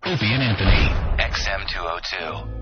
Opie and Anthony, XM202.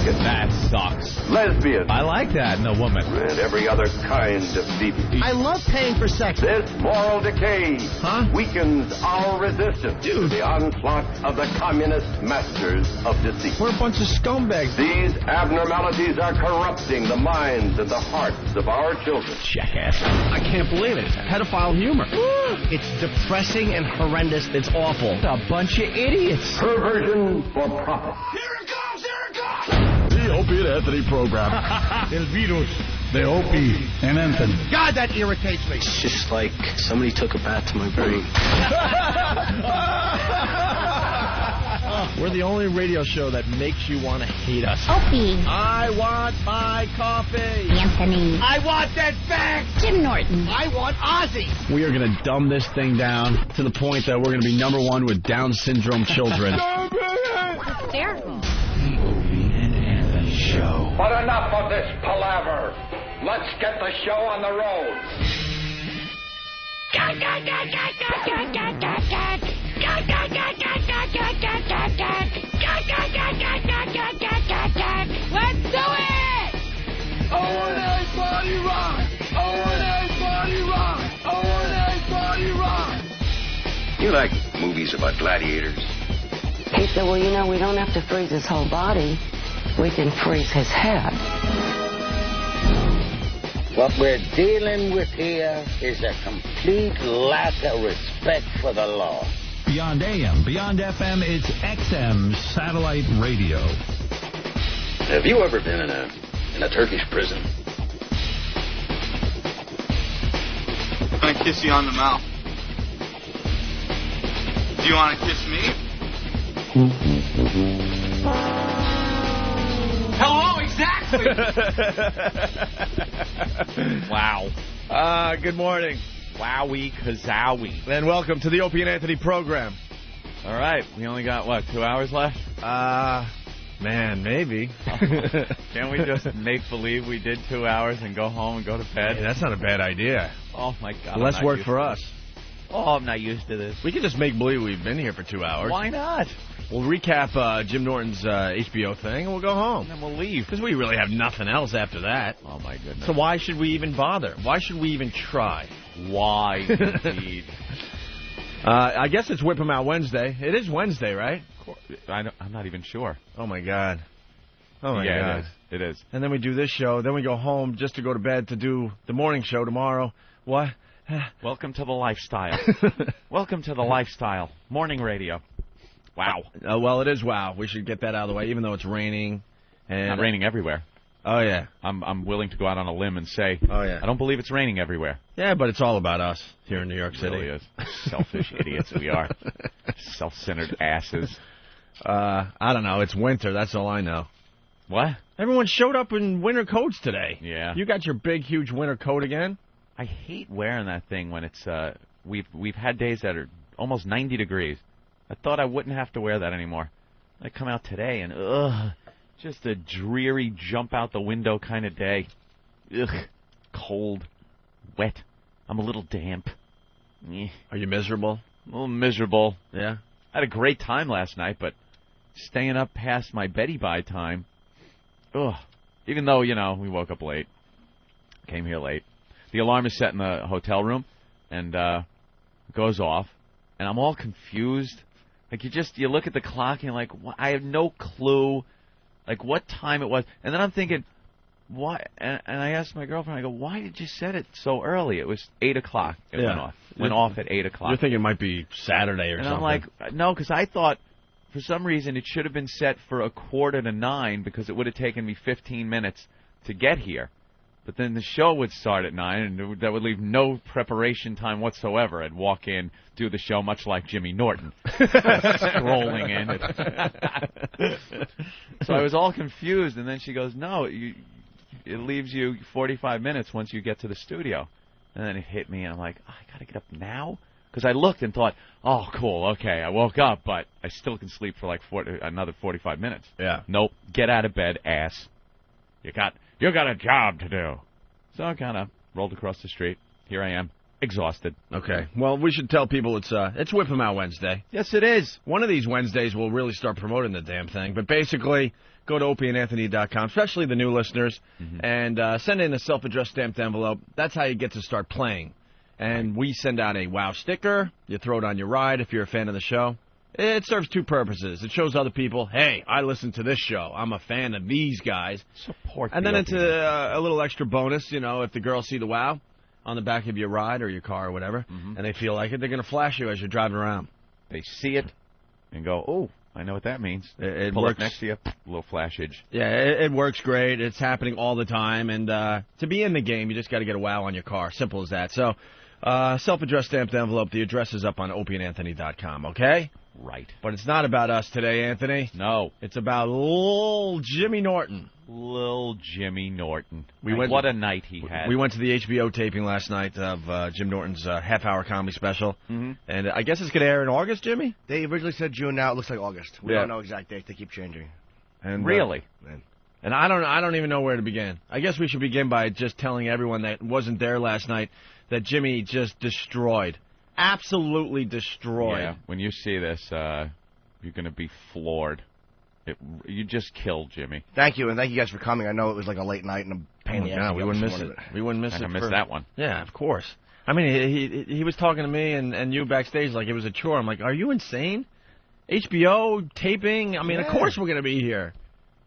That sucks. Lesbian. I like that in a woman. And every other kind of deviant. I love paying for sex. This moral decay weakens our resistance to the onslaught of the communist masters of deceit. We're a bunch of scumbags. These abnormalities are corrupting the minds and the hearts of our children. Jackass. I can't believe it. It's pedophile humor. It's depressing and horrendous. It's awful. A bunch of idiots. Perversion for profit. Here it comes! Here it comes! The Opie and Anthony program. El virus. The Opie and Anthony. God, that irritates me. It's just like somebody took a bat to my brain. We're the only radio show that makes you want to hate us. Opie. I want my coffee. Anthony. I want that fax. Jim Norton. I want Ozzy. We are going to dumb this thing down to the point that we're going to be #1 with Down syndrome children. Hysterical. The Opie and Anthony Show. But enough of this palaver. Let's get the show on the road. Let's do it! O&A Body Rock! O&A Body Rock! O&A Body Rock! You like movies about gladiators? He said, well, you know, we don't have to freeze his whole body. We can freeze his head. What we're dealing with here is a complete lack of respect for the law. Beyond AM, beyond FM, it's XM Satellite Radio. Have you ever been in a Turkish prison? I'm gonna kiss you on the mouth. Do you want to kiss me? Hello, exactly. Wow. Good morning. Wowie kazowie. And welcome to the Opie and Anthony program. All right, we only got, 2 hours left? Man, maybe. Can't we just make believe we did 2 hours and go home and go to bed? Hey, that's not a bad idea. Oh, my God. Less work for us. Oh, I'm not used to this. We could just make believe we've been here for 2 hours. Why not? We'll recap Jim Norton's HBO thing, and we'll go home. And then we'll leave. Because we really have nothing else after that. Oh, my goodness. So why should we even bother? Why should we even try? Why, indeed. I guess it's Whip 'em Out Wednesday. It is Wednesday, right? I'm not even sure. Oh, my God. Oh, my God. It is. And then we do this show. Then we go home just to go to bed to do the morning show tomorrow. What? Welcome to the lifestyle. Welcome to the lifestyle. Morning radio. Wow. Well, it is wow. We should get that out of the way, even though it's raining. And not raining everywhere. Oh, yeah. I'm willing to go out on a limb and say, oh, yeah. I don't believe it's raining everywhere. Yeah, but it's all about us here in New York City. It really is. Selfish idiots we are. Self-centered asses. I don't know. It's winter. That's all I know. What? Everyone showed up in winter coats today. Yeah. You got your big, huge winter coat again? I hate wearing that thing when it's we've had days that are almost 90 degrees. I thought I wouldn't have to wear that anymore. I come out today and just a dreary jump out the window kind of day. Cold, wet. I'm a little damp. Are you miserable? A little miserable. Yeah. I had a great time last night, but staying up past my Betty Bye time. Even though, we woke up late. Came here late. The alarm is set in the hotel room and goes off, and I'm all confused. Like, you look at the clock and you're like, I have no clue, like, what time it was. And then I'm thinking, why? And I asked my girlfriend, I go, why did you set it so early? It was 8 o'clock. It went off. Went off at 8 o'clock. You're thinking it might be Saturday or something. And I'm like, no, because I thought, for some reason, it should have been set for 8:45 because it would have taken me 15 minutes to get here. But then the show would start at 9, and that would leave no preparation time whatsoever. I'd walk in, do the show, much like Jimmy Norton, strolling in. So I was all confused, and then she goes, no, it leaves you 45 minutes once you get to the studio. And then it hit me, and I'm like, I got to get up now? Because I looked and thought, oh, cool, okay, I woke up, but I still can sleep for like another 45 minutes. Yeah. Nope, get out of bed, ass. You got a job to do. So I kind of rolled across the street. Here I am, exhausted. Okay. Well, we should tell people it's Whip 'em Out Wednesday. Yes, it is. One of these Wednesdays we'll really start promoting the damn thing. But basically, go to opieandanthony.com, especially the new listeners, and send in a self-addressed stamped envelope. That's how you get to start playing. And we send out a WOW sticker. You throw it on your ride if you're a fan of the show. It serves two purposes. It shows other people, hey, I listen to this show. I'm a fan of these guys. Support. And then it's a little extra bonus, if the girls see the WOW on the back of your ride or your car or whatever, and they feel like it, they're going to flash you as you're driving around. They see it and go, oh, I know what that means. It Pull works up next to you, a little flashage. Yeah, it works great. It's happening all the time. And to be in the game, you just got to get a WOW on your car. Simple as that. So, self-addressed stamped envelope. The address is up on opieandanthony.com, okay? Right. But it's not about us today, Anthony. No. It's about little Jimmy Norton. Little Jimmy Norton. What a night he had. We went to the HBO taping last night of Jim Norton's half-hour comedy special. And I guess it's going to air in August, Jimmy? They originally said June. Now it looks like August. We don't know exact dates. They keep changing. And really? And I don't even know where to begin. I guess we should begin by just telling everyone that wasn't there last night that Jimmy just destroyed. Absolutely destroyed. Yeah, when you see this, you're going to be floored. You just killed Jimmy. Thank you, and thank you guys for coming. I know it was like a late night and a pain in the ass. We wouldn't miss it. We wouldn't miss it. I missed that one. Yeah, of course. I mean, he was talking to me and you backstage like it was a chore. I'm like, are you insane? HBO taping? I mean, of course we're going to be here.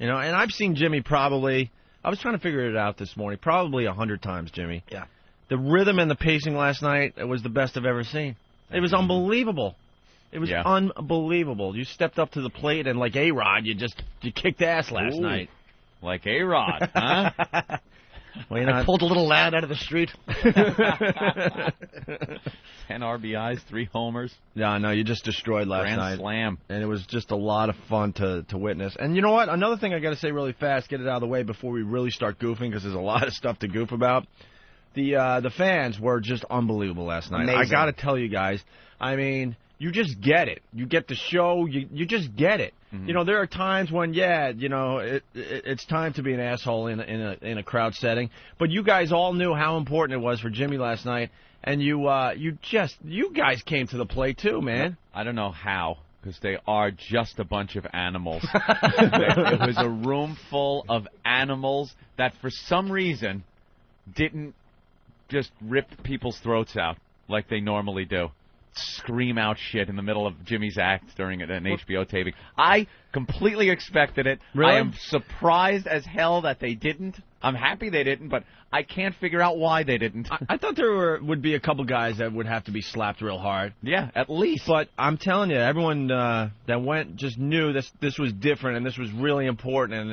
And I've seen Jimmy probably I was trying to figure it out this morning, probably 100 times, Jimmy. Yeah. The rhythm and the pacing last night was the best I've ever seen. It was unbelievable. It was unbelievable. You stepped up to the plate, and like A-Rod, you kicked ass last night. Like A-Rod, huh? Well, I pulled a little lad out of the street. 10 RBIs, 3 homers. Yeah, no, you just destroyed last Grand night. slam. And it was just a lot of fun to witness. And you know what? Another thing I got to say really fast, get it out of the way before we really start goofing, because there's a lot of stuff to goof about. The fans were just unbelievable last night. Amazing. I got to tell you guys, I mean, you just get it. You get the show. You just get it. Mm-hmm. You know, there are times when, it's time to be an asshole in a crowd setting. But you guys all knew how important it was for Jimmy last night, and you guys came to the plate too, man. I don't know how, because they are just a bunch of animals. It was a room full of animals that, for some reason, didn't just rip people's throats out like they normally do. Scream out shit in the middle of Jimmy's act during an HBO taping. I completely expected it. Really? I am surprised as hell that they didn't. I'm happy they didn't, but I can't figure out why they didn't. I thought there would be a couple guys that would have to be slapped real hard. Yeah, at least. But I'm telling you, everyone that went just knew this was different and this was really important,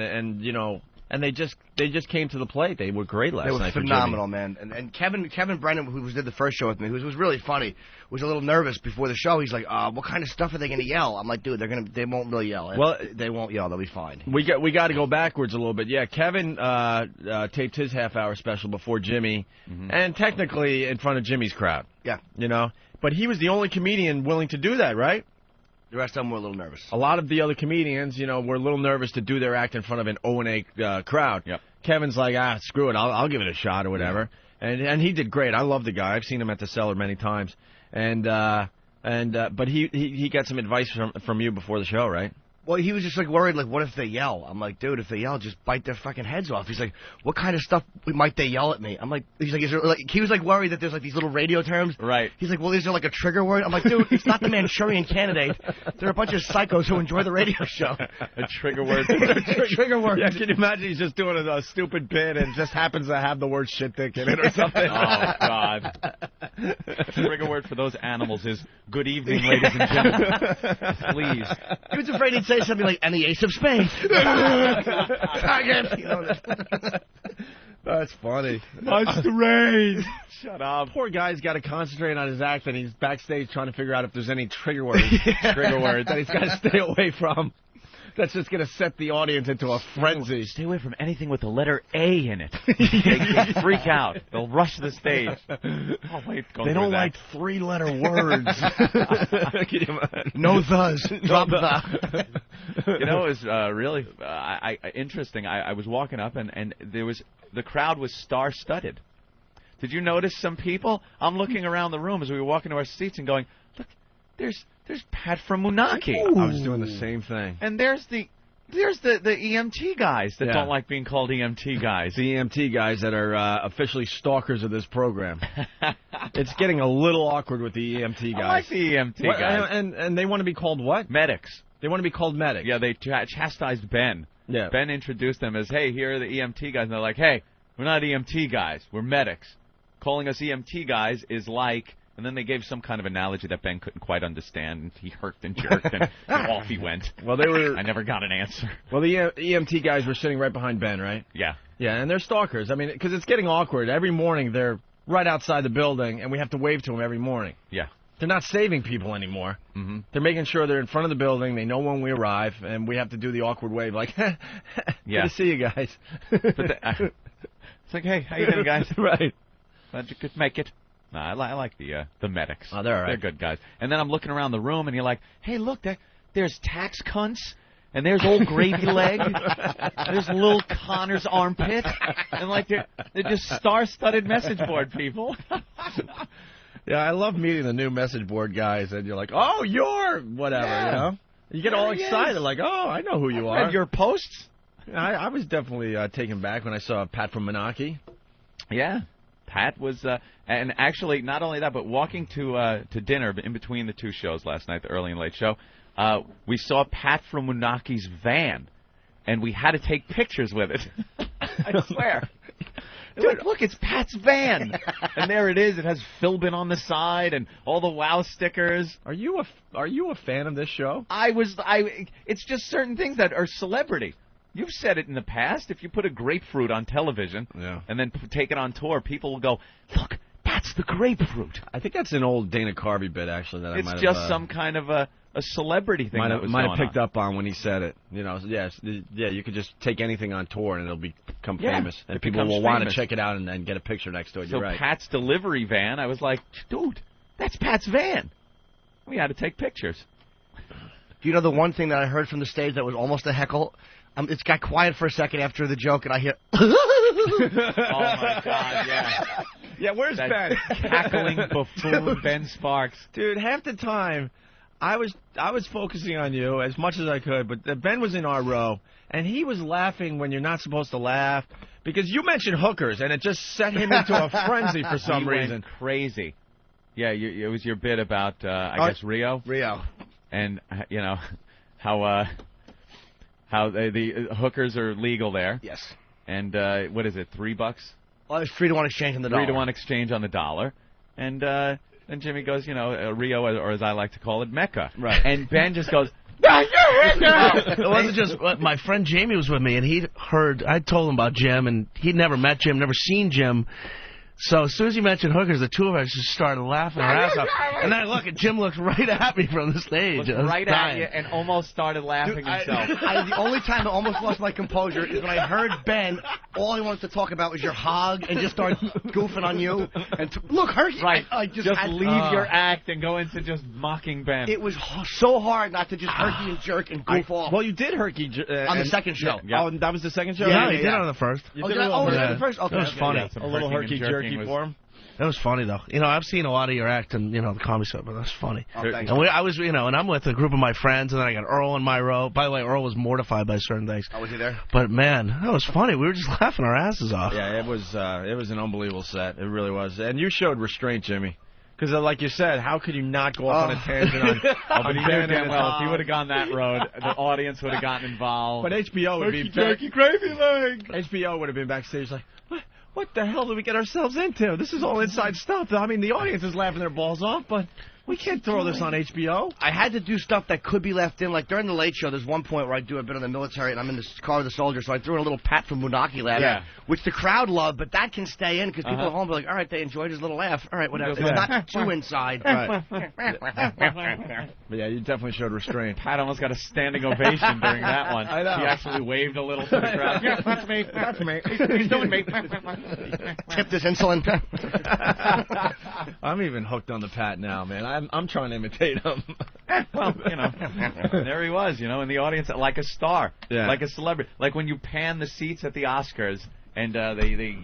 and they just came to the plate. They were great last night. They were phenomenal, man. And Kevin Brennan, who did the first show with me, who was really funny, was a little nervous before the show. He's like, "What kind of stuff are they going to yell?" I'm like, "Dude, they won't really yell. Well, they won't yell. They'll be fine." We got to go backwards a little bit. Yeah, Kevin taped his half-hour special before Jimmy, and technically in front of Jimmy's crowd. Yeah, but he was the only comedian willing to do that, right? The rest of them were a little nervous. A lot of the other comedians, were a little nervous to do their act in front of an O&A crowd. Yep. Kevin's like, screw it, I'll give it a shot or whatever. Yeah. And he did great. I love the guy. I've seen him at the Cellar many times. But he got some advice from you before the show, right? Well, he was just like worried, like, what if they yell? I'm like, dude, if they yell, just bite their fucking heads off. He's like, what kind of stuff might they yell at me? I'm like, he was like worried that there's like these little radio terms. Right. He's like, well, is there like a trigger word? I'm like, dude, it's not the Manchurian Candidate. They're a bunch of psychos who enjoy the radio show. A trigger word. Trigger word. Yeah, can you imagine he's just doing a stupid bit and just happens to have the word shit dick in it or something? Oh, God. Trigger word for those animals is good evening, ladies and gentlemen. Please. He was afraid he'd say something like, and the ace of spades. That's funny. Much the rain. Shut up. Poor guy's got to concentrate on his act, and he's backstage trying to figure out if there's any trigger words that he's got to stay away from. That's just going to set the audience into a frenzy. Stay away from anything with the letter A in it. They freak out. They'll rush the stage. Oh, wait. They don't like 3-letter words. No thes. Drop the. It was really interesting. I was walking up, and the crowd was star-studded. Did you notice some people? I'm looking around the room as we were walking to our seats and going, look, there's Pat from Moonachie. I was doing the same thing. And there's the EMT guys that don't like being called EMT guys. The EMT guys that are officially stalkers of this program. It's getting a little awkward with the EMT guys. I like the EMT guys. And they want to be called what? Medics. They want to be called medics. Yeah, they chastised Ben. Yeah. Ben introduced them as, hey, here are the EMT guys. And they're like, hey, we're not EMT guys. We're medics. Calling us EMT guys is like... And then they gave some kind of analogy that Ben couldn't quite understand. And he hurked and jerked, and off he went. Well, I never got an answer. Well, the EMT guys were sitting right behind Ben, right? Yeah. Yeah, and they're stalkers. I mean, because it's getting awkward. Every morning they're right outside the building, and we have to wave to them every morning. Yeah. They're not saving people anymore. Mm-hmm. They're making sure they're in front of the building. They know when we arrive, and we have to do the awkward wave, like, good to see you guys. But it's like, hey, how you doing, guys? Right. Glad you could make it. No, I like the medics. Oh, they're all right. They're good guys. And then I'm looking around the room, and you're like, hey, look, there's tax cunts, and there's old gravy leg, there's little Connor's armpit, and like they're just star-studded message board people. Yeah, I love meeting the new message board guys, and you're like, oh, you're whatever, You get all excited, like, oh, I know who you are. Read your posts? I was definitely taken back when I saw Pat from Moonachie. Yeah. Pat was, and actually, not only that, but walking to dinner in between the two shows last night, the early and late show, we saw Pat from Moonachie's van, and we had to take pictures with it. I swear. Dude, look, it's Pat's van, and there it is. It has Philbin on the side and all the WOW stickers. Are you a fan of this show? It's just certain things that are celebrity. You've said it in the past. If you put a grapefruit on television and then take it on tour, people will go, look, that's the grapefruit. I think that's an old Dana Carvey bit, actually. That it's I might just have, some kind of a celebrity thing that was might going have picked on. up on when he said it. You know, yes, yeah, you could just take anything on tour and it'll become famous, and people will want to check it out and get a picture next to it. So You're right. Pat's delivery van, I was like, dude, that's Pat's van. We had to take pictures. Do you know the one thing that I heard from the stage that was almost a heckle? It's got quiet for a second after the joke, and I hear. Oh my God! Yeah. Yeah, where's that Ben? Cackling buffoon Ben Sparks. Dude, half the time I was focusing on you as much as I could, but Ben was in our row, and he was laughing when you're not supposed to laugh because you mentioned hookers, and it just set him into a frenzy for some reason. Went crazy. Yeah, it was your bit about I guess Rio. Rio. And you know how the hookers are legal there. Yes. And what is it? $3? Well, it's 3-to-1 exchange on the dollar. 3-to-1 exchange on the dollar. And then Jimmy goes, Rio, or as I like to call it, Mecca. Right. And Ben just goes, It wasn't just my friend Jamie was with me, and I told him about Jim, and he'd never met Jim, never seen Jim. So as soon as he mentioned hookers, the two of us just started laughing our ass off. And then I look, and Jim looks right at me from the stage. Looked right at you and almost started laughing himself. The only time I almost lost my composure is when I heard Ben. All he wanted to talk about was your hog, and just started goofing on you. And look, Herky. Right. I just leave your act and go into just mocking Ben. It was so hard not to just herky and jerk and goof off. Well, you did herky on the second show. Yeah. Oh, that was the second show? Yeah, he did it on the first. Oh, did I? The first? Okay. It was funny. Yeah, a little herky jerky for him. That was funny, though. I've seen a lot of your act and, the comedy stuff, but that's funny. Oh, thanks. And I was, and I'm with a group of my friends, and then I got Earl in my row. By the way, Earl was mortified by certain things. Oh, was he there? But, man, that was funny. We were just laughing our asses off. Yeah, it was an unbelievable set. It really was. And you showed restraint, Jimmy. Because, like you said, how could you not go off on a tangent on but he knew damn well if he would have gone that road, the audience would have gotten involved. But HBO would be jerky gravy leg. HBO would have been backstage like, what the hell did we get ourselves into? This is all inside stuff. I mean, the audience is laughing their balls off, but we can't throw this on HBO. I had to do stuff that could be left in. Like during the Late Show, there's one point where I do a bit of the military, and I'm in the car with the soldiers, so I threw in a little Pat from Munaki laugh, which the crowd loved, but that can stay in because people at home are like, all right, they enjoyed his little laugh. All right, whatever. It's not too inside. Right. But yeah, you definitely showed restraint. Pat almost got a standing ovation during that one. I know. He actually waved a little to the crowd. Yeah, that's me. That's me. He's doing me. Tip this insulin. I'm even hooked on the Pat now, man. I'm trying to imitate him. Well, there he was, in the audience like a star, like a celebrity. Like when you pan the seats at the Oscars and they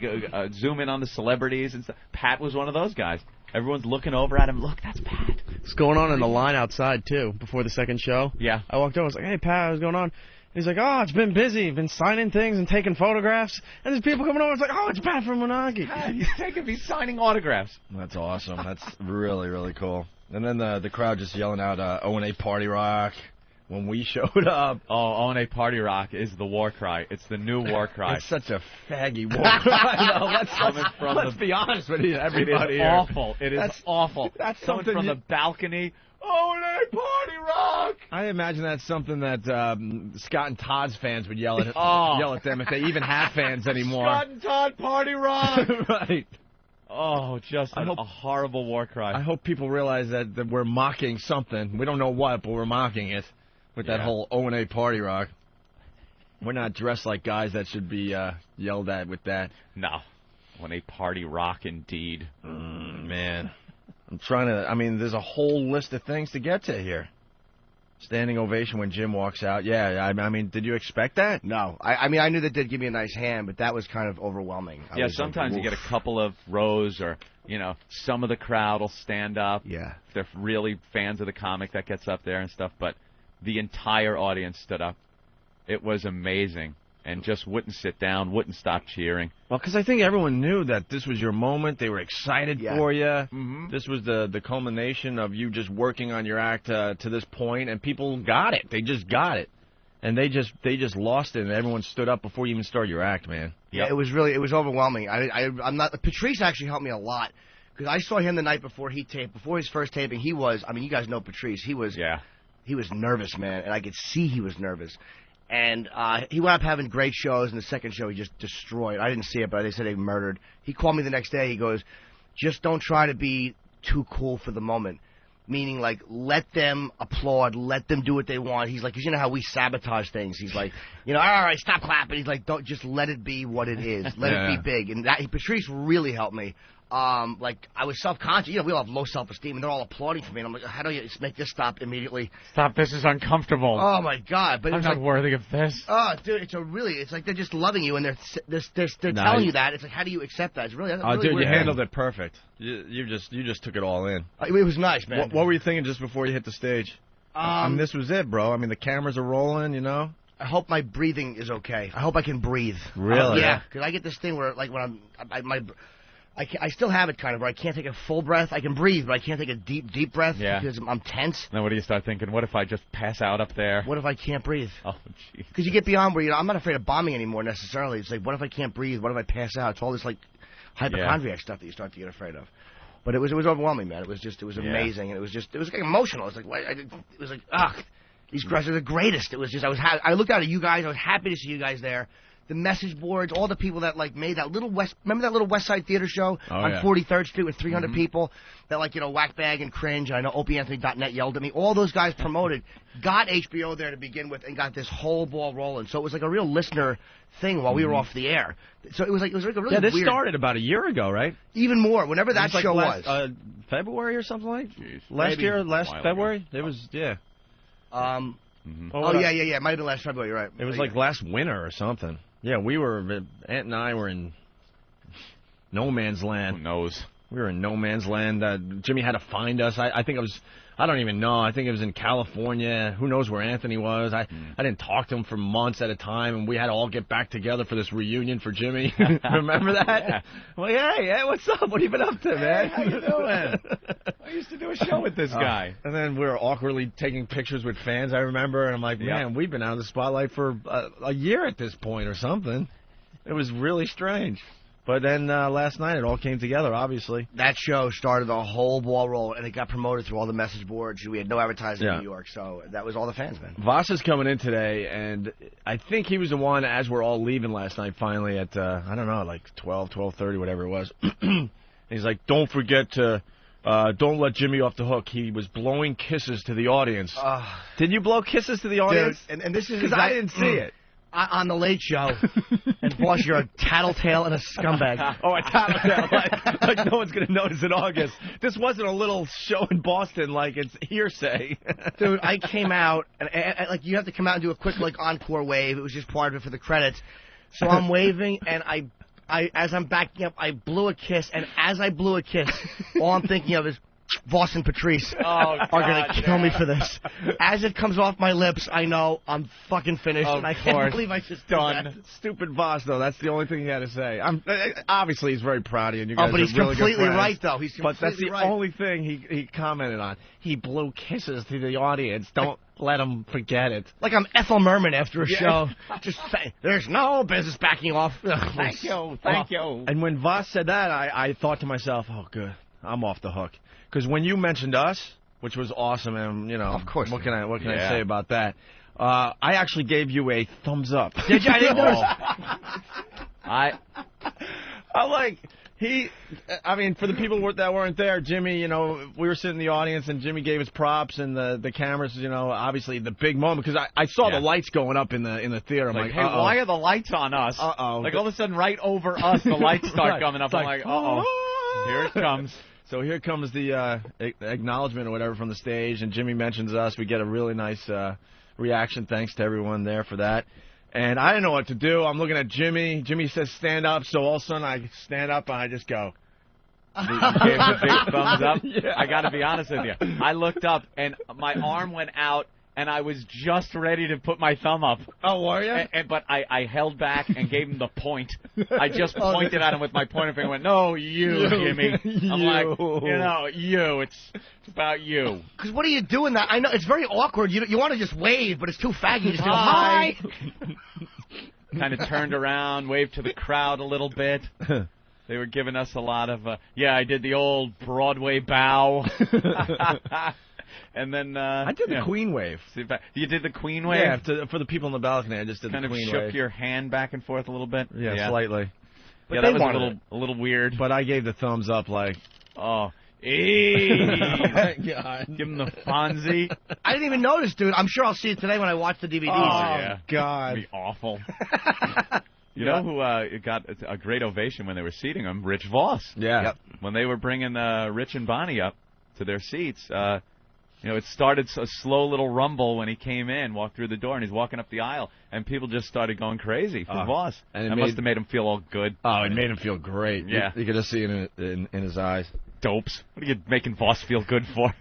zoom in on the celebrities and stuff. Pat was one of those guys. Everyone's looking over at him. Look, that's Pat. What's going on in the line outside, too, before the second show? Yeah. I walked over. I was like, hey, Pat, what's going on? He's like, oh, it's been busy. Been signing things and taking photographs. And there's people coming over. It's like, oh, it's Pat from Monoghy. He's signing autographs. That's awesome. That's really, really cool. And then the crowd just yelling out O&A Party Rock when we showed up. Oh, O&A Party Rock is the war cry. It's the new war cry. It's such a faggy war cry. Let's be honest with you, everybody. It is awful. It is awful. That's coming something from the balcony. O&A Party Rock! I imagine that's something that Scott and Todd's fans would yell at them if they even have fans anymore. Scott and Todd Party Rock! Right. Oh, just a horrible war cry. I hope people realize that we're mocking something. We don't know what, but we're mocking it with that whole O&A Party Rock. We're not dressed like guys that should be yelled at with that. No. O&A Party Rock, indeed. Man. I'm trying to, there's a whole list of things to get to here. Standing ovation when Jim walks out. Yeah, did you expect that? No. I knew that did give me a nice hand, but that was kind of overwhelming. Sometimes you get a couple of rows or, some of the crowd will stand up. Yeah. If they're really fans of the comic that gets up there and stuff, but the entire audience stood up. It was amazing. And just wouldn't sit down, wouldn't stop cheering. Well, because I think everyone knew that this was your moment. They were excited for you. Mm-hmm. This was the culmination of you just working on your act to this point, and people got it. They just got it. and they just lost it, and everyone stood up before you even started your act, man. Yeah, it was overwhelming. I'm not. Patrice actually helped me a lot because I saw him the night before he taped. Before his first taping, he was. I mean, you guys know Patrice. He was nervous, man, and I could see he was nervous. And he wound up having great shows, and the second show he just destroyed. I didn't see it, but they said they murdered. He called me the next day. He goes, just don't try to be too cool for the moment. Meaning, like, let them applaud, let them do what they want. He's like, 'cause you know how we sabotage things. He's like, all right, stop clapping. He's like, don't, just let it be what it is. Let it be big. And Patrice really helped me. Like, I was self-conscious. We all have low self-esteem, and they're all applauding for me. And I'm like, how do you make this stop immediately? Stop, this is uncomfortable. Oh, my God. But I'm not worthy of this. Oh, dude, it's like they're just loving you, and they're telling you that. It's like, how do you accept that? It's really, dude, you handled it perfect. You just took it all in. It was nice, man. What were you thinking just before you hit the stage? This was it, bro. I mean, the cameras are rolling, I hope my breathing is okay. I hope I can breathe. Really? Yeah, because I get this thing where, like, when I still have it kind of where I can't take a full breath. I can breathe, but I can't take a deep breath because I'm tense. Then what do you start thinking? What if I just pass out up there? What if I can't breathe? Oh, jeez. Because you get beyond where I'm not afraid of bombing anymore necessarily. It's like, what if I can't breathe? What if I pass out? It's all this like hypochondriac stuff that you start to get afraid of. But it was overwhelming, man. It was amazing, and it was like emotional. It was like these guys are the greatest. It was just I looked out at you guys. I was happy to see you guys there. The message boards, all the people that like made that little remember that little West Side Theater show on 43rd Street with 300 people that like Whackbag and Cringe, and I know OpieAnthony.net yelled at me. All those guys promoted, got HBO there to begin with, and got this whole ball rolling. So it was like a real listener thing while we were off the air. So it was like a really this weird. Started about a year ago, right? Even more. Whenever that show was February or something like. Jeez. Last February. It was yeah. It might have been last February. You're right. It was like last winter or something. Yeah, Aunt and I were in no man's land. Who knows? We were in no man's land. Jimmy had to find us. I think I don't even know. I think it was in California. Who knows where Anthony was? I didn't talk to him for months at a time, and we had to all get back together for this reunion for Jimmy. Remember that? Yeah. Well, hey, what's up? What have you been up to, man? How you doing? I used to do a show with this guy. And then we were awkwardly taking pictures with fans, I remember, and I'm like, man, we've been out of the spotlight for a year at this point or something. It was really strange. But then last night it all came together, obviously. That show started the whole ball roll, and it got promoted through all the message boards. We had no advertising in New York, so that was all the fans, man. Voss is coming in today, and I think he was the one, as we're all leaving last night, finally at, I don't know, like 12:30, whatever it was. He's like, don't forget to... don't let Jimmy off the hook. He was blowing kisses to the audience. Did you blow kisses to the audience? Dude, and this is because I didn't see it. On the Late Show, and boss, you're a tattletale and a scumbag. Oh, a tattletale, like no one's gonna notice in August. This wasn't a little show in Boston, like it's hearsay. Dude, I came out, and like you have to come out and do a quick like encore wave. It was just part of it for the credits. So I'm waving, and I as I'm backing up, I blew a kiss, and as I blew a kiss, all I'm thinking of is Voss and Patrice are going to kill me for this. As it comes off my lips, I know I'm fucking finished, and I can't believe I just done. That. Stupid Voss, though. That's the only thing he had to say. Obviously, he's very proud of you, and you guys but he's really completely good right, though. He's completely But that's the only thing he commented on. He blew kisses to the audience. Don't let him forget it. Like I'm Ethel Merman after a show. Just say, there's no business backing off. Thank you. And when Voss said that, I thought to myself, oh, good. I'm off the hook. Because when you mentioned us, which was awesome, and of course, what can I say about that? I actually gave you a thumbs up. Did you? I didn't know. I like I mean, for the people that weren't there, Jimmy, we were sitting in the audience, and Jimmy gave us props, and the cameras, obviously the big moment, because I saw the lights going up in the theater. I'm like, hey, why are the lights on us? Like all of a sudden, right over us, the lights start coming up. I'm like, here it comes. So here comes the acknowledgement or whatever from the stage, and Jimmy mentions us. We get a really nice reaction. Thanks to everyone there for that. And I didn't know what to do. I'm looking at Jimmy. Jimmy says stand up, so all of a sudden I stand up and I just go. Gave the big thumbs up. Yeah. I got to be honest with you. I looked up and my arm went out and I was just ready to put my thumb up. Oh, were you? But I held back and gave him the point. I just pointed at him with my pointer finger and went, no, you, Jimmy. I'm like, you. It's about you. Because what are you doing that? I know, it's very awkward. You want to just wave, but it's too faggy. You just go, hi. Kind of turned around, waved to the crowd a little bit. They were giving us a lot of, I did the old Broadway bow. And then I did the Queen wave. You did the Queen wave? Yeah, for the people in the balcony, I just did the Queen wave. Kind of shook your hand back and forth a little bit? Yeah, slightly. But that was a little weird. But I gave the thumbs up like... Oh, hey! God. Give him the Fonzie. I didn't even notice, dude. I'm sure I'll see it today when I watch the DVDs. Oh, God. It'd be awful. You know who got a great ovation when they were seating him? Rich Voss. Yeah. Yep. When they were bringing Rich and Bonnie up to their seats, it started a slow little rumble when he came in, walked through the door, and he's walking up the aisle, and people just started going crazy for Voss. And it must have made him feel all good. Oh, it made him feel great. Yeah. You could just see it in his eyes. Dopes. What are you making Voss feel good for?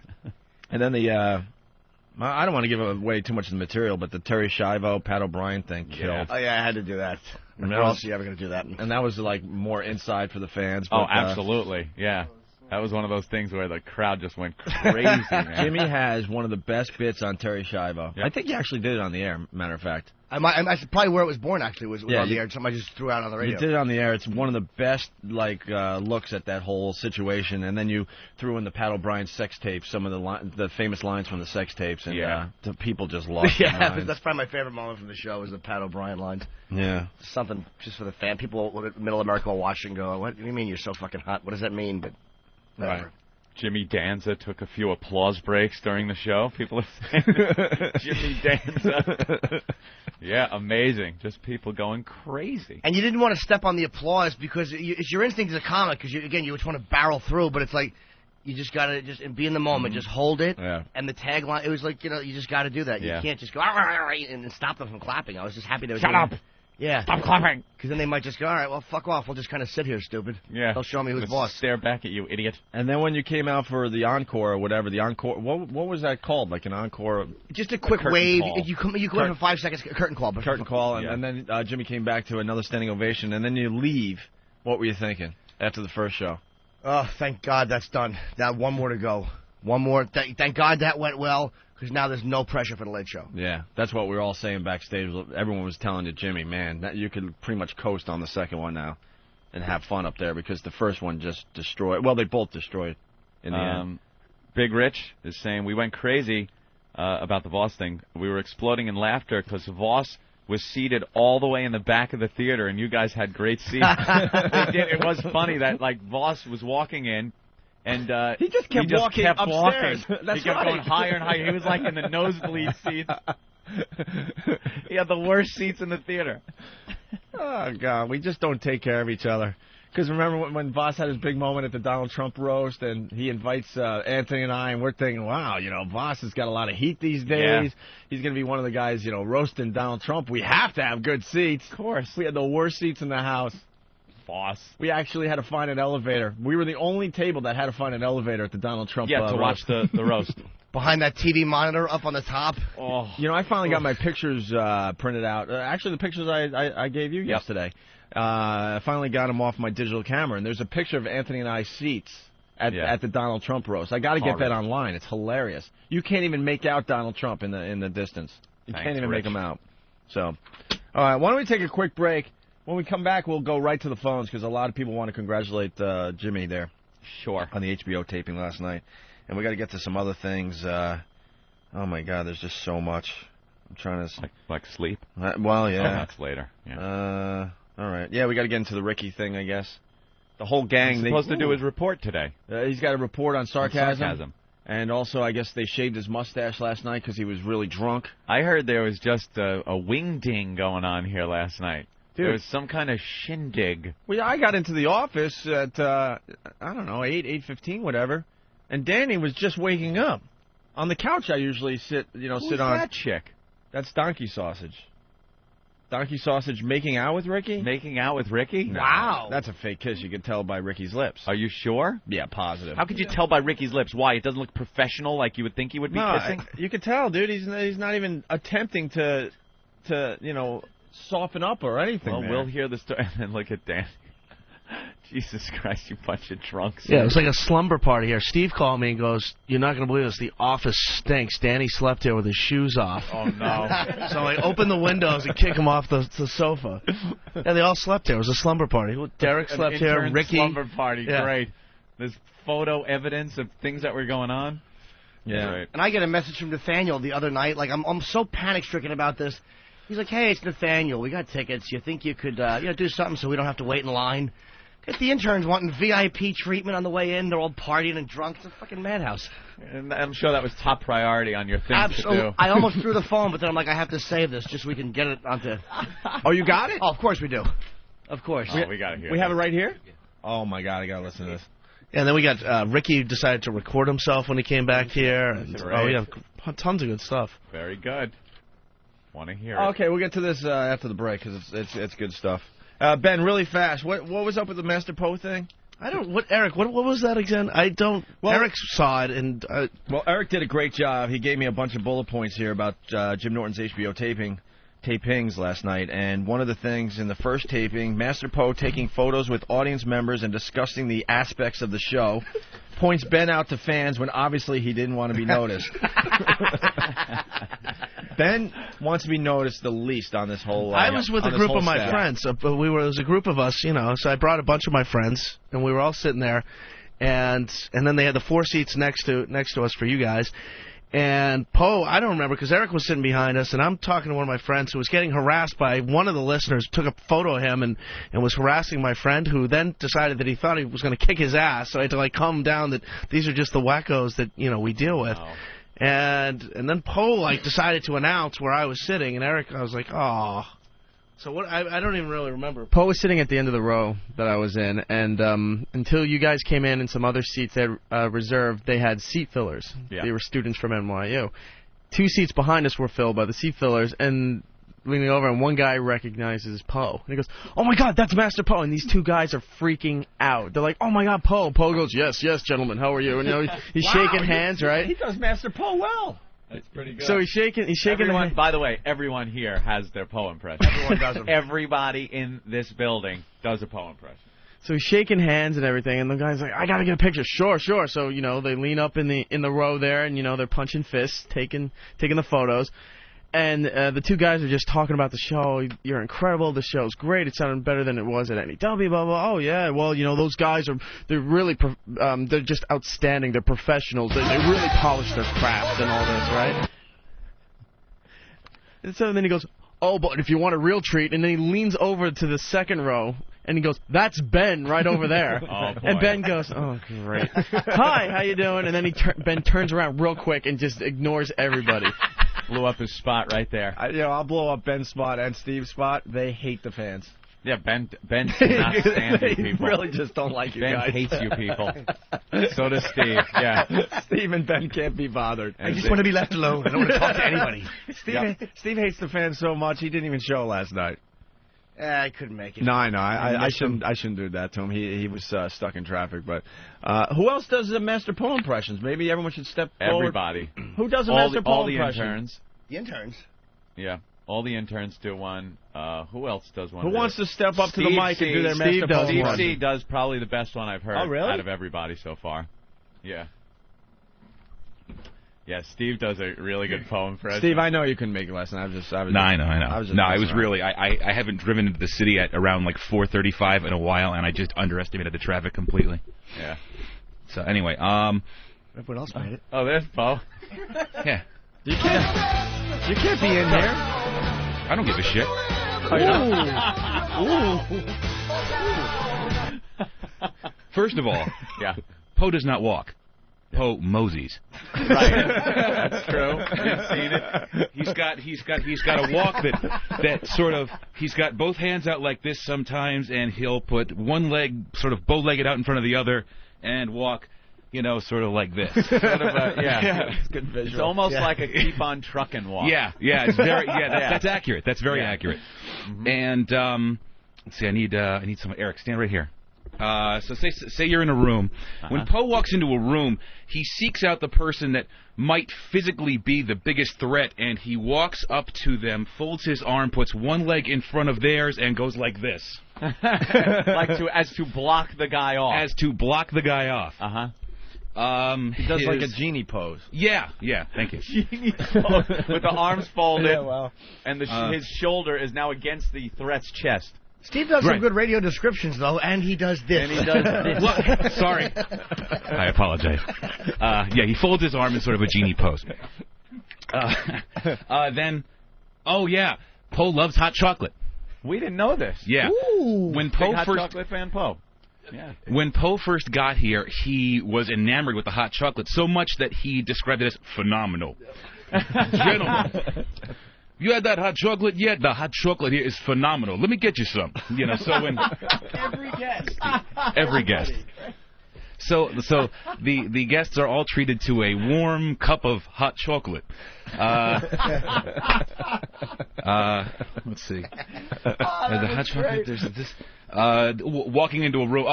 And then I don't want to give away too much of the material, but the Terry Schiavo, Pat O'Brien thing killed. Oh, yeah, I had to do that. How else are you ever going to do that? And that was, like, more inside for the fans. But, absolutely. Yeah. That was one of those things where the crowd just went crazy, man. Jimmy has one of the best bits on Terry Schiavo. Yep. I think he actually did it on the air, matter of fact. That's probably where it was born, actually, was on the air. Somebody just threw out on the radio. You did it on the air. It's one of the best, looks at that whole situation. And then you threw in the Pat O'Brien sex tapes, some of the famous lines from the sex tapes. And the people just lost their minds. That's probably my favorite moment from the show was the Pat O'Brien lines. Yeah. Something just for the fan. People in Middle America will watch and go, what do you mean you're so fucking hot? What does that mean? But whatever. Right. Jimmy Danza took a few applause breaks during the show. People are saying Jimmy Danza. Yeah, amazing. Just people going crazy. And you didn't want to step on the applause because it's your instinct as a comic because, you just want to barrel through, but it's like you just got to just be in the moment. Just hold it. Yeah. And the tagline, it was like, you just got to do that. You can't just go and stop them from clapping. I was just happy they were Shut up. Yeah. Stop clapping. Because then they might just go, all right, well, fuck off. We'll just kind of sit here, stupid. Yeah. They'll show me who's boss. Stare back at you, idiot. And then when you came out for the encore or whatever, what was that called? Like an encore? Just a quick wave. Call. You come in for 5 seconds, curtain call. Curtain call, and then Jimmy came back to another standing ovation, and then you leave. What were you thinking after the first show? Oh, thank God that's done. Now one more to go. One more. Thank God that went well. Because now there's no pressure for the Late Show. Yeah, that's what we were all saying backstage. Everyone was telling you, Jimmy, man, that you could pretty much coast on the second one now and have fun up there because the first one just destroyed. Well, they both destroyed in the end. Big Rich is saying we went crazy about the Voss thing. We were exploding in laughter because Voss was seated all the way in the back of the theater, and you guys had great seats. It was funny that, Voss was walking in, and he just kept walking upstairs. He kept going higher and higher. He was in the nosebleed seats. He had the worst seats in the theater. Oh, God. We just don't take care of each other. Because remember when Voss had his big moment at the Donald Trump roast, and he invites Anthony and I, and we're thinking, wow, Voss has got a lot of heat these days. Yeah. He's going to be one of the guys, roasting Donald Trump. We have to have good seats. Of course. We had the worst seats in the house. Voss. We actually had to find an elevator. We were the only table that had to find an elevator at the Donald Trump to watch the roast. Behind that TV monitor up on the top. Oh. I finally got my pictures printed out. Actually, the pictures I gave you yesterday. I finally got them off my digital camera, and there's a picture of Anthony and I's seats at the Donald Trump roast. I got to get that online. It's hilarious. You can't even make out Donald Trump in the distance. You can't even make him out. So, all right, why don't we take a quick break? When we come back, we'll go right to the phones because a lot of people want to congratulate Jimmy there. Sure. On the HBO taping last night. And we got to get to some other things. Oh, my God, there's just so much. I'm trying to... Like sleep? Well, yeah. Oh, that's later. Yeah. All right. Yeah, we got to get into the Ricky thing, I guess. The whole gang... He's supposed to do his report today. He's got a report on sarcasm. And also, I guess they shaved his mustache last night because he was really drunk. I heard there was just a wing-ding going on here last night. Dude. There was some kind of shindig. Well, I got into the office at, 8:15, whatever, and Danny was just waking up. On the couch I usually sit on. Who's that chick? That's Donkey Sausage. Donkey Sausage making out with Ricky? Making out with Ricky? No, Wow. That's a fake kiss. You can tell by Ricky's lips. Are you sure? Yeah, positive. How could you tell by Ricky's lips? Why? It doesn't look professional like you would think he would be kissing? You could tell, dude. He's not even attempting to soften up or anything. Well, there. we'll hear the story and then look at Dan. Jesus Christ, you bunch of drunks. Yeah, it was like a slumber party here. Steve called me and goes, "You're not going to believe this. The office stinks. Danny slept here with his shoes off." Oh, no. So I opened the windows and kick him off the sofa. Yeah, they all slept here. It was a slumber party. Derek slept here. Intern Ricky. slumber party. Yeah. Great. There's photo evidence of things that were going on. Yeah. Right. And I get a message from Nathaniel the other night. Like, I'm so panic-stricken about this. He's like, "Hey, it's Nathaniel. We got tickets. You think you could do something so we don't have to wait in line?" Get the interns wanting VIP treatment on the way in. They're all partying and drunk. It's a fucking madhouse. And I'm sure that was top priority on your things Absolutely. to do. I almost threw the phone, but then I'm like, I have to save this just so we can get it onto... Oh, you got it? Oh, of course we do. Of course. Oh, we got to hear We that. have it right here? Oh, my God. I got to listen to this. And then we got Ricky decided to record himself when he came back here. And, Right. oh, yeah, tons of good stuff. Very good. Want to hear it. Okay, we'll get to this after the break because it's good stuff. Ben, really fast. What was up with the Master Poe thing? Eric, what was that again? I don't. Well, Eric saw it, and well, Eric did a great job. He gave me a bunch of bullet points here about Jim Norton's HBO tapings last night. And one of the things in the first taping, Master Poe taking photos with audience members and discussing the aspects of the show, points Ben out to fans when obviously he didn't want to be noticed. Ben wants to be noticed the least on this whole. I was with a group of my friends. It was a group of us, So I brought a bunch of my friends, and we were all sitting there, and then they had the 4 seats next to us for you guys. And Poe, I don't remember because Eric was sitting behind us, and I'm talking to one of my friends who was getting harassed by one of the listeners. Took a photo of him and was harassing my friend, who then decided that he thought he was going to kick his ass. So I had to calm down that these are just the wackos that we deal with. Wow. And then Poe decided to announce where I was sitting, and Eric, I was like, oh. So what? I don't even really remember. Poe was sitting at the end of the row that I was in, and until you guys came in and some other seats they had reserved, they had seat fillers. Yeah. They were students from NYU. 2 seats behind us were filled by the seat fillers, and leaning over, and one guy recognizes Poe. And he goes, "Oh, my God, that's Master Poe." And these 2 guys are freaking out. They're like, "Oh, my God, Poe." Poe goes, "Yes, yes, gentlemen, how are you?" And, he's shaking hands, right? He does Master Poe well. That's pretty good. So he's shaking everyone, by the way, everyone here has their Poe impression. Everyone does them. Everybody in this building does a Poe impression. So he's shaking hands and everything, and the guy's like, "I gotta get a picture." Sure. So they lean up in the row there, and they're punching fists, taking the photos. And the 2 guys are just talking about the show. "You're incredible. The show's great. It sounded better than it was at NEW, blah, blah." "Oh, yeah. Well, those guys they're really, they're just outstanding. They're professionals. They really polish their craft and all this, right?" And so then he goes, "Oh, but if you want a real treat," and then he leans over to the second row, and he goes, "That's Ben right over there." Oh, boy. And Ben goes, "Oh, great. Hi, how you doing?" And then Ben turns around real quick and just ignores everybody. Blew up his spot right there. I'll blow up Ben's spot and Steve's spot. They hate the fans. Yeah, Ben cannot stand you people. They really just don't like you Ben guys. hates you people. So does Steve. Yeah. Steve and Ben can't be bothered. I just want to be left alone. I don't want to talk to anybody. Steve hates the fans so much he didn't even show last night. I couldn't make it. No, I know. I shouldn't do that to him. He was stuck in traffic. But who else does the Master Poe impressions? Maybe everyone should step forward. Everybody. Who does a Master Poe all the impression? interns. The interns? Yeah. All the interns do one. Who else does one? Who wants to step up to the mic and do their Master Poe Steve impression? C does probably the best one I've heard out of everybody so far. Yeah. Yeah, Steve does a really good Poe impression. Steve, I know you couldn't make it last night. No, I know. I was really. I haven't driven into the city at around 4:35 in a while, and I just underestimated the traffic completely. Yeah. So anyway, everyone else made it. Oh, there's Poe. Yeah. You can't be in here. I don't give a shit. First of all, yeah, Poe does not walk. Poe moseys. Right. That's true. I've seen it. He's got a walk that sort of, he's got both hands out like this sometimes, and he'll put one leg sort of bow-legged out in front of the other and walk, sort of like this. Sort of yeah. It's good visual. It's almost like a keep on trucking walk. Yeah, it's very that's accurate. That's very accurate. And let's see, I need some. Eric, stand right here. So say you're in a room. When Poe walks into a room, he seeks out the person that might physically be the biggest threat, and he walks up to them, folds his arm, puts one leg in front of theirs, and goes like this. As to block the guy off. As to block the guy off. He does like a genie pose. Yeah, thank you. Genie pose with the arms folded, and his shoulder is now against the threat's chest. Steve does some good radio descriptions, though, and he does this. What? Sorry. I apologize. He folds his arm in sort of a genie pose. Then, Poe loves hot chocolate. We didn't know this. Yeah. Ooh. When Poe hot first chocolate fan, Poe. Yeah. When Poe first got here, he was enamored with the hot chocolate so much that he described it as phenomenal. Gentlemen, you had that hot chocolate yet? The hot chocolate here is phenomenal. Let me get you some. So when every guest. So the guests are all treated to a warm cup of hot chocolate. Let's see. The hot chocolate. There's this. Walking into a room.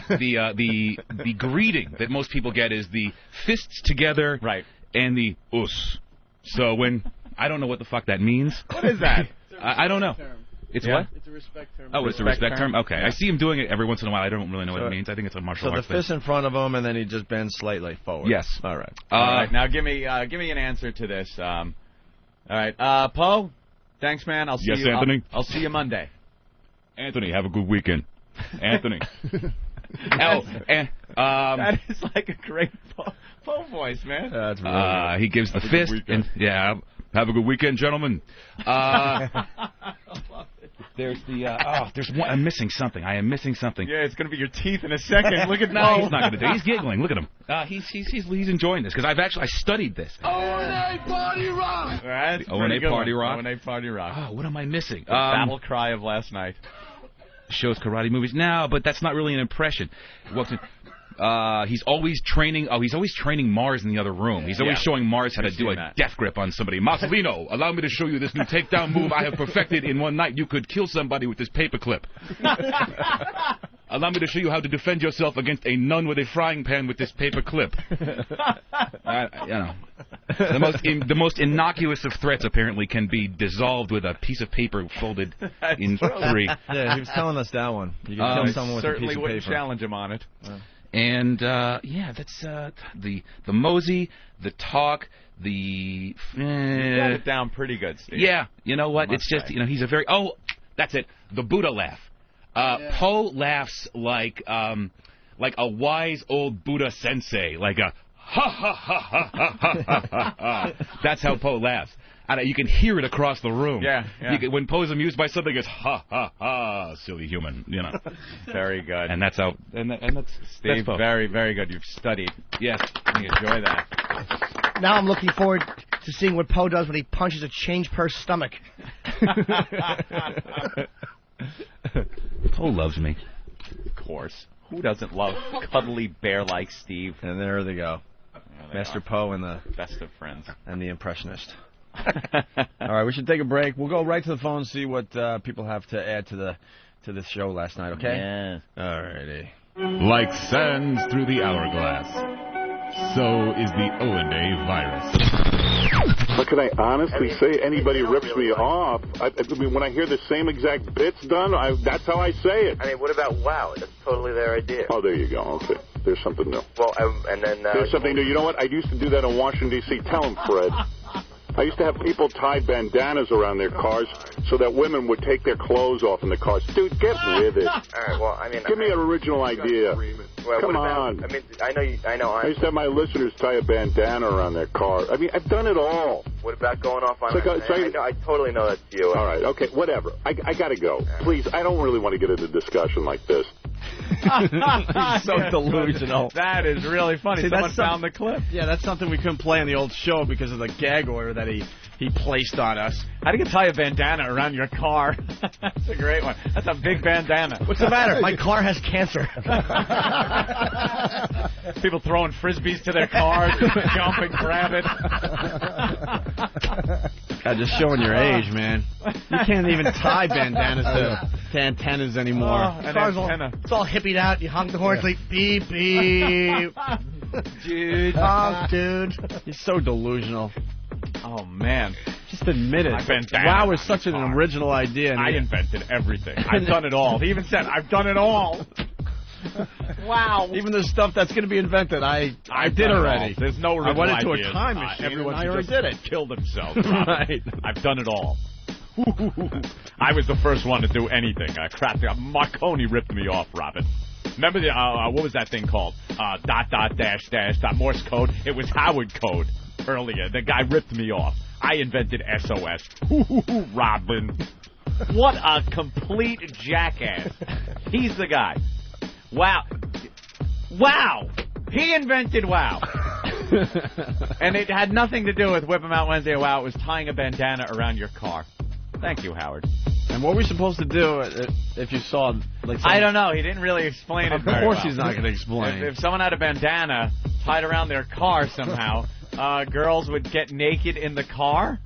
The greeting that most people get is the fists together, right, and the us. So when I don't know what the fuck that means. What is that? I don't know. It's what? It's a respect term. Oh, it's a respect term? Okay. I see him doing it every once in a while. I don't really know what it means. I think it's a martial arts thing. So the fist in front of him, and then he just bends slightly forward. Yes. All right. All right. Now give me an answer to this. All right. Poe, thanks, man. I'll see you. Anthony. I'll see you Monday. Anthony, have a good weekend. Anthony. That is like a great Poe voice, man. That's really good. He gives the fist. And, have a good weekend, gentlemen. There's there's one. I'm missing something. I am missing something. Yeah, it's gonna be your teeth in a second. Look at No, he's not gonna do it. He's giggling. Look at him. He's enjoying this because I studied this. O&A Party Rock. Right. O&A Party Rock. O&A Party Rock. Oh, what am I missing? The battle cry of last night. Shows karate movies. No, but that's not really an impression. He's always training. Oh, he's always training Mars in the other room. He's always showing Mars how to do a death grip on somebody. Marcelino, allow me to show you this new takedown move I have perfected in one night. You could kill somebody with this paperclip. Allow me to show you how to defend yourself against a nun with a frying pan with this paperclip. The most innocuous of threats apparently can be dissolved with a piece of paper folded in three. Yeah, he was telling us that one. You can kill someone with a piece of paper. Certainly wouldn't challenge him on it. And that's the Mosey, the talk, the. You got it down pretty good, Steve. Yeah, you know what? It's just he's a very that's it. The Buddha laugh. Poe laughs like a wise old Buddha sensei, like a ha ha ha ha ha ha ha ha. That's how Poe laughs. You can hear it across the room. Yeah. When Poe's amused by something, it's ha ha ha, silly human. Very good. And that's how. And that's Steve. That's very, very good. You've studied. Yes. You enjoy that. Now I'm looking forward to seeing what Poe does when he punches a change purse stomach. Poe loves me. Of course. Who doesn't love cuddly bear like Steve? And there they go. Master Poe and the best of friends and the impressionist. All right, we should take a break. We'll go right to the phone and see what people have to add to the show last night, okay? Yeah. All righty. Like sands through the hourglass, so is the O&A virus. But can I honestly say anybody rips me off? I mean, when I hear the same exact bits done, that's how I say it. I mean, what about WOW? That's totally their idea. Oh, there you go. Okay. There's something new. Well, and then... There's something new. You know what? I used to do that in Washington, D.C. Tell him, Fred. I used to have people tie bandanas around their cars so that women would take their clothes off in the cars. Dude, get with it. All right, well, I mean... Give me an original idea. Well, Come on. I mean, I know. I used to have my listeners tie a bandana around their car. I mean, I've done it all. What about going off on... I totally know that's you. All right, okay, whatever. I got to go. Please, I don't really want to get into a discussion like this. So delusional. That is really funny. See, Someone found the clip. Yeah, that's something we couldn't play on the old show because of the gag order that he placed on us. How do you tie a bandana around your car? That's a great one. That's a big bandana. What's the matter? My car has cancer. People throwing frisbees to their cars, jump and grab it. God, just showing your age, man. You can't even tie bandanas to antennas anymore. It's all hippied out. You honk the horn, like beep, beep. Dude. Honk, dude. He's so delusional. Oh, man. Just admit it. Wow is such an original idea. I invented everything. I've done it all. He even said, I've done it all. Wow. Even the stuff that's going to be invented, I did already. There's no original I went into ideas. a time machine Everyone and I already just did it. Killed themselves. Right. I've done it all. I was the first one to do anything. Marconi ripped me off, Robin. Remember the what was that thing called? Dot, dash, dash, dot, Morse code. It was Howard code earlier. The guy ripped me off. I invented SOS. Robin. What a complete jackass. He's the guy. Wow. Wow. He invented wow. And it had nothing to do with Whip 'em Out Wednesday. Wow, it was tying a bandana around your car. Thank you, Howard. And what were we supposed to do if you saw, like, I don't know. He didn't really explain it very well. Of course he's not going to explain. If someone had a bandana tied around their car somehow, girls would get naked in the car?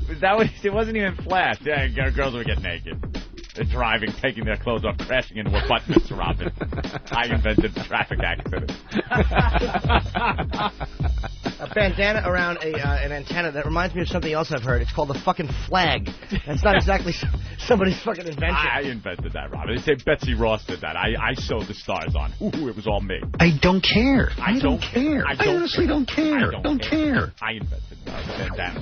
Was that what it wasn't even flash. Yeah, girls would get naked. They're driving, taking their clothes off, crashing into a butt, Mr. Robin. I invented the traffic accident. A bandana around an antenna. That reminds me of something else I've heard. It's called the fucking flag. That's not exactly somebody's fucking invention. I invented that, Robin. They say Betsy Ross did that. I sewed the stars on. Ooh, it was all me. I don't care. I don't care. I honestly don't care. I don't care. I invented the bandana.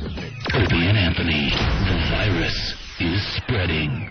Opie and Anthony, the virus is spreading.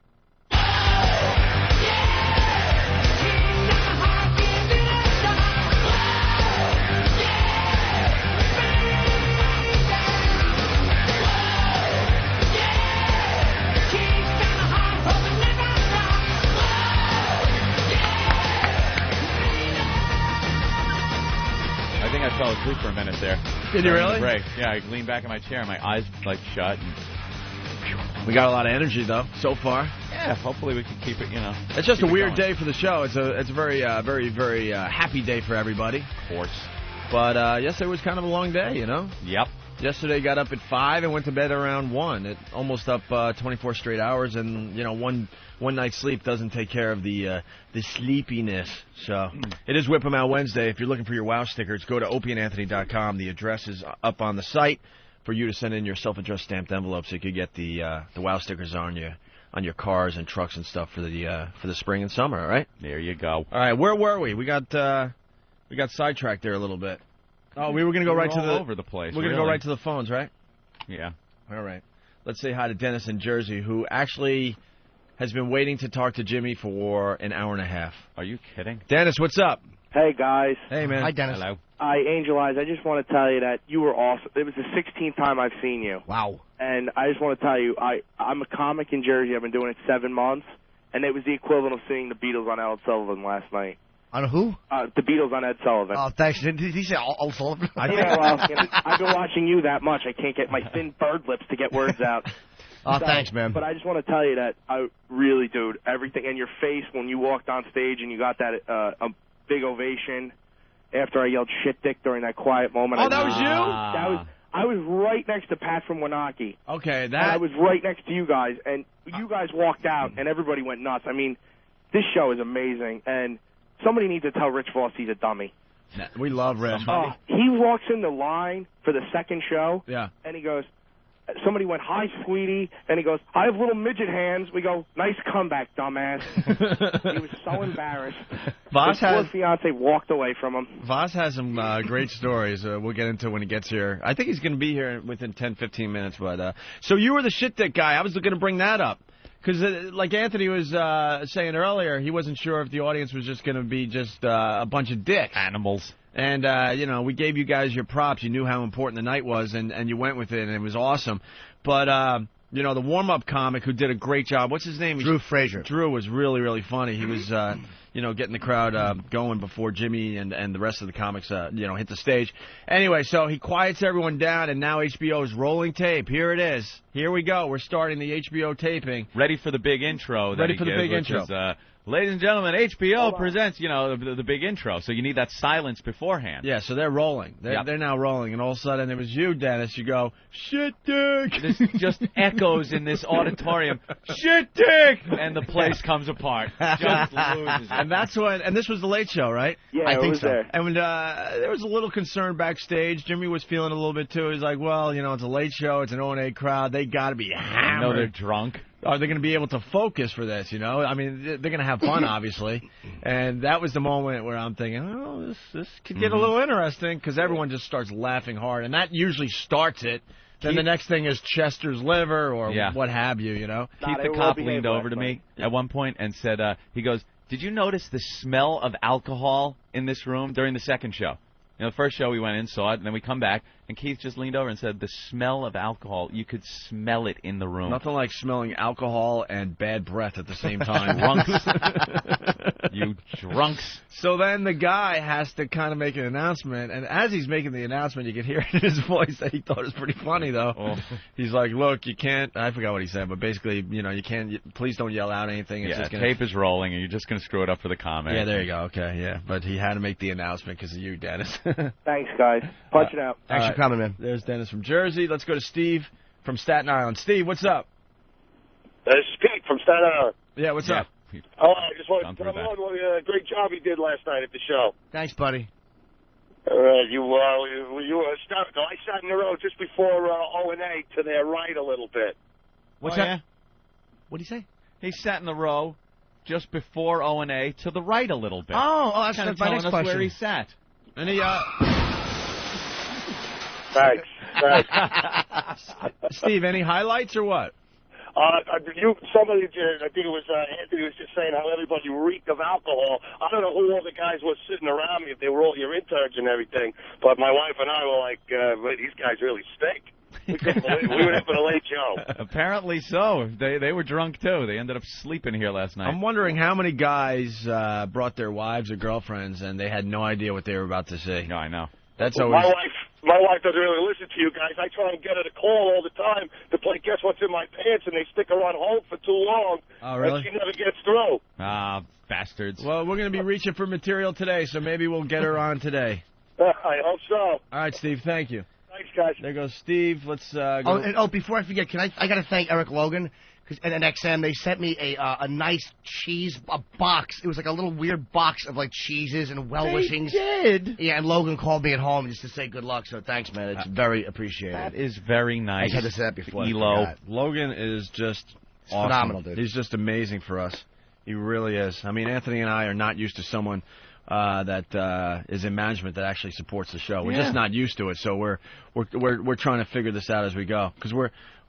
I think I fell asleep for a minute there. Did you really? Break. Yeah, I leaned back in my chair, my eyes like shut. And we got a lot of energy though so far. Yeah, hopefully we can keep it. It's just a weird day for the show. It's a very very happy day for everybody. Of course. But yesterday was kind of a long day, Yep. Yesterday got up at 5 and went to bed around 1. It almost up 24 straight hours, and one night's sleep doesn't take care of the sleepiness. So it is Whip 'em Out Wednesday. If you're looking for your WOW stickers, go to opieandanthony.com. The address is up on the site for you to send in your self-addressed stamped envelope, so you could get the WOW stickers on your cars and trucks and stuff for the spring and summer. All right. There you go. All right. Where were we? We got sidetracked there a little bit. Oh, we were going to go right to all over the place. We're going to go right to the phones, right? Yeah. All right. Let's say hi to Dennis in Jersey, who actually has been waiting to talk to Jimmy for an hour and a half. Are you kidding? Dennis, what's up? Hey, guys. Hey, man. Hi, Dennis. Hello. Hi, Angel Eyes. I just want to tell you that you were awesome. It was the 16th time I've seen you. Wow. And I just want to tell you, I'm a comic in Jersey. I've been doing it 7 months, and it was the equivalent of seeing the Beatles on Ed Sullivan last night. On who? The Beatles on Ed Sullivan. Oh, thanks. Did he say Ed Sullivan? Yeah, well, I've been watching you that much. I can't get my thin bird lips to get words out. Oh, thanks, man. But I just want to tell you that I really, dude, everything in your face when you walked on stage and you got that a big ovation after I yelled shit dick during that quiet moment. Oh, that was you? I was right next to Pat from Wanaki. Okay, And I was right next to you guys, and you guys walked out, and everybody went nuts. I mean, this show is amazing, and somebody needs to tell Rich Voss he's a dummy. We love Rich. He walks in the line for the second show, and he goes, somebody went, "Hi, sweetie," and he goes, "I have little midget hands." We go, "Nice comeback, dumbass." He was so embarrassed. His poor fiance walked away from him. Voss has some great stories we'll get into when he gets here. I think he's going to be here within 10, 15 minutes. But so you were the shit dick guy. I was going to bring that up. Because, like Anthony was saying earlier, he wasn't sure if the audience was just going to be just a bunch of dicks. Animals. And, we gave you guys your props. You knew how important the night was, and you went with it, and it was awesome. But, the warm-up comic who did a great job, what's his name? Drew Frazier. Drew was really, really funny. He was getting the crowd going before Jimmy and the rest of the comics, hit the stage. Anyway, so he quiets everyone down, and now HBO is rolling tape. Here it is. Here we go. We're starting the HBO taping. Ready for the big intro. Ready for the big intro. Ladies and gentlemen, HBO presents, the big intro. So you need that silence beforehand. Yeah, so they're rolling. They're now rolling, and all of a sudden it was you, Dennis. You go, shit dick. This just echoes in this auditorium. Shit dick! And the place comes apart. Just loses. And that's when. And this was the Late Show, right? Yeah, I think was so. there. And when, there was a little concern backstage. Jimmy was feeling a little bit too. He's like, well, it's a Late Show. It's an O&A crowd. They got to be hammered. I know they're drunk. Are they going to be able to focus for this, I mean, they're going to have fun, obviously. And that was the moment where I'm thinking, oh, this could get a little interesting, because everyone just starts laughing hard. And that usually starts it. Then the next thing is Chester's liver or what have you, Keith the cop leaned over to me at one point and said, he goes, did you notice the smell of alcohol in this room during the second show? The first show we went in, saw it, and then we come back, and Keith just leaned over and said, the smell of alcohol, you could smell it in the room. Nothing like smelling alcohol and bad breath at the same time. Drunks. You drunks. So then the guy has to kind of make an announcement, and as he's making the announcement, you can hear in his voice that he thought it was pretty funny, though. Oh. He's like, look, you can't, I forgot what he said, but basically, you can't, please don't yell out anything. It's just tape is rolling, and you're just going to screw it up for the comment. Yeah, there you go, okay, yeah. But he had to make the announcement because of you, Dennis. Thanks, guys. Punch it out. Thanks for coming, man. There's Dennis from Jersey. Let's go to Steve from Staten Island. Steve, what's up? This is Pete from Staten Island. Yeah, what's up? Oh, I just wanted to tell him what a great job he did last night at the show. Thanks, buddy. You stopped. I sat in the row just before O&A to their right a little bit. What's that? Yeah? What'd he say? He sat in the row just before O&A to the right a little bit. Oh, that's kind of my telling next us question. where he sat. And he, Thanks. Steve, any highlights or what? Somebody, I think it was Anthony, was just saying how everybody reeked of alcohol. I don't know who all the guys were sitting around me, if they were all your interns and everything, but my wife and I were like, these guys really stink. We couldn't believe it. We were in for the Late Show. Apparently so. They were drunk, too. They ended up sleeping here last night. I'm wondering how many guys brought their wives or girlfriends and they had no idea what they were about to see. No, I know. That's always... My wife doesn't really listen to you guys. I try and get her to call all the time to play Guess What's in My Pants, and they stick her on hold for too long. Oh, really? And she never gets through. Ah, bastards. Well, we're going to be reaching for material today, so maybe we'll get her on today. I hope so. All right, Steve, thank you. Thanks, guys. There goes Steve. Let's go. Before I forget, I got to thank Eric Logan. And XM, they sent me a nice cheese box. It was like a little weird box of like cheeses and well-wishings. They did? Yeah, and Logan called me at home just to say good luck, so thanks, man. It's very appreciated. That is very nice. I just had to say that before. Elo. Logan is just awesome. Phenomenal, dude. He's just amazing for us. He really is. I mean, Anthony and I are not used to someone that is in management that actually supports the show. We're just not used to it, so we're trying to figure this out as we go, because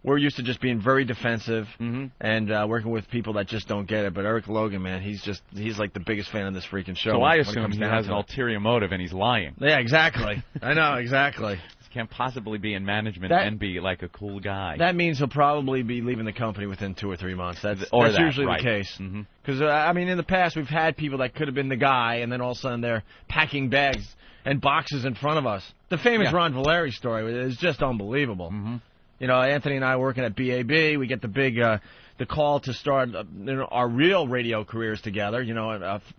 we're used to just being very defensive and working with people that just don't get it. But Eric Logan, man, he's like the biggest fan of this freaking show. So I assume he has an ulterior motive and he's lying. Yeah, exactly. I know, exactly. He can't possibly be in management and be like a cool guy. That means he'll probably be leaving the company within 2 or 3 months. That's usually the case. Because, I mean, in the past, we've had people that could have been the guy, and then all of a sudden they're packing bags and boxes in front of us. The famous Ron Valeri story is just unbelievable. Anthony and I working at BAB, we get the big the call to start our real radio careers together.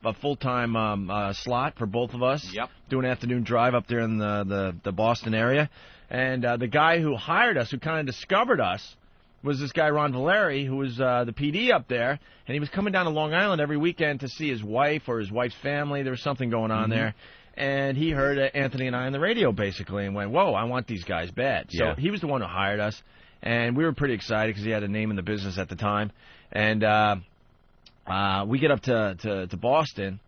A full-time slot for both of us. Yep. Do an afternoon drive up there in the Boston area. And the guy who hired us, who kind of discovered us, was this guy Ron Valeri, who was the PD up there. And he was coming down to Long Island every weekend to see his wife or his wife's family. There was something going on there. And he heard Anthony and I on the radio, basically, and went, whoa, I want these guys bad. So he was the one who hired us, and we were pretty excited because he had a name in the business at the time. And we get up to Boston,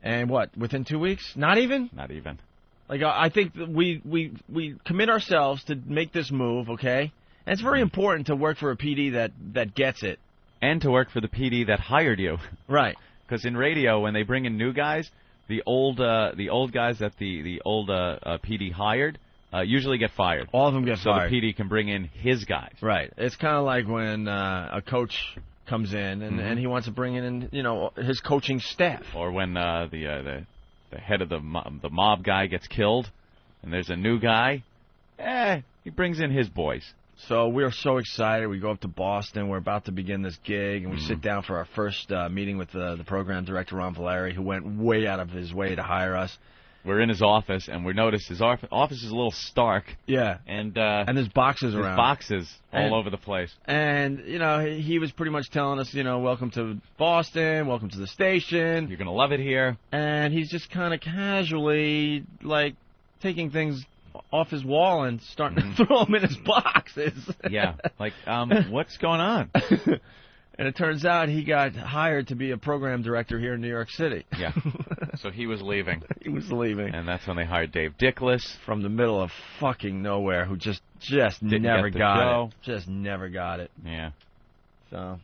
and within 2 weeks? Not even? Not even. Like, I think that we commit ourselves to make this move, okay? And it's very important to work for a PD that gets it. And to work for the PD that hired you. Right. Because in radio, when they bring in new guys, the old guys that the old PD hired usually get fired. All of them get fired. So the PD can bring in his guys. Right. It's kind of like when a coach comes in, and he wants to bring in, his coaching staff. Or when the head of the mob guy gets killed, and there's a new guy, he brings in his boys. So we are so excited. We go up to Boston. We're about to begin this gig, and we sit down for our first meeting with the program director, Ron Valeri, who went way out of his way to hire us. We're in his office, and we notice his office is a little stark. Yeah. And there's boxes around. There's boxes all over the place. And, he was pretty much telling us, welcome to Boston, welcome to the station. You're going to love it here. And he's just kind of casually, taking things off his wall and starting to throw them in his boxes. Yeah. What's going on? And it turns out he got hired to be a program director here in New York City. Yeah. So he was leaving. He was leaving. And that's when they hired Dave Dickless. From the middle of fucking nowhere, who just never got it. Just never got it. Yeah. So.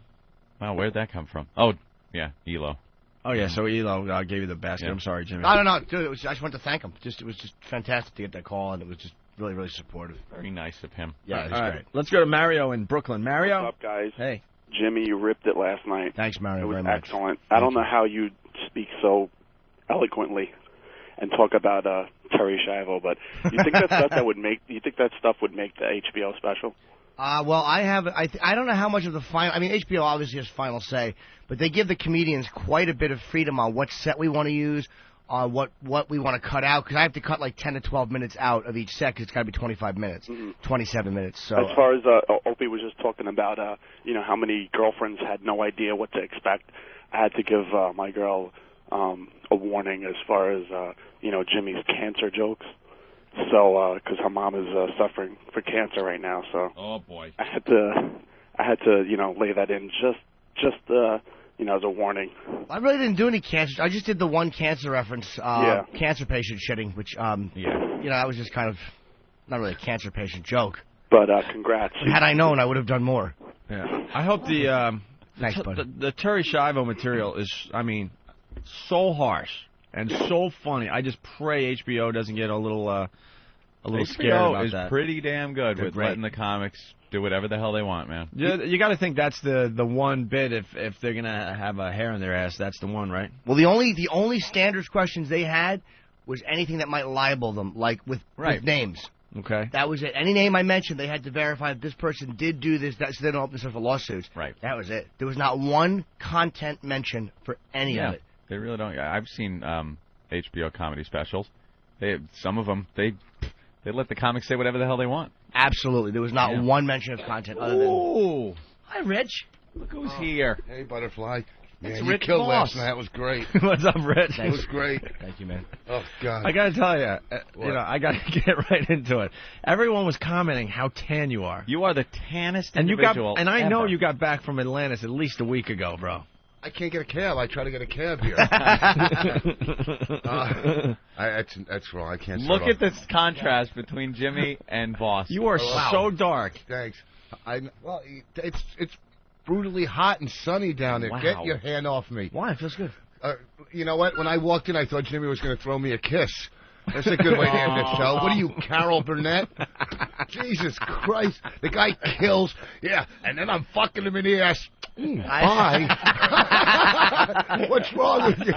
Wow, where'd that come from? Oh, yeah, Elo. Oh, yeah, so Elo gave you the basket. Yeah. I'm sorry, Jimmy. No, dude, I just wanted to thank him. It was just fantastic to get that call, and it was just really, really supportive. Very nice of him. Yeah, it was All great. right, let's go to Mario in Brooklyn. Mario? What's up, guys? Hey. Jimmy, you ripped it last night. Thanks, Mario. It was very much. excellent. I don't know how you speak so eloquently and talk about Terry Schiavo, but you think that stuff would make the HBO special? Well, I don't know how much of the final. I mean, HBO obviously has final say, but they give the comedians quite a bit of freedom on what set we want to use, on what we want to cut out, because I have to cut 10 to 12 minutes out of each set, because it's got to be 25 minutes, 27 minutes. So as far as Opie was just talking about, how many girlfriends had no idea what to expect, I had to give my girl a warning as far as Jimmy's cancer jokes. So, because her mom is suffering for cancer right now, so oh boy, I had to lay that in just as a warning. I really didn't do any cancer. I just did the one cancer reference, cancer patient shitting, which that was just kind of not really a cancer patient joke. But congrats. Had I known, I would have done more. Yeah, I hope the thanks, buddy. The Terry Schiavo material is, so harsh and so funny. I just pray HBO doesn't get a little scared about that. HBO is pretty damn good with letting the comics do whatever the hell they want, man. You got to think that's the one bit. If they're gonna have a hair in their ass, that's the one, right? Well, the only standards questions they had was anything that might libel them, with names. Okay. That was it. Any name I mentioned, they had to verify that this person did do this, so they don't open themselves for lawsuits. Right. That was it. There was not one content mention for any of it. They really don't. I've seen HBO comedy specials. Some of them, they let the comics say whatever the hell they want. Absolutely. There was not one mention of content other than... Oh, hi, Rich. Look who's here. Hey, Butterfly. It's you Rich killed Moss. last night. That was great. What's up, Rich? It was great. Thank you, man. Oh, God. I got to tell you, I got to get right into it. Everyone was commenting how tan you are. You are the tannest individual And I ever. know you got back from Atlantis at least a week ago, bro. I can't get a cab. I try to get a cab here. That's wrong. I can't. Look at this contrast between Jimmy and Boss. You are so dark. Thanks. It's brutally hot and sunny down there. Wow. Get your hand off me. Why? It feels good. You know what? When I walked in, I thought Jimmy was going to throw me a kiss. That's a good way to end this show. What are you, Carol Burnett? Jesus Christ. The guy kills. Yeah, and then I'm fucking him in the ass. Bye. What's wrong with you?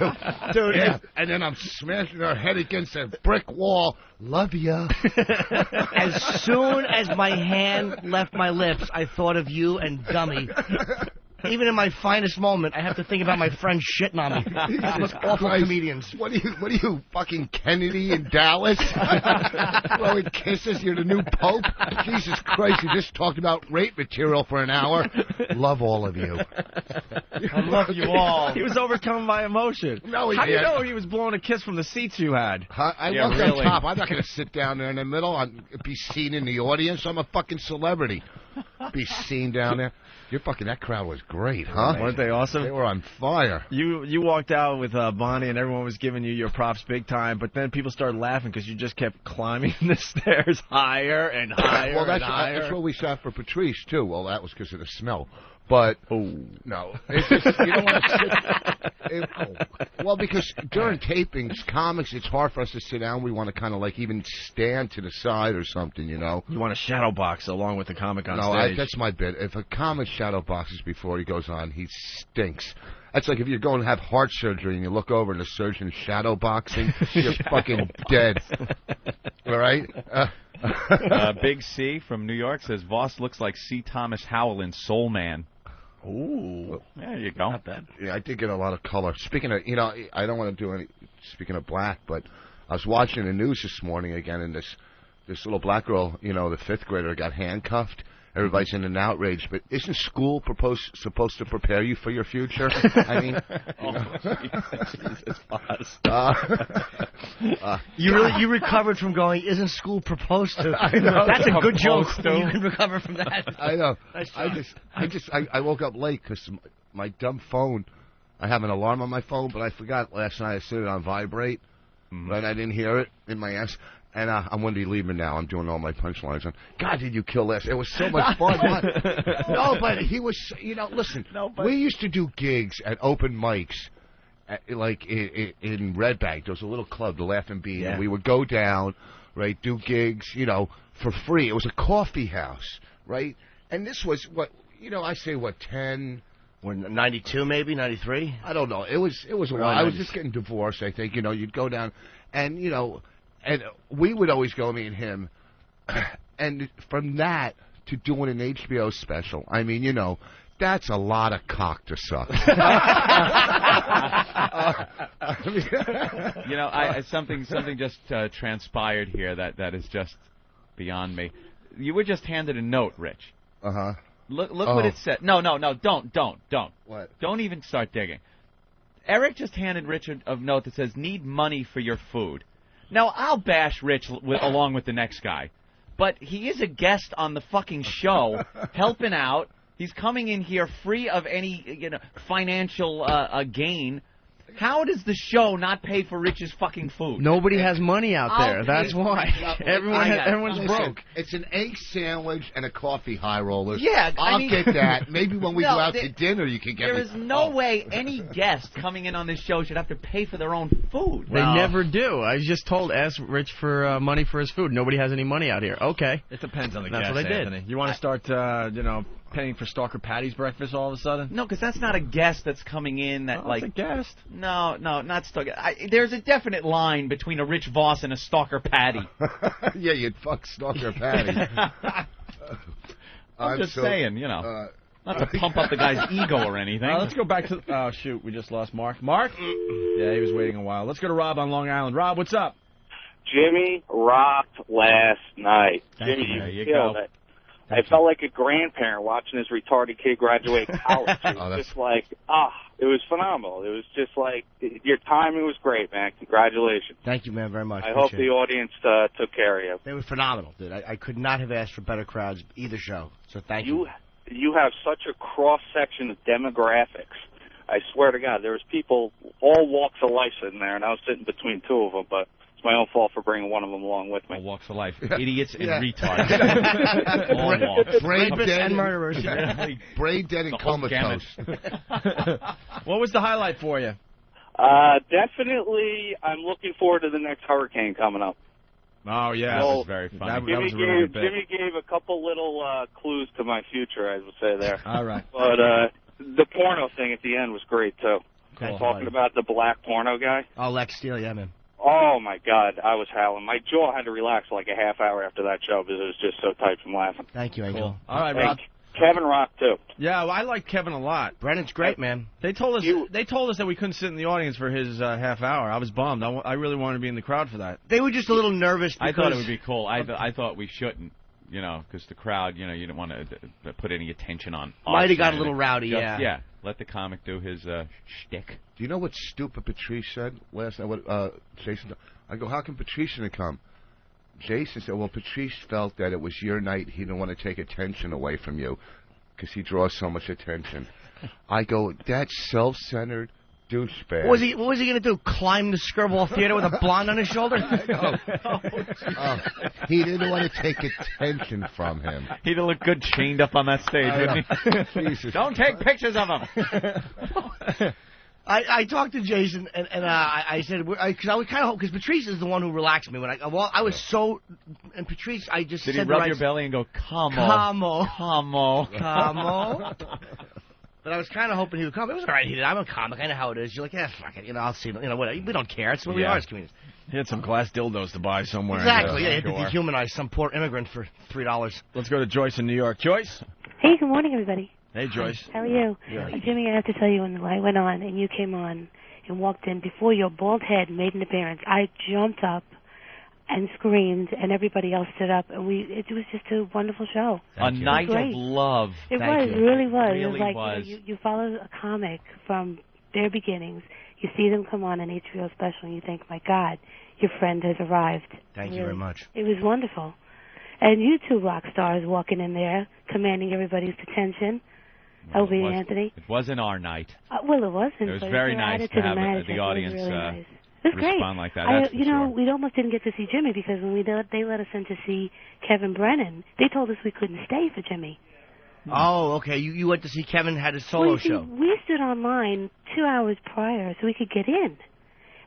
Dude, and then I'm smashing her head against a brick wall. Love ya. As soon as my hand left my lips, I thought of you and Dummy. Even in my finest moment, I have to think about my friends shitting on me. Those awful comedians. What are you, fucking Kennedy in Dallas? Throwing kisses? You're the new Pope? Jesus Christ, you just talked about rape material for an hour. Love all of you. I love you all. He was overcome by emotion. No, How do you know he was blowing a kiss from the seats you had? I walked on top. I'm not going to sit down there in the middle and be seen in the audience. I'm a fucking celebrity. Be seen down there. That crowd was great, huh? Weren't they awesome? They were on fire. You walked out with Bonnie and everyone was giving you your props big time, but then people started laughing because you just kept climbing the stairs higher and higher Well, that's higher. where we sat for Patrice, too. Well, that was because of the smell. But no, it's just, you don't want to sit. Well, because during tapings, comics, it's hard for us to sit down. We want to kind of like even stand to the side or something, you know. You want to shadow box along with the comic on No, stage. that's my bit. If a comic shadow boxes before he goes on, he stinks. That's like if you're going to have heart surgery and you look over and the surgeon's shadow boxing, you're fucking dead. All right? Big C from New York says Voss looks like C. Thomas Howell in Soul Man. Ooh. There you go. Not bad. Yeah, I did get a lot of color. Speaking of, you know, I don't want to do any, speaking of black, but I was watching the news this morning again, and this little black girl, you know, the 5th grader, got handcuffed. Everybody's in an outrage, but isn't school supposed to prepare you for your future? I mean, you recovered from going, isn't school proposed to? I know. That's a good joke. To. You can recover from that. I know. Nice I woke up late because my dumb phone, I have an alarm on my phone, but I forgot last night I set it on vibrate, and I didn't hear it in my ass. And I'm Wendy Liebman now. I'm doing all my punchlines on. God, did you kill this? It was so much fun. No, but he was. You know, listen. We used to do gigs at open mics, like in Red Bank. There was a little club, the Laughing Bee, and we would go down, right, do gigs, you know, for free. It was a coffee house, right? And this was what, you know, I say what 10. Or 92 maybe, 93? I don't know. It was a while. I was just getting divorced, I think. You know, you'd go down, and you know. And we would always go, me and him, and from that to doing an HBO special, I mean, you know, that's a lot of cock to suck. You know, something just transpired here that is just beyond me. You were just handed a note, Rich. Uh-huh. Look what it said. No, don't. What? Don't even start digging. Eric just handed Rich a note that says, need money for your food. Now, I'll bash Rich along with the next guy, but he is a guest on the fucking show, helping out. He's coming in here free of any, you know, financial gain. How does the show not pay for Rich's fucking food? Nobody has money out there. That's why. Everyone's broke. It's an egg sandwich and a coffee high roller. Yeah, I'll get that. Maybe when we go out to dinner, you can get There is no way any guest coming in on this show should have to pay for their own food. They never do. I was just told, ask Rich for money for his food. Nobody has any money out here. Okay. It depends on the That's guest, what I did. Anthony. You want to start, you know, paying for Stalker Patty's breakfast all of a sudden? No, because that's not a guest that's coming in that, like... It's a guest. No, not Stalker. There's a definite line between a Rich Voss and a Stalker Patty. Yeah, you'd fuck Stalker Patty. I'm just saying, you know. Not to pump up the guy's ego or anything. Let's go back to... Oh, shoot, we just lost Mark. Mark? Yeah, he was waiting a while. Let's go to Rob on Long Island. Rob, what's up? Jimmy rocked last night. Jimmy, you killed it. I felt like a grandparent watching his retarded kid graduate college. It was just like, it was phenomenal. It was just like, your timing was great, man. Congratulations. Thank you, man, very much. I hope the audience took care of you. They were phenomenal, dude. I could not have asked for better crowds either show. So thank you. You have such a cross-section of demographics. I swear to God, there was people, all walks of life sitting there, and I was sitting between two of them, but it's my own fault for bringing one of them along with me. All walks of life. Idiots and retards. All walks. Brain dead and murderers. Brain dead and comatose. What was the highlight for you? Definitely, I'm looking forward to the next hurricane coming up. Oh, yeah. That was very funny. Jimmy gave a couple little clues to my future, I would say there. All right. But the porno thing at the end was great, too. Cool. Talking about the black porno guy. Oh, Lex Steele, yeah, man. Oh, my God, I was howling. My jaw had to relax for like a half hour after that show because it was just so tight from laughing. Thank you, Angel. Cool. All right, Rob. Kevin Rock, too. Yeah, well, I like Kevin a lot. Brennan's great, man. They told us that we couldn't sit in the audience for his half hour. I was bummed. I really wanted to be in the crowd for that. They were just a little nervous because... I thought it would be cool. I thought we shouldn't, you know, because the crowd, you know, you didn't want to put any attention on us. Might have got a little rowdy, yeah. Yeah, let the comic do his shtick. Do you know what stupid Patrice said last night? What Jason... I go, how can Patrice didn't come? Jason said, well, Patrice felt that it was your night. He didn't want to take attention away from you because he draws so much attention. I go, that's self-centered douchebag. What was he going to do? Climb the Skirball Theater with a blonde on his shoulder? He didn't want to take attention from him. He'd look good chained up on that stage, wouldn't he? Jesus. Don't take pictures of him. I talked to Jason and I said because I was kind of because Patrice is the one who relaxed me when I was so and Patrice I just did said he rub your belly and go come on. But I was kind of hoping he would come. It was all right. I'm a comic. I know how it is. You're like, fuck it. I'll see. Whatever. We don't care. It's what we are as comedians. He had some glass dildos to buy somewhere. Exactly. Yeah, he had to dehumanize some poor immigrant for $3. Let's go to Joyce in New York. Joyce. Hey, good morning, everybody. Hey, Joyce. How are you? Good. Jimmy, I have to tell you, when the light went on and you came on and walked in, before your bald head made an appearance, I jumped up and screamed, and everybody else stood up, and it was just a wonderful show. A night of love. It really was. Really it was like was. You follow a comic from their beginnings. You see them come on an HBO special, and you think, my God, your friend has arrived. Thank you very much. It was wonderful. And you two rock stars walking in there, commanding everybody's attention. Opie and Anthony. It wasn't our night. Well, it wasn't. It was but very it nice added to the have magic. the audience It was really nice. It was respond great. like that. That's we almost didn't get to see Jimmy because when they let us in to see Kevin Brennan, they told us we couldn't stay for Jimmy. Oh, okay. You went to see Kevin had his solo show. We stood online 2 hours prior so we could get in,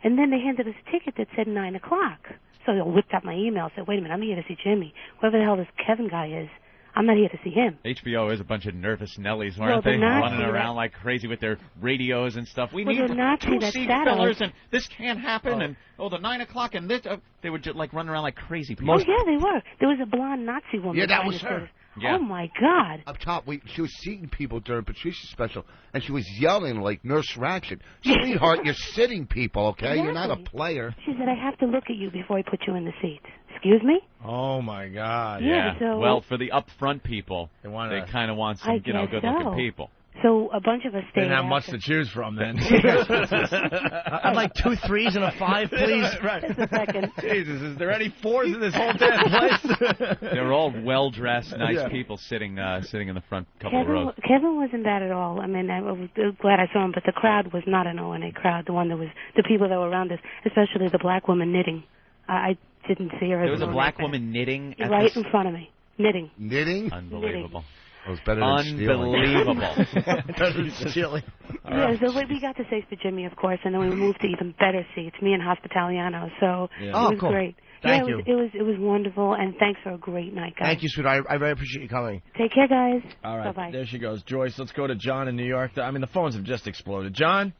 and then they handed us a ticket that said 9 o'clock. So I whipped out my email and said, "Wait a minute, I'm here to see Jimmy. Whoever the hell this Kevin guy is, I'm not here to see him." HBO is a bunch of nervous Nellies, weren't they? Running around like crazy with their radios and stuff. We need two seat fillers, and this can't happen. And the 9 o'clock, and this. They were just like running around like crazy people. Oh yeah, they were. There was a blonde Nazi woman. Yeah, that was her. Yeah. Oh my God! Up top, she was seating people during Patricia's special, and she was yelling like Nurse Ratched. Sweetheart, you're sitting people, okay? Exactly. You're not a player. She said, "I have to look at you before I put you in the seat." Excuse me? Oh my God! Yeah. So, well, for the up front people, they kind of want some, good-looking people. So a bunch of us stayed. Didn't have much to choose from then. I'd like 2 3s and a 5, please. Right. Just a second. Jesus, is there any 4s in this whole damn place? They're all well-dressed, nice people sitting in the front couple of rows. Kevin wasn't bad at all. I mean, I was glad I saw him, but the crowd was not an O&A crowd. The people that were around us, especially the black woman knitting. I didn't see her. There was a black woman knitting right in front of me. Knitting. Knitting? Unbelievable. It was better than stealing. Unbelievable. Stealing. Yeah, so we got to stay for Jimmy, of course, and then we moved to even better seats, me and Hospitaliano. So it was great. Thank you. It was wonderful, and thanks for a great night, guys. Thank you, sweetheart. I very appreciate you coming. Take care, guys. All right. Bye-bye. There she goes. Joyce, let's go to John in New York. I mean, the phones have just exploded. John?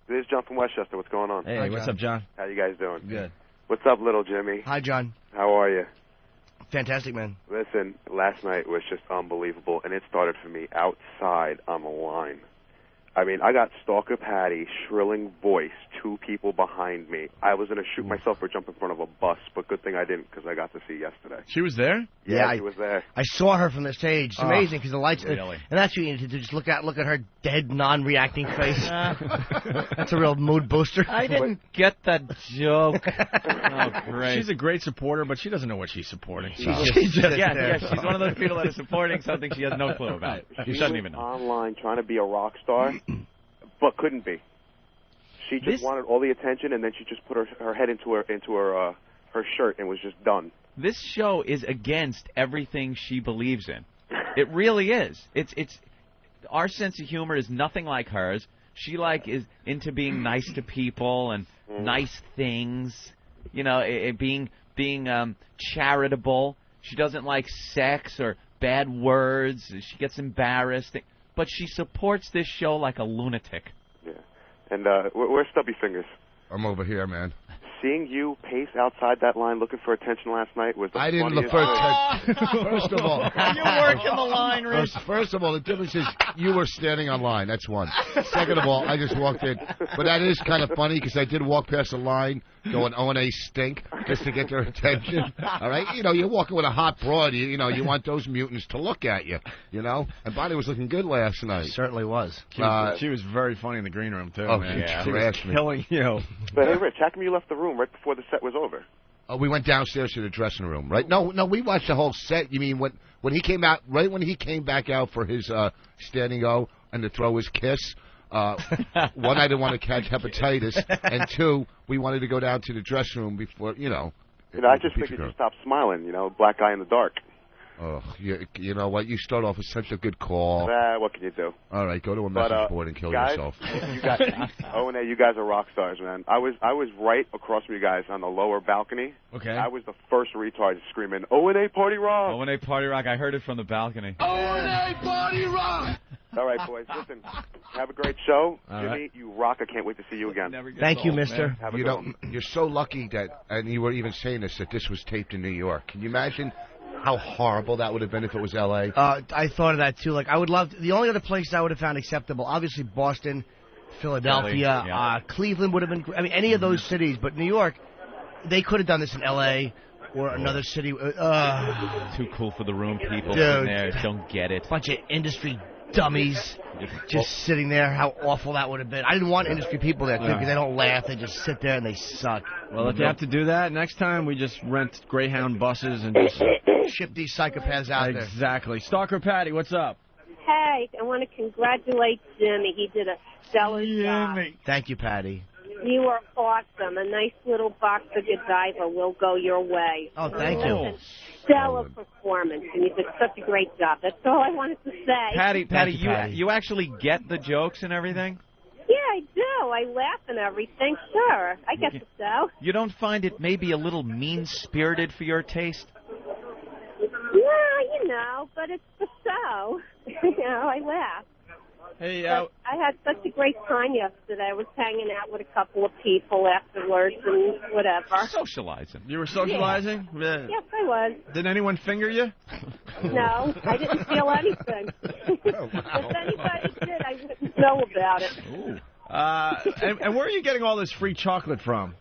This is John from Westchester. What's going on? Hey, Hi, what's John. up, John? How you guys doing? Good. What's up, little Jimmy? Hi, John. How are you? Fantastic, man. Listen, last night was just unbelievable, and it started for me outside on the line. I mean, I got Stalker Patty, shrilling voice, 2 people behind me. I was going to shoot myself or jump in front of a bus, but good thing I didn't because I got to see yesterday. She was there? Yeah, she was there. I saw her from the stage. It's amazing because the lights. Really? And that's what you need to do. Just look at her dead, non-reacting face. That's a real mood booster. I didn't get that joke. Oh, great. She's a great supporter, but she doesn't know what she's supporting. She's just yeah, she's one of those people that is supporting something she has no clue about. She doesn't even know. Online trying to be a rock star, but couldn't be. She just wanted all the attention, and then she just put her head into her shirt and was just done. This show is against everything she believes in. It really is. It's our sense of humor is nothing like hers. She is into being nice to people and nice things. Being charitable. She doesn't like sex or bad words. She gets embarrassed. But she supports this show like a lunatic. Yeah. And where's Stubby Fingers? I'm over here, man. Seeing you pace outside that line looking for attention last night was the I didn't look funniest for thing. First of all, you work in the line, Rich. First of all, the difference is you were standing on line. That's one. Second of all, I just walked in. But that is kind of funny because I did walk past the line going O&A stink just to get their attention. All right? You're walking with a hot broad. You want those mutants to look at you, And Bonnie was looking good last night. Certainly was. She was very funny in the green room, too, man. She She was killing you. But hey, Rich, how come you left the room right before the set was over? We went downstairs to the dressing room, right? No, we watched the whole set. You mean when he came out, right when he came back out for his standing O and to throw his kiss, One, I didn't want to catch hepatitis, and two, we wanted to go down to the dressing room before, I just figured you stop smiling. Black guy in the dark. Oh, you know what? You start off with such a good call. What can you do? All right, go to a message board and kill yourself. You guys, O&A, you guys are rock stars, man. I was right across from you guys on the lower balcony. Okay. I was the first retard screaming, O&A Party Rock! O&A Party Rock. I heard it from the balcony. O&A Party Rock! All right, boys. Listen, have a great show. All Jimmy, right. you rock. I can't wait to see you again. Thank you, mister. Have a good one. You're so lucky that, and you were even saying this, that this was taped in New York. Can you imagine how horrible that would have been if it was L.A.? I thought of that, too. Like, I would love the only other place I would have found acceptable, obviously Boston, Philadelphia, yeah. Cleveland would have been, I mean, any of those cities. But New York, they could have done this in L.A. or another city. Too cool for the room people in there. Don't get it. Bunch of industry dummies just sitting there. How awful that would have been. I didn't want industry people there, too, because they don't laugh. They just sit there and they suck. Well, if you have to do that, next time we just rent Greyhound buses and just ship these psychopaths out there. Exactly. Stalker Patty, what's up? Hey, I want to congratulate Jimmy. He did a stellar job. Thank you, Patty. You are awesome. A nice little box of Godiva will go your way. Oh, thank you. Stellar performance, and you did such a great job. That's all I wanted to say. Patty, you actually get the jokes and everything? Yeah, I do. I laugh and everything. Sure, I get the show. You don't find it maybe a little mean-spirited for your taste? No, but it's the show. I laugh. Hey, I had such a great time yesterday. I was hanging out with a couple of people afterwards and whatever. Socializing. You were socializing? Yeah. Yes, I was. Did anyone finger you? No, I didn't feel anything. If anybody did, I wouldn't know about it. And where are you getting all this free chocolate from?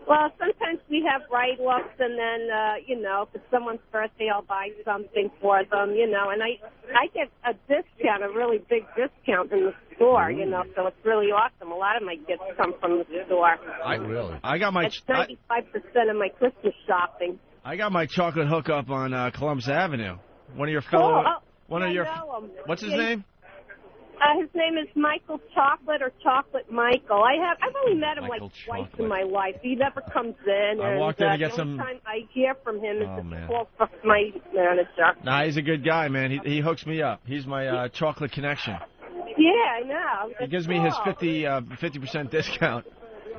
Well, sometimes we have write-offs, and then, if it's someone's birthday, I'll buy something for them, and I get a discount, a really big discount in the store, so it's really awesome. A lot of my gifts come from the store. I got my... It's 95% of my Christmas shopping. I got my chocolate hookup on Columbus Avenue. One of your fellow... know him. What's his name? His name is Michael Chocolate or Chocolate Michael. I've only met him like twice in my life. He never comes in. I walked in to get the some. only time I hear from him is to call for my manager. Nah, he's a good guy, man. He hooks me up. He's my chocolate connection. Yeah, I know. He gives me his 50% discount.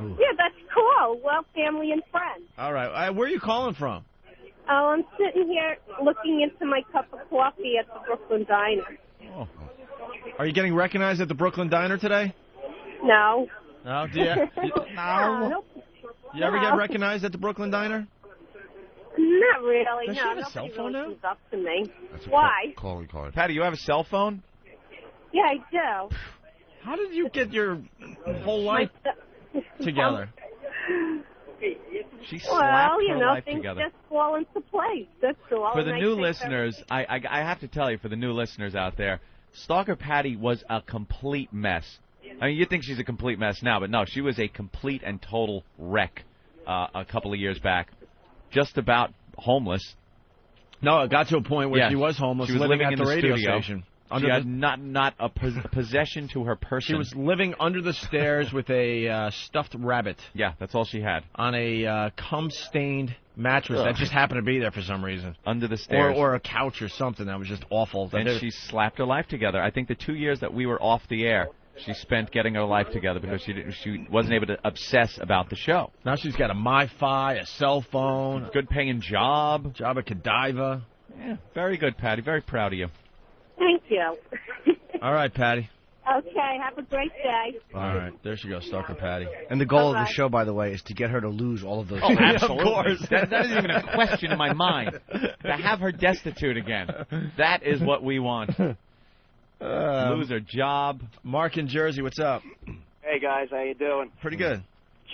Yeah, that's cool. Well, family and friends. All right. Where are you calling from? Oh, I'm sitting here looking into my cup of coffee at the Brooklyn Diner. Oh. Are you getting recognized at the Brooklyn Diner today? No. No? Do you? No. You ever get recognized at the Brooklyn Diner? Not really. Does she have a cell phone now? Comes up to me. Why? Calling card. Patty, you have a cell phone? Yeah, I do. How did you get your whole life together? She slapped her life things together. just fall into place. That's all. For the new listeners, I have to tell you, for the new listeners out there, Stalker Patty was a complete mess. I mean, you think she's a complete mess now, but no, she was a complete and total wreck a couple of years back. Just about homeless. No, it got to a point where she was homeless, she was living at in the radio studio. station. She had not a possession to her person. She was living under the stairs with a stuffed rabbit. Yeah, that's all she had. On a cum-stained mattress that just happened to be there for some reason. Under the stairs. Or a couch or something that was just awful. And she slapped her life together. I think the 2 years that we were off the air, she spent getting her life together because she wasn't able to obsess about the show. Now she's got a MiFi, a cell phone. Good paying job. Job at Godiva. Yeah, very good, Patty. Very proud of you. Thank you. All right, Patty. Okay, have a great day. All right, there she goes, Stalker Patty. And the goal of the show, by the way, is to get her to lose all of those. Oh, absolutely. Of course. That isn't even a question in my mind. To have her destitute again. That is what we want. Lose her job. Mark in Jersey, what's up? Hey, guys, how you doing? Pretty good.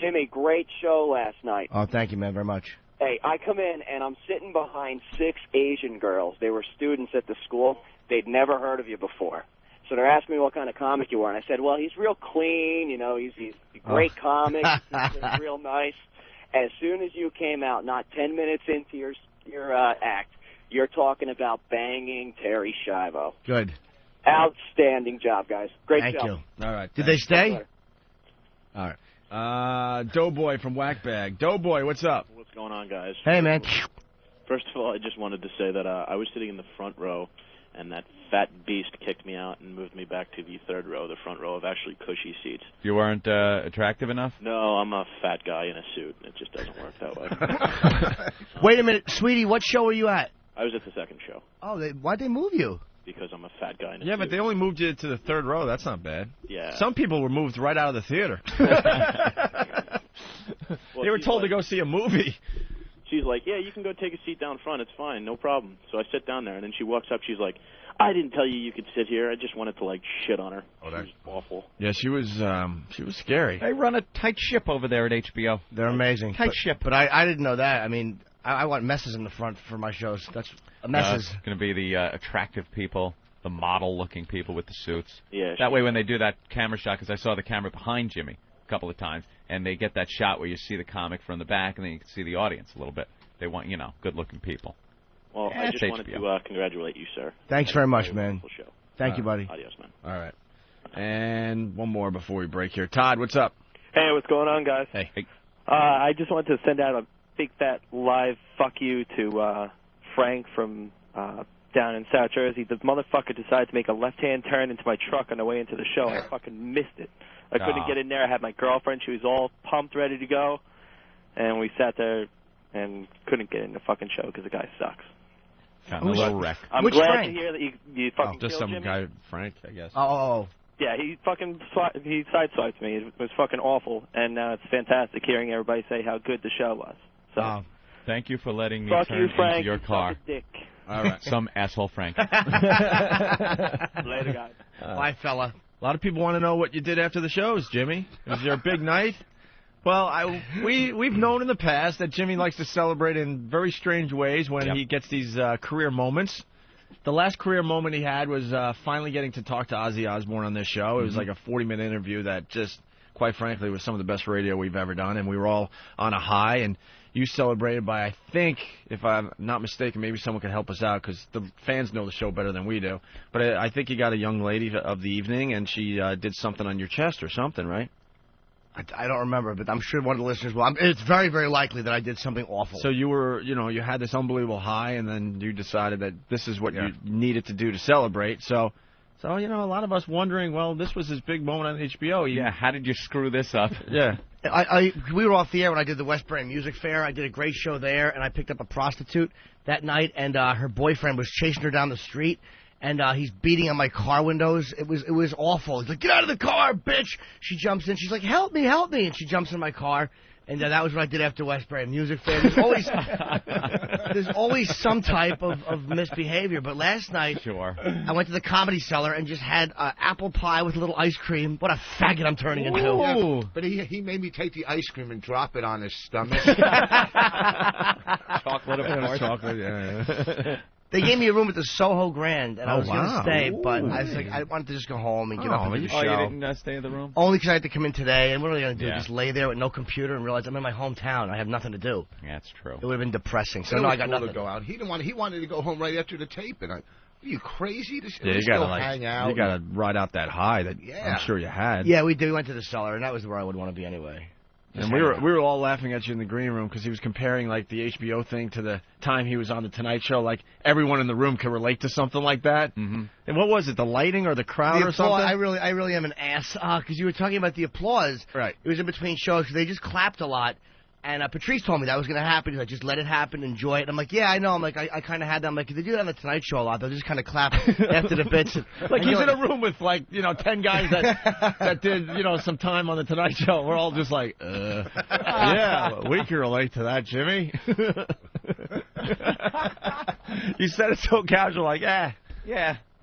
Jimmy, great show last night. Oh, thank you, man, very much. Hey, I come in, and I'm sitting behind 6 Asian girls. They were students at the school. They'd never heard of you before. So they're asking me what kind of comic you are. And I said, well, he's real clean. You know, he's a great comic. He's real nice. As soon as you came out, not 10 minutes into your act, you're talking about banging Terry Schiavo. Good. Outstanding job, guys. Great Thank job. you. All right. Did they stay? All right. Doughboy from Whackbag. Doughboy, what's up? What's going on, guys? Hey, man. First of all, I just wanted to say that I was sitting in the front row, and that fat beast kicked me out and moved me back to the third row, the front row of actually cushy seats. You weren't attractive enough? No, I'm a fat guy in a suit. It just doesn't work that way. Wait a minute, sweetie, what show were you at? I was at the second show Oh, why'd they move you? because I'm a fat guy in a Yeah, suit. but they only moved you to the third row. That's not bad. Yeah. Some people were moved right out of the theater. They were told to go see a movie. She's like, yeah, you can go take a seat down front. It's fine, no problem. So I sit down there, and then she walks up. She's like, I didn't tell you could sit here. I just wanted to, like, shit on her. She was awful. Yeah, she was scary. They run a tight ship over there at HBO. They're amazing. Tight ship. But I didn't know that. I mean, I want messes in the front for my shows. That's messes. It's going to be the attractive people, the model-looking people with the suits. Yeah. That way when they do that camera shot, because I saw the camera behind Jimmy a couple of times, and they get that shot where you see the comic from the back, and then you can see the audience a little bit. They want, good-looking people. Well, Yeah, I it's just wanted HBO. to congratulate you, sir. Thanks very much, man. Wonderful show. Thank you, buddy. Adios, man. All right. And one more before we break here. Todd, what's up? Hey, what's going on, guys? Hey. I just wanted to send out a big fat live fuck you to Frank from down in South Jersey. The motherfucker decided to make a left-hand turn into my truck on the way into the show. I fucking missed it. I couldn't get in there. I had my girlfriend. She was all pumped, ready to go. And we sat there and couldn't get in the fucking show because the guy sucks. Kind of a little wreck. I'm Which glad Frank? to hear that you fucking Just killed some Jimmy. guy, Frank, I guess. Oh. Yeah, he sideswiped me. It was fucking awful, and it's fantastic hearing everybody say how good the show was. So, Thank you for letting me fuck turn you, Frank. into your car. Suck a dick. All right. Some asshole Frank. Later, guys. Bye, fella. A lot of people want to know what you did after the shows, Jimmy. Was there a big night? Well, we've known in the past that Jimmy likes to celebrate in very strange ways when he gets these career moments. The last career moment he had was finally getting to talk to Ozzy Osbourne on this show. It was like a 40-minute interview that just, quite frankly, was some of the best radio we've ever done, and we were all on a high. And you celebrated by, I think, if I'm not mistaken, maybe someone could help us out because the fans know the show better than we do. But I think you got a young lady of the evening, and she did something on your chest or something, right? I don't remember, but I'm sure one of the listeners will. It's very, very likely that I did something awful. So you were, you had this unbelievable high, and then you decided that this is what you needed to do to celebrate. So, a lot of us wondering, well, this was his big moment on HBO. Yeah, how did you screw this up? Yeah. We were off the air when I did the West Brain Music Fair. I did a great show there, and I picked up a prostitute that night, and her boyfriend was chasing her down the street. And he's beating on my car windows. It was awful. He's like, get out of the car, bitch! She jumps in. She's like, help me! And she jumps in my car. And that was what I did after West Brain Music Fair. There's always some type of misbehavior. But last night, I went to the Comedy Cellar and just had apple pie with a little ice cream. What a faggot I'm turning into. Yeah, but he made me take the ice cream and drop it on his stomach. Chocolate, of course. Chocolate, yeah. They gave me a room at the Soho Grand, and I was going to stay, but Ooh. I was like, I wanted to just go home and get up and do the show. Oh, you didn't stay in the room? Only because I had to come in today, and what are we going to do? Yeah. Just lay there with no computer and realize I'm in my hometown. I have nothing to do. Yeah, that's true. It would have been depressing. So It no, was I got cool nothing to go out. He didn't want. He wanted to go home right after the tape, and are you crazy? To Yeah, you still gotta hang out. you gotta ride out that high that I'm sure you had. Yeah, we did. We went to the cellar, and that was where I would want to be anyway. And we were all laughing at you in the green room because he was comparing like the HBO thing to the time he was on the Tonight Show. Like everyone in the room could relate to something like that. Mm-hmm. And what was it? The lighting or the crowd The or applause, something? I really am an ass because you were talking about the applause. Right. It was in between shows. They just clapped a lot. And Patrice told me that was going to happen. He's like, just let it happen, enjoy it. And I'm like, yeah, I know. I'm like, I kind of had that. I'm like, if they do that on the Tonight Show a lot, they'll just kind of clap after the bits. Like he's in a room with like 10 guys that did some time on the Tonight Show. We're all just like, yeah, we can relate to that, Jimmy. You said it so casual, like, yeah.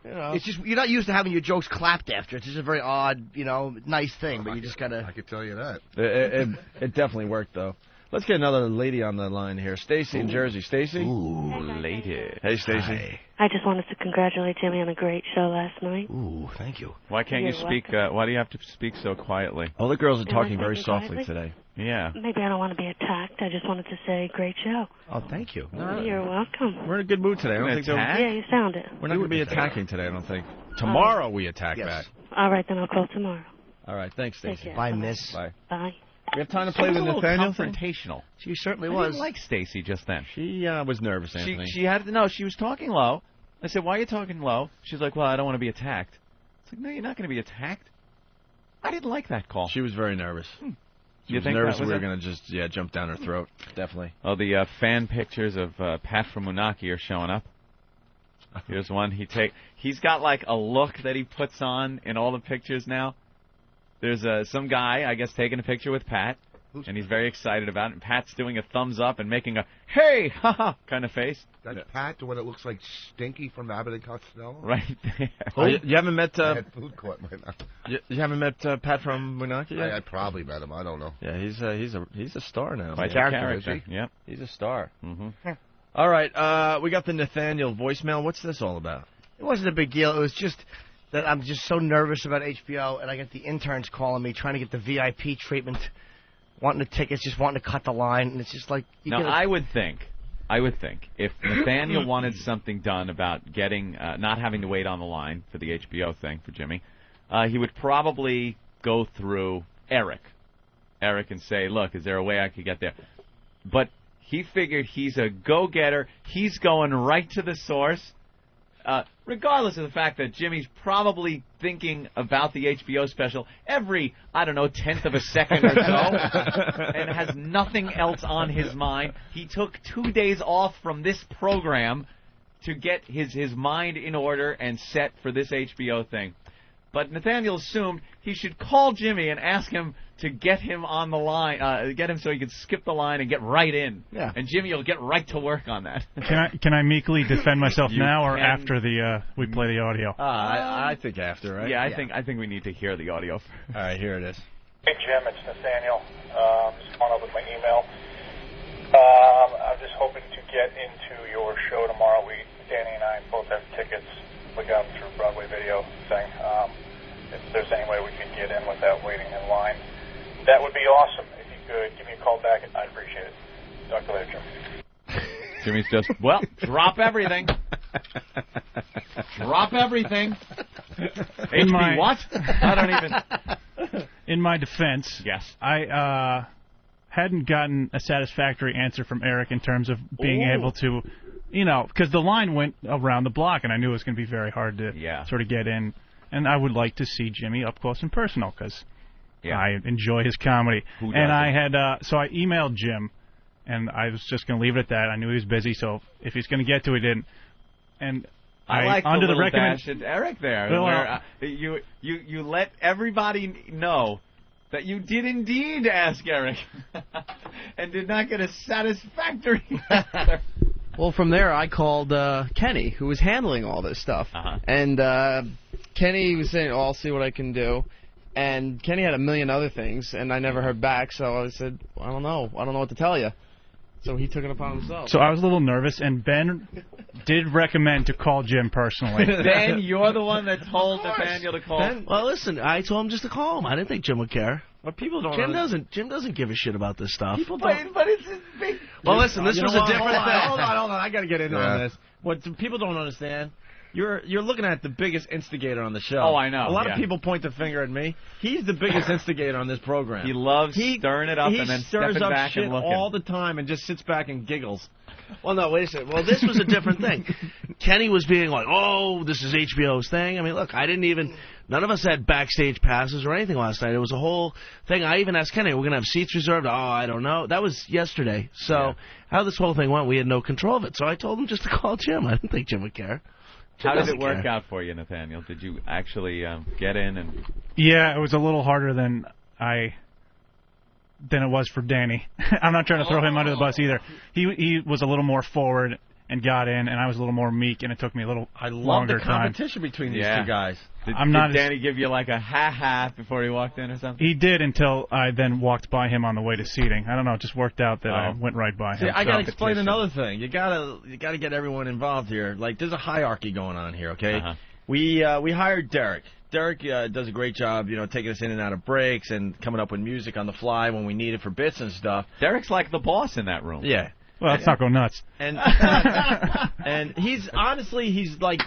It's just you're not used to having your jokes clapped after. It's just a very odd, nice thing. But you just gotta. I could tell you that. It definitely worked though. Let's get another lady on the line here. Stacy in Jersey. Stacy? Ooh, lady. Hey, Stacy. Hi. I just wanted to congratulate Jimmy on a great show last night. Ooh, thank you. Why can't you You're speak? Why do you have to speak so quietly? All the girls are Am I talking very speaking softly quietly? today. Yeah. Maybe I don't want to be attacked. I just wanted to say great show. Oh, thank you. You're welcome. We're in a good mood today. I don't think Yeah, you sound it. we're not going to be attacking today, I don't think. Tomorrow we attack back. All right, then I'll call tomorrow. All right, thanks, Take Stacy. care. Bye, miss. Bye. Bye. We have time to She play was the a little Nathaniel thing? confrontational. She certainly I was. didn't like Stacy just then. She was nervous, Anthony. She had no. She was talking low. I said, "Why are you talking low?" She's like, "Well, I don't want to be attacked." It's like, no, you're not going to be attacked. I didn't like that call. She was very nervous. She You was think nervous that was we were it? going to just jump down her throat. Definitely. Oh, the fan pictures of Pat from Moonachie are showing up. Here's one. He's got like a look that he puts on in all the pictures now. There's some guy, I guess, taking a picture with Pat, and he's very excited about it. And Pat's doing a thumbs up and making a "hey, haha" kind of face. That's Pat, the one that looks like Stinky from Abbott and Costello? Right there. Oh, you haven't met... I had food court in my mouth. You haven't met Pat from Moonachie yet? I probably met him. I don't know. Yeah, he's a star now. By Character, character. is he? Yep. He's a star. Mm-hmm. All right, we got the Nathaniel voicemail. What's this all about? It wasn't a big deal. It was just that I'm just so nervous about HBO, and I get the interns calling me, trying to get the VIP treatment, wanting the tickets, just wanting to cut the line, and it's just like... Now, I would think if Nathaniel wanted something done about getting not having to wait on the line for the HBO thing for Jimmy, he would probably go through Eric and say, "Look, is there a way I could get there?" But he figured he's a go-getter. He's going right to the source. Regardless of the fact that Jimmy's probably thinking about the HBO special every, 10th of a second or so, and has nothing else on his mind. He took 2 days off from this program to get his mind in order and set for this HBO thing. But Nathaniel assumed he should call Jimmy and ask him to get him on the line, get him so he could skip the line and get right in. Yeah. Uh, And Jimmy will get right to work on that. Can I meekly defend myself You now or can. after we play the audio? I think after, right? Yeah, I think we need to hear the audio first. All right, here it is. Hey, Jim, it's Nathaniel. Just following up with my email. I'm just hoping to get into your show tomorrow. Danny and I both have tickets. We got them through Broadway Video thing. If there's any way we could get in without waiting in line, that would be awesome. If you could give me a call back, I'd appreciate it. Talk to you later, Jim. Jimmy's just, drop everything. Drop everything. HB, what? I don't even... In my defense, yes, I hadn't gotten a satisfactory answer from Eric in terms of being able to, because the line went around the block, and I knew it was going to be very hard to sort of get in. And I would like to see Jimmy up close and personal because I enjoy his comedy. And I had so I emailed Jim, and I was just going to leave it at that. I knew he was busy, so if he's going to get to it, he didn't. And I like under the little the dash at Eric there. Well, where, you let everybody know that you did indeed ask Eric and did not get a satisfactory answer. Well, from there, I called Kenny, who was handling all this stuff. And Kenny was saying, I'll see what I can do. And Kenny had a million other things, and I never heard back, so I said, I don't know what to tell you. So he took it upon himself. So I was a little nervous, and Ben did recommend to call Jim personally. Ben, you're the one that told Nathaniel to call. Ben, well, listen, I told him just to call him. I didn't think Jim would care. But people don't. Jim doesn't give a shit about this stuff. People don't. But it's a big. Well, listen, this was a different thing. Hold on. I got to get in on this. What people don't understand. You're looking at the biggest instigator on the show. Oh, I know. A lot of people point the finger at me. He's the biggest instigator on this program. He loves stirring it up and then stirs stepping up back shit and looking. all the time and just sits back and giggles. Well, no, wait a second. Well, this was a different thing. Kenny was being like, oh, this is HBO's thing. I mean, look, none of us had backstage passes or anything last night. It was a whole thing. I even asked Kenny, we're going to have seats reserved? Oh, I don't know. That was yesterday. So how this whole thing went, we had no control of it. So I told him just to call Jim. I didn't think Jim would care. How did it work out for you, Nathaniel? Did you actually get in and... Yeah, it was a little harder than it was for Danny. I'm not trying to throw him under the bus either. He was a little more forward, and got in, and I was a little more meek, and it took me a little love longer the competition between these two guys. Did I'm not as- Danny give you like a ha before he walked in or something? He did until I then walked by him on the way to seating. I don't know. It just worked out that I went right by See, him. I gotta explain another thing. You gotta get everyone involved here. Like, there's a hierarchy going on here. Okay, we hired Derek. Derek does a great job, taking us in and out of breaks and coming up with music on the fly when we need it for bits and stuff. Derek's like the boss in that room. Yeah. Well, let's not go nuts. And and he's like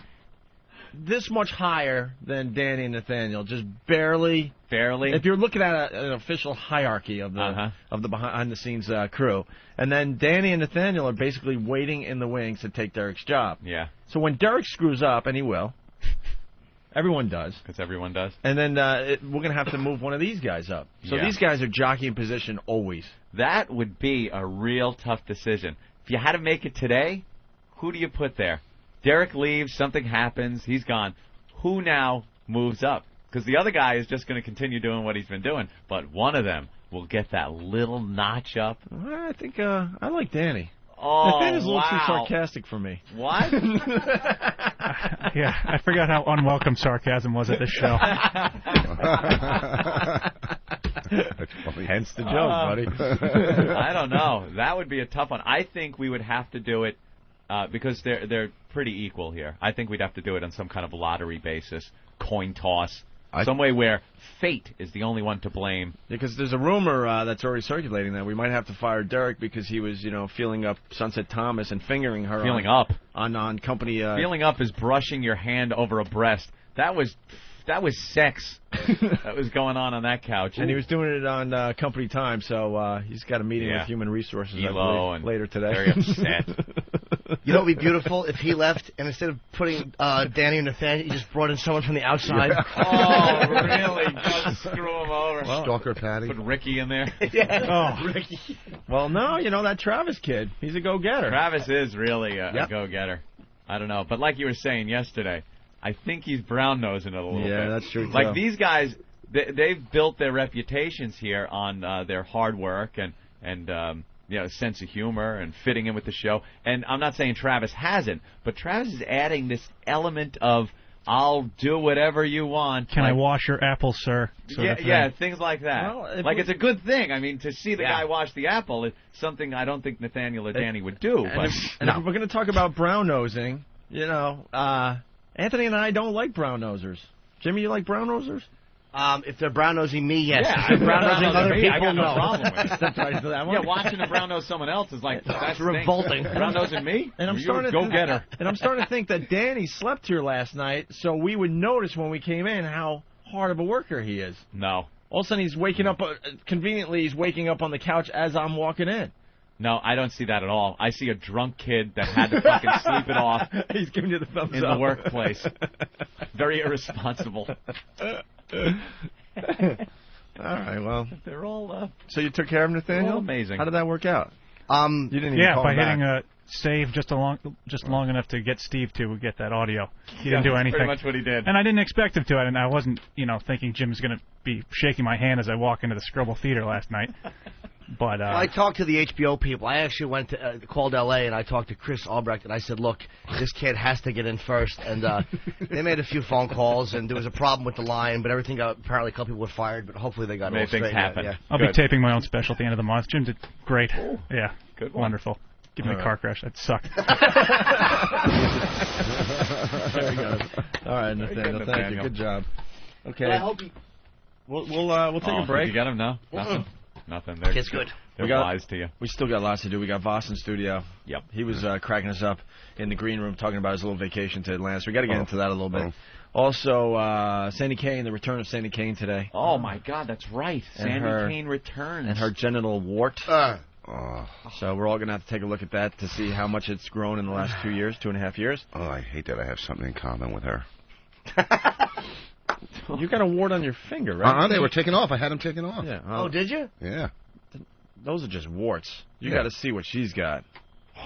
this much higher than Danny and Nathaniel, just barely. If you're looking at an official hierarchy of the behind the scenes crew, and then Danny and Nathaniel are basically waiting in the wings to take Derek's job. Yeah. So when Derek screws up, and he will, everyone does. Because everyone does. And then we're going to have to move one of these guys up. So these guys are jockeying position always. That would be a real tough decision. If you had to make it today, who do you put there? Derek leaves, something happens, he's gone. Who now moves up? Because the other guy is just going to continue doing what he's been doing, but one of them will get that little notch up. I think I like Danny. Oh, Nathaniel's a little too wow. sarcastic for me. What? Yeah, I forgot how unwelcome sarcasm was at this show. Hence the joke, buddy. I don't know. That would be a tough one. I think we would have to do it because they're pretty equal here. I think we'd have to do it on some kind of lottery basis, coin toss, some way where fate is the only one to blame. Because there's a rumor that's already circulating that we might have to fire Derek because he was, feeling up Sunset Thomas and fingering her. Feeling up on company. Feeling up is brushing your hand over a breast. That was sex that was going on that couch. And he was doing it on company time, so he's got a meeting with Human Resources later today. Very upset. You know what would be beautiful if he left and instead of putting Danny and Nathaniel, he just brought in someone from the outside. Oh, really? Just screw him over. Stalker Patty. Put Ricky in there. Ricky. Well, no, that Travis kid, he's a go-getter. Travis is really a go-getter. I don't know. But like you were saying yesterday, I think he's brown-nosing it a little bit. Yeah, that's true, Like too. these guys, they've built their reputations here on their hard work and sense of humor and fitting in with the show. And I'm not saying Travis hasn't, but Travis is adding this element of, I'll do whatever you want. Can I wash your apples, sir? Yeah, things like that. Well, it's a good thing. I mean, to see the guy wash the apple is something I don't think Nathaniel or Danny would do. And if we're going to talk about brown-nosing, Anthony and I don't like brown-nosers. Jimmy, you like brown-nosers? If they're brown-nosing me, yes. Yeah, if they're brown-nosing other me, people, I got no no. problem with it. Stepped right into that one. Yeah, watching a brown nose someone else is like that's revolting. Brown nosing me? And I'm starting to get her. And I'm starting to think that Danny slept here last night, so we would notice when we came in how hard of a worker he is. No. All of a sudden he's waking up conveniently. He's waking up on the couch as I'm walking in. No, I don't see that at all. I see a drunk kid that had to fucking sleep it off. He's giving you the thumbs in up. the workplace. Very irresponsible. All right, well. They're all So you took care of Nathaniel? all amazing. How did that work out? You didn't even call by him back. hitting a save just long enough to get Steve to get that audio. He didn't do That's anything. pretty much what he did. And I didn't expect him to, and I wasn't, thinking Jim's going to be shaking my hand as I walk into the Scribble Theater last night. But I talked to the HBO people. I actually went to called L.A. and I talked to Chris Albrecht and I said, look, this kid has to get in first. And they made a few phone calls and there was a problem with the line, but everything got, apparently a couple people were fired, but hopefully they got it all straightened out. happen. Yeah. I'll be taping my own special at the end of the month. Jim did great. Yeah, good one. Wonderful. Give me a car crash. That sucked. There we go. All right, Nathaniel. Thank you. Good job. Okay. Well, I hope you... We'll take a break. Did you get him? No? Nothing. They're Kid's good. They're wise to you. We still got lots to do. We got Voss in studio. Yep. He was cracking us up in the green room talking about his little vacation to Atlanta. So we got to get into that a little bit. Also, Sandy Kane, the return of Sandy Kane today. Oh, my God, that's right. Sandy Kane returns. And her genital wart. So we're all going to have to take a look at that to see how much it's grown in the last 2 years, 2.5 years. Oh, I hate that I have something in common with her. You got a wart on your finger, right? They were taken off. I had them taken off. Yeah. Oh, did you? Yeah. Those are just warts. You got to see what she's got.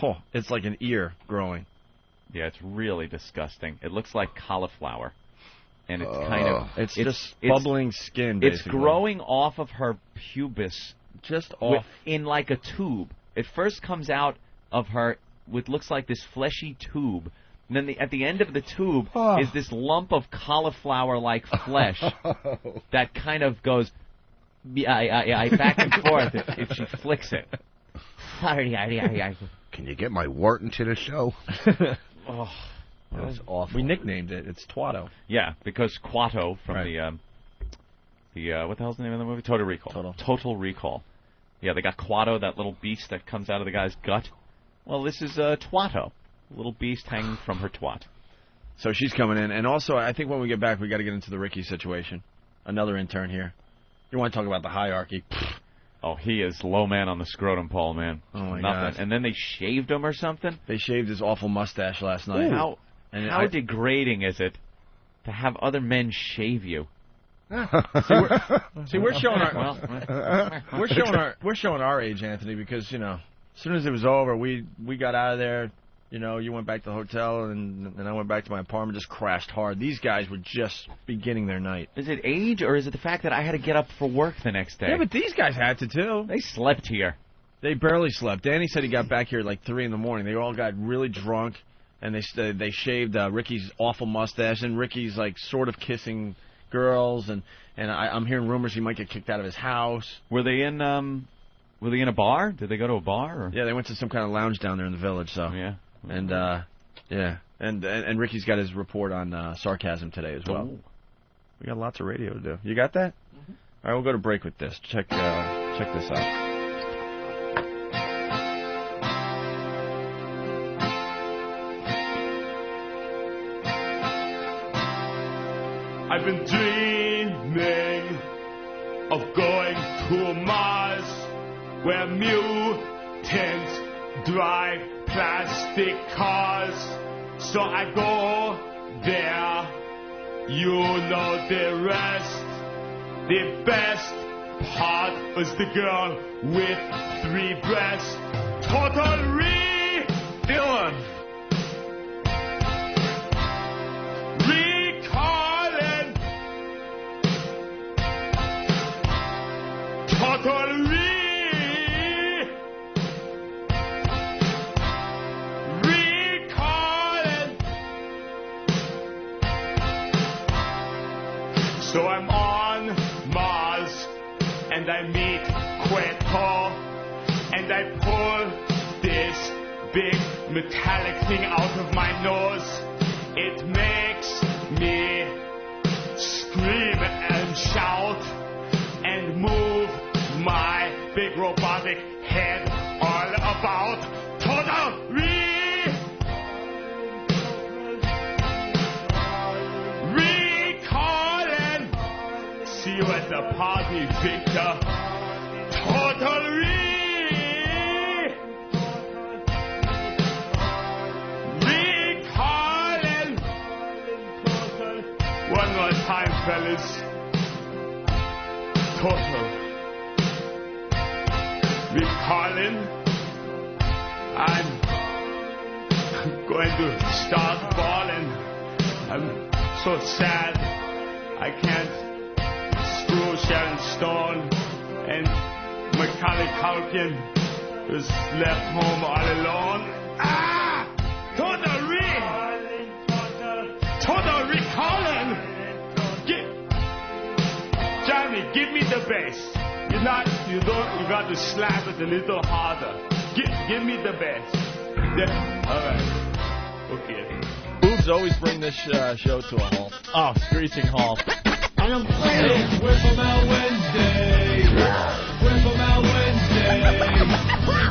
Oh, it's like an ear growing. Yeah, it's really disgusting. It looks like cauliflower. And it's kind of... It's just bubbling skin, basically. It's growing off of her pubis. Just off. In like a tube. It first comes out of her with looks like this fleshy tube. And then at the end of the tube is this lump of cauliflower-like flesh that kind of goes back and forth if she flicks it. Can you get my wart into the show? Oh, that was awful. We nicknamed it. It's Twatto. Yeah, because Quato from the what the hell's the name of the movie? Total Recall. Total Recall. Yeah, they got Quato, that little beast that comes out of the guy's gut. Well, this is Twatto, a little beast hanging from her twat. So she's coming in, and also I think when we get back, we got to get into the Ricky situation. Another intern here. You want to talk about the hierarchy? Oh, he is low man on the scrotum pole, man. Oh my Nothing. God! And then they shaved him or something. They shaved his awful mustache last night. How degrading is it to have other men shave you? We're showing our age, Anthony, because as soon as it was over, we got out of there. You went back to the hotel, and I went back to my apartment, just crashed hard. These guys were just beginning their night. Is it age, or is it the fact that I had to get up for work the next day? Yeah, but these guys had to, too. They slept here. They barely slept. Danny said he got back here at like 3 in the morning. They all got really drunk, and they shaved Ricky's awful mustache, and Ricky's like sort of kissing girls, and I'm hearing rumors he might get kicked out of his house. Were they in a bar? Did they go to a bar? Or? Yeah, they went to some kind of lounge down there in the village. So yeah, and Ricky's got his report on sarcasm today as well. We got lots of radio to do. You got that? Mm-hmm. All right, we'll go to break with this. Check this out. I've been dreaming of going to Mars, where mutants drive plastic cars. So I go there, you know the rest. The best part was the girl with 3 breasts. Total Dylan. So I'm on Mars, and I meet Queto, and I pull this big metallic thing out of my nose. It makes me scream and shout and move my big robotic head all about. Total see you at the party, Victor. Total recalling. One more time, fellas. Total recalling. I'm going to start balling. I'm so sad. I can't screw Sharon Stone, and Macaulay Culkin is left home all alone. Total recalling. Johnny, give me the bass. You got to slap it a little harder. Give me the bass. All right. Okay. Boobs always bring this show to a halt. Oh, screeching halt. It's Whip 'em Out Wednesday. Whip 'em Out Wednesday.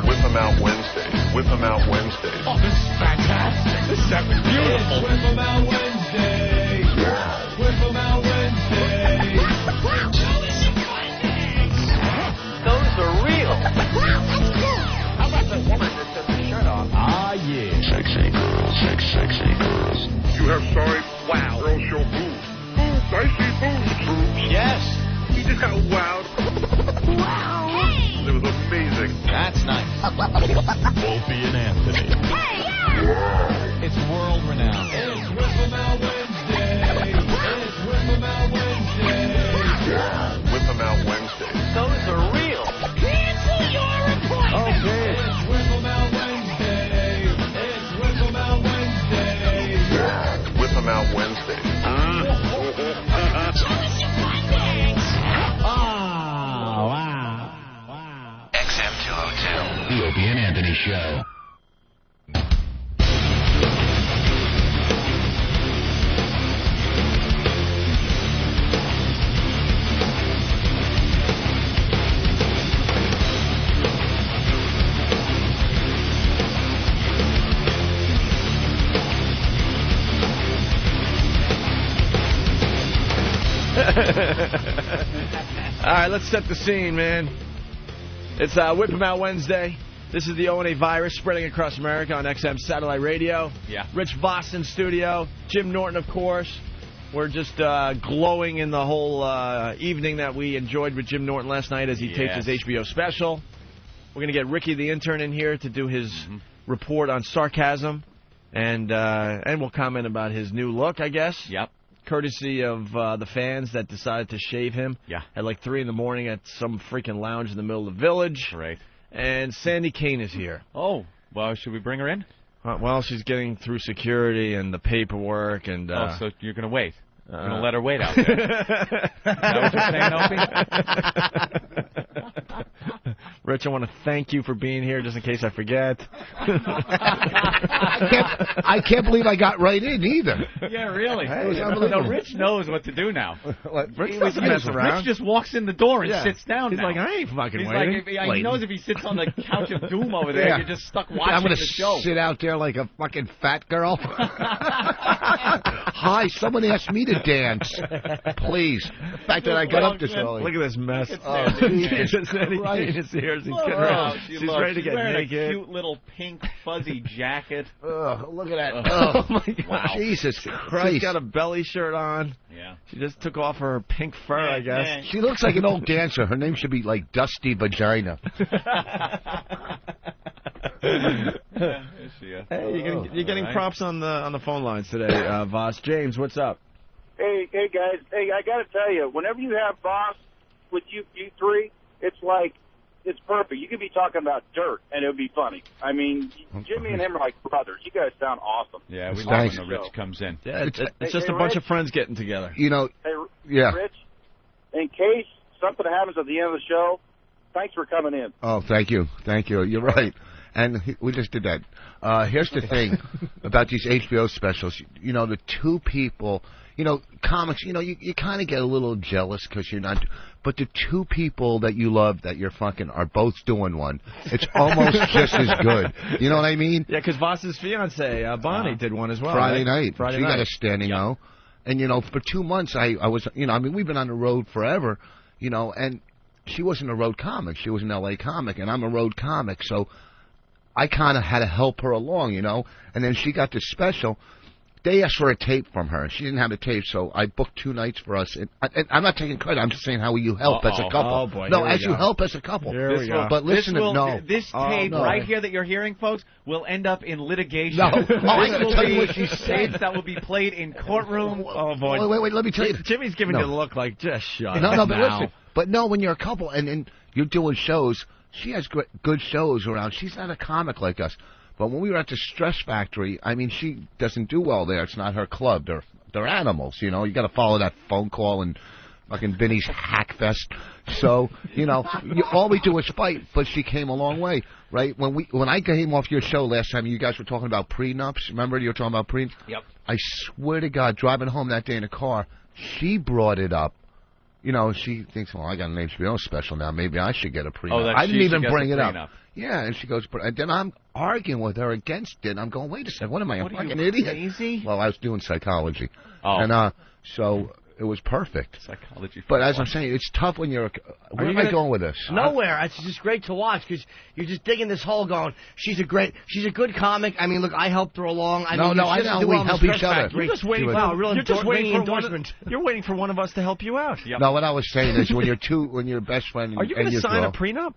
Whip 'em Out Wednesday. Whip 'em Out Wednesday. Oh, this is fantastic. This set was beautiful. It's Whip 'em Out Wednesday. Whip 'em Out Wednesday. Those are real. Wow, that's cool. How about the woman that took her shirt off? Ah, yeah. Sexy girls. Sexy girls. You have sorry girl show boobs. I see boobs. Yes. He just got wowed. Wow. Hey. It was amazing. That's nice. Opie and Anthony. Hey, yeah. It's world renowned. It's Whip 'em Out Wednesday. It's Whip 'em Out Wednesday. Whip 'em Out Wednesday. Those are real. Cancel your appointment. Okay. It's Whip 'em Out Wednesday. Out Wednesday. Oh, wow. XM 202. The Opie and Anthony Show. All right, let's set the scene, man. It's Whip 'em Out Wednesday. This is the O&A virus spreading across America on XM Satellite Radio. Yeah. Rich Voss in studio. Jim Norton, of course. We're just glowing in the whole evening that we enjoyed with Jim Norton last night as he taped his HBO special. We're going to get Ricky the intern in here to do his report on sarcasm. And we'll comment about his new look, I guess. Yep. Courtesy of the fans that decided to shave him at like 3 in the morning at some freaking lounge in the middle of the village. Right. And Sandy Kane is here. Oh, well, should we bring her in? Well, she's getting through security and the paperwork and... so you're going to wait? You're going to let her wait out there? Is that what you're saying, Opie? Rich, I want to thank you for being here, just in case I forget. I can't believe I got right in either. Yeah, really. It was unbelievable. No, Rich knows what to do now. Rich doesn't mess around. Rich just walks in the door and sits down. He's now. like, I ain't fucking He's waiting. Like, he knows if he sits on the couch of doom over there, you're just stuck watching I'm gonna the show. sit out there like a fucking fat girl. Hi, someone asked me to dance. Please. The fact that I got up this early. Look at this mess. Oh, Jesus Sandy Kane is here. She's ready to get wearing naked. A cute little pink fuzzy jacket. Look at that. Oh, my God. Wow. Jesus Christ. She's got a belly shirt on. Yeah. She just took off her pink fur, I guess. She looks like an old dancer. Her name should be like Dusty Vagina. Hey, you're getting props on the phone lines today, Voss. James, what's up? Hey guys. Hey, I got to tell you, whenever you have Voss with you three, it's like it's perfect. You could be talking about dirt, and it would be funny. I mean, Jimmy and him are like brothers. You guys sound awesome. Yeah, we love when the Rich comes in. Yeah, it's just a bunch of friends getting together. You know, Hey, Rich, in case something happens at the end of the show, thanks for coming in. Oh, thank you. You're right. And we just did that. Here's the thing about these HBO specials. You know, the two people, you know, comics, you know, you kind of get a little jealous because you're not. But the two people that you love that you're fucking are both doing one. It's almost just as good. You know what I mean? Yeah, because Voss's fiance Bonnie did one as well. Friday right? night. Friday she night. got a standing O. And, you know, for 2 months I was, you know, I mean, we've been on the road forever, you know, and she wasn't a road comic. She was an L.A. comic, and I'm a road comic. So I kind of had to help her along, you know. And then she got this special. They asked for a tape from her. She didn't have a tape, so I booked 2 nights for us. And I'm not taking credit. I'm just saying how you help as a couple. Oh, boy. No, as you help as a couple. Here we go. But listen, this tape right here that you're hearing, folks, will end up in litigation. No. I'm going to tell you what she said. That will be played in courtroom. Oh, boy. Wait, let me tell you. Jimmy's giving you the look like, just shut up. No, but listen. But no, when you're a couple and you're doing shows, she has good shows around. She's not a comic like us. But when we were at the Stress Factory, I mean, she doesn't do well there. It's not her club. They're animals, you know. You got to follow that phone call and fucking Vinny's Hackfest. So, you know, all we do is fight. But she came a long way, right? When I came off your show last time, you guys were talking about prenups. Remember you were talking about prenups? Yep. I swear to God, driving home that day in the car, she brought it up. You know, she thinks, well, I got an HBO special now. Maybe I should get a prenup. I didn't even bring it up. Yeah, and she goes, and then I'm arguing with her against it. And I'm going, wait a second, what am I, a fucking idiot? Crazy? Well, I was doing psychology. Oh. And so it was perfect. Psychology. But as I'm saying, it's tough when you're. Where am I going with this? Nowhere. It's just great to watch because you're just digging this hole. Going, she's a good comic. I mean, look, I helped her along. I know. I know. We help each other. You're just waiting. You're waiting for one of us to help you out. Yep. No, what I was saying is when you're best friend. Are you going to sign a prenup?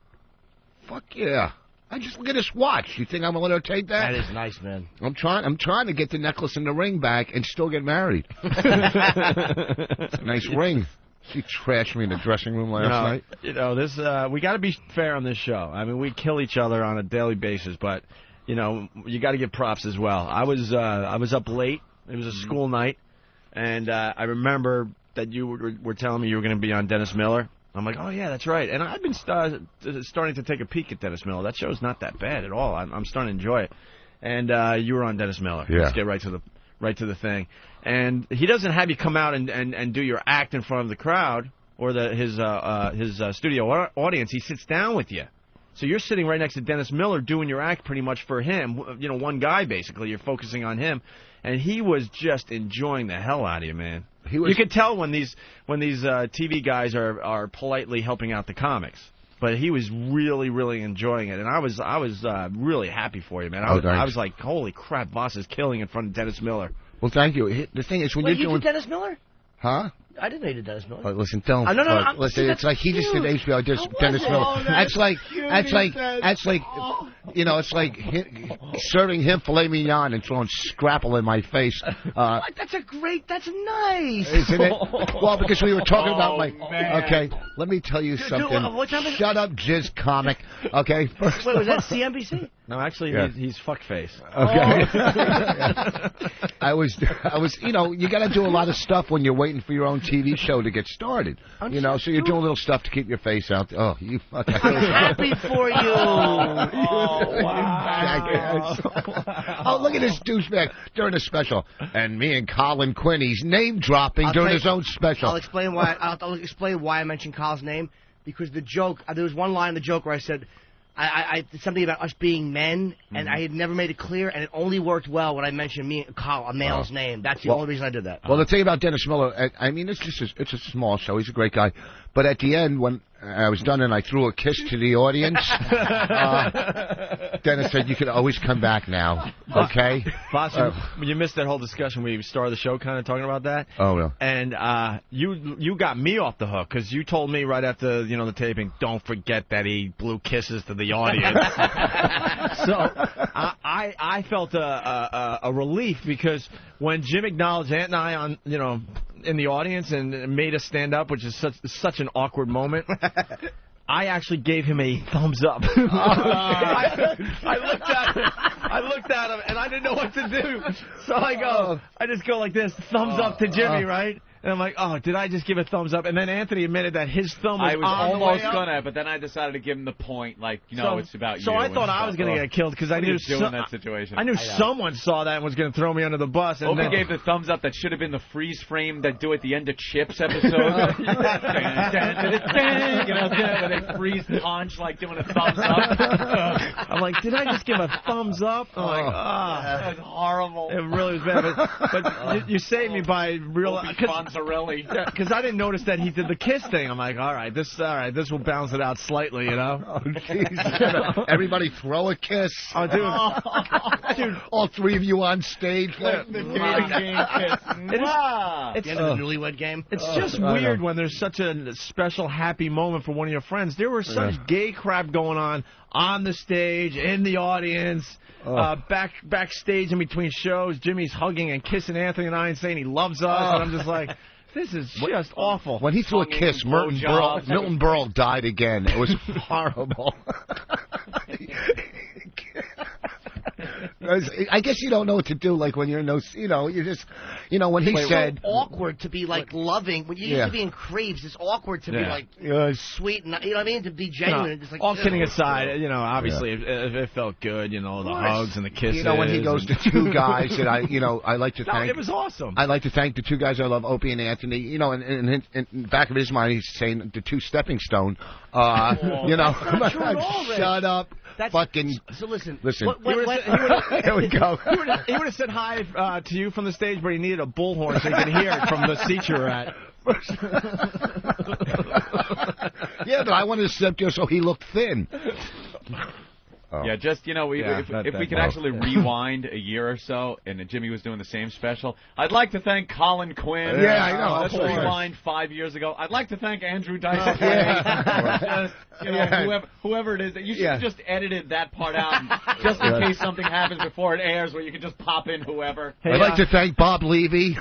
Fuck yeah. I just look at this watch. You think I'm going to let her take that? That is nice, man. I'm trying to get the necklace and the ring back and still get married. It's a nice ring. She trashed me in the dressing room last night. You know, this we got to be fair on this show. I mean, we kill each other on a daily basis, but you know, you got to give props as well. I was up late It was a school night, and I remember that you were telling me you were going to be on Dennis Miller. I'm like, oh, yeah, that's right. And I've been starting to take a peek at Dennis Miller. That show's not that bad at all. I'm starting to enjoy it. And you were on Dennis Miller. Yeah. Let's get right to the thing. And he doesn't have you come out and do your act in front of the crowd or his studio audience. He sits down with you. So you're sitting right next to Dennis Miller doing your act pretty much for him. You know, one guy, basically. You're focusing on him. And he was just enjoying the hell out of you, man. You could tell when these TV guys are politely helping out the comics. But he was really, really enjoying it, and I was really happy for you, man. I was like, holy crap, Voss is killing in front of Dennis Miller. Well, thank you. The thing is, when Wait, you're doing... you did Dennis Miller? Huh? I didn't know you did Dennis Miller. Listen, don't. No, listen, it's like he just did HBO. Dennis Miller. That's like, you know, it's like serving him filet mignon and throwing scrapple in my face. That's nice. Isn't it? Well, because we were talking about Okay, let me tell you something. Shut up, jizz comic. Okay. Wait, was that CNBC? No, actually, he's fuckface. Okay. I was, you know, you got to do a lot of stuff when you're waiting for your own TV show to get started. You know, so you're doing little stuff to keep your face out. Oh, you fucking. I'm happy for you. Wow. Oh, look at this douchebag during a special, and me and Colin Quinn, he's name dropping during his own special. I'll explain why. I'll explain why I mentioned Colin's name, because the joke. There was one line in the joke where I said. I something about us being men, and I had never made it clear, and it only worked well when I mentioned a male's name. That's the only reason I did that. Well, the thing about Dennis Miller, I mean, it's a small show. He's a great guy, but at the end, when I was done and I threw a kiss to the audience, Dennis said, "You can always come back now." Okay. Voss, you missed that whole discussion we started the show kind of talking about that. Oh, yeah. And you got me off the hook because you told me right after the taping, don't forget that he blew kisses to the audience. So I felt a relief because when Jim acknowledged Ant and I on in the audience and made us stand up, which is such an awkward moment. I actually gave him a thumbs up. I looked at him, and I didn't know what to do. So I just go like this, thumbs up to Jimmy, right? And I'm like, oh, did I just give a thumbs up? And then Anthony admitted that his thumb was I was on almost the way up. gonna, but then I decided to give him the point, it's about you. So I thought I was going to get killed because I knew in that situation. I knew someone saw that and was going to throw me under the bus. And Opie gave the thumbs up that should have been the freeze frame that do at the end of Chips episode. When they freeze Punch doing a thumbs up. I'm like, did I just give a thumbs up? I'm like, that was horrible. It really was bad. But you saved me by realizing. Because I didn't notice that he did the kiss thing. I'm like, all right, this will balance it out slightly, Oh, jeez. Everybody throw a kiss. Oh, dude. All three of you on stage. It's the end of the newlywed game. It's just weird when there's such a special, happy moment for one of your friends. There was such gay crap going on the stage, in the audience, backstage in between shows. Jimmy's hugging and kissing Anthony and I and saying he loves us, and I'm just like, this is just awful. When he threw a kiss, Milton Berle died again. It was horrible. I guess you don't know what to do. Like when you're in those, you just, when he said, it's so awkward to be loving. When you used to be in creeps, it's awkward to be sweet, and you know what I mean, to be genuine. Just all kidding aside, obviously it felt good. The hugs and the kisses. When he goes to two guys that I like to thank. It was awesome. I like to thank the two guys I love, Opie and Anthony. And in the back of his mind, he's saying the two stepping stone. That's not true at all, Rick. Shut up. Fucking. So listen. Here we go. He would have said hi to you from the stage, but he needed a bullhorn so he could hear it from the seat you were at. Yeah, but I wanted to sit there so he looked thin. Yeah, just, if we could actually rewind a year or so and Jimmy was doing the same special, I'd like to thank Colin Quinn. Yeah, I know. Let's rewind 5 years ago. I'd like to thank Andrew Dice Clay. Whoever it is. You should have just edited that part out just in case something happens before it airs where you can just pop in whoever. I'd like to thank Bob Levy.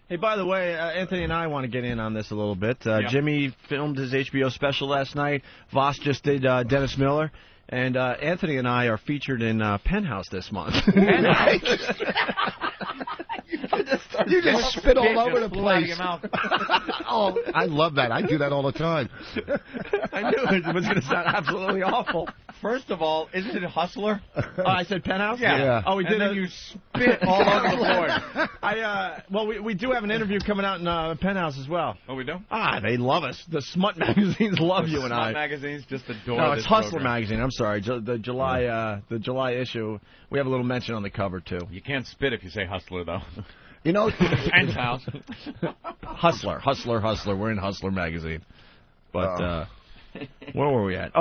Hey, by the way, Anthony and I want to get in on this a little bit. Jimmy filmed his HBO special last night. Voss just did Dennis Miller. And Anthony and I are featured in Penthouse this month. You just spit all over the flew out of place. your mouth. Oh, I love that. I do that all the time. I knew it was going to sound absolutely awful. First of all, isn't it Hustler? Oh, I said Penthouse? Yeah. Oh, we did. And then you spit all over the board. Well, we do have an interview coming out in Penthouse as well. Oh, we do? Ah, they love us. The smut magazines love you and I. Smut magazines just adore No, this it's Hustler program. magazine. I'm sorry. The July issue. We have a little mention on the cover too. You can't spit if you say Hustler, though. You know, Penthouse. Hustler. We're in Hustler magazine. But where were we at?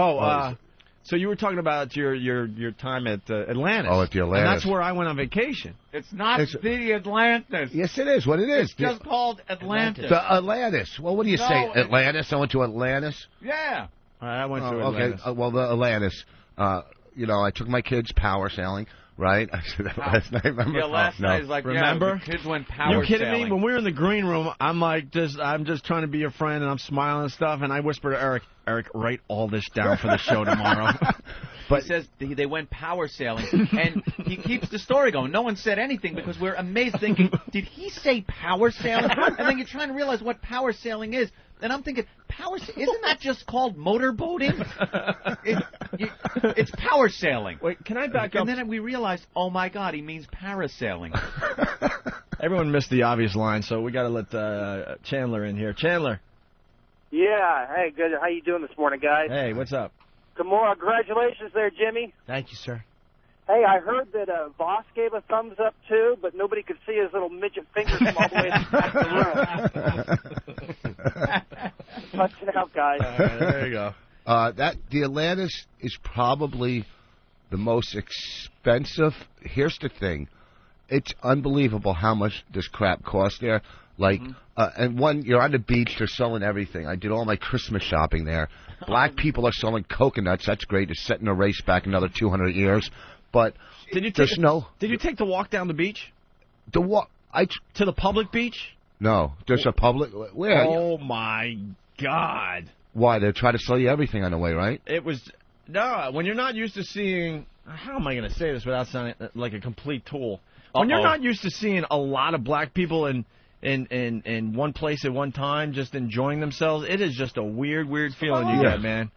So you were talking about your time at Atlantis. Oh, at the Atlantis. And that's where I went on vacation. It's not the Atlantis. Yes, it is. What it is. It's just called Atlantis. The Atlantis. Well, what do you say? Atlantis? I went to Atlantis. Yeah. I went to Atlantis. Atlantis. Well, the Atlantis. I took my kids power sailing. Right? I said that last night. Remember? Yeah, last night is like, remember? The kids went power You kidding sailing. me? When we were in the green room, I'm just trying to be your friend, and I'm smiling and stuff, and I whisper to Eric, write all this down for the show tomorrow. But he says they went power sailing, and he keeps the story going. No one said anything because we're amazed, thinking, did he say power sailing? And then you're trying to realize what power sailing is. And I'm thinking, isn't that just called motorboating? It's power sailing. Wait, can I back up? And then we realized, oh my God, he means parasailing. Everyone missed the obvious line, so we got to let Chandler in here. Chandler. Yeah. Hey, good. How you doing this morning, guys? Hey, what's up? Congratulations there, Jimmy. Thank you, sir. Hey, I heard that Voss gave a thumbs up, too, but nobody could see his little midget fingers from all the way to the room. Touching out, guys. There you go. The Atlantis is probably the most expensive. Here's the thing. It's unbelievable how much this crap costs there. Like, you're on the beach, they're selling everything. I did all my Christmas shopping there. Black people are selling coconuts. That's great. It's setting a race back another 200 years. But did you take the walk down the beach? The walk to the public beach? No, there's a public. Where? Oh my God! Why? They try to sell you everything on the way, right? It was when you're not used to seeing. How am I going to say this without sounding like a complete tool? When you're not used to seeing a lot of black people in one place at one time, just enjoying themselves, it is just a weird feeling you get, man.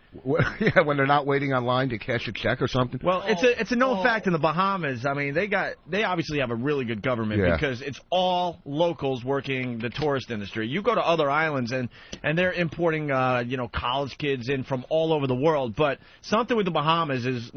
Yeah, when they're not waiting online to cash a check or something. Well, it's a known fact in the Bahamas. I mean, they obviously have a really good government because it's all locals working the tourist industry. You go to other islands and they're importing college kids in from all over the world. But something with the Bahamas is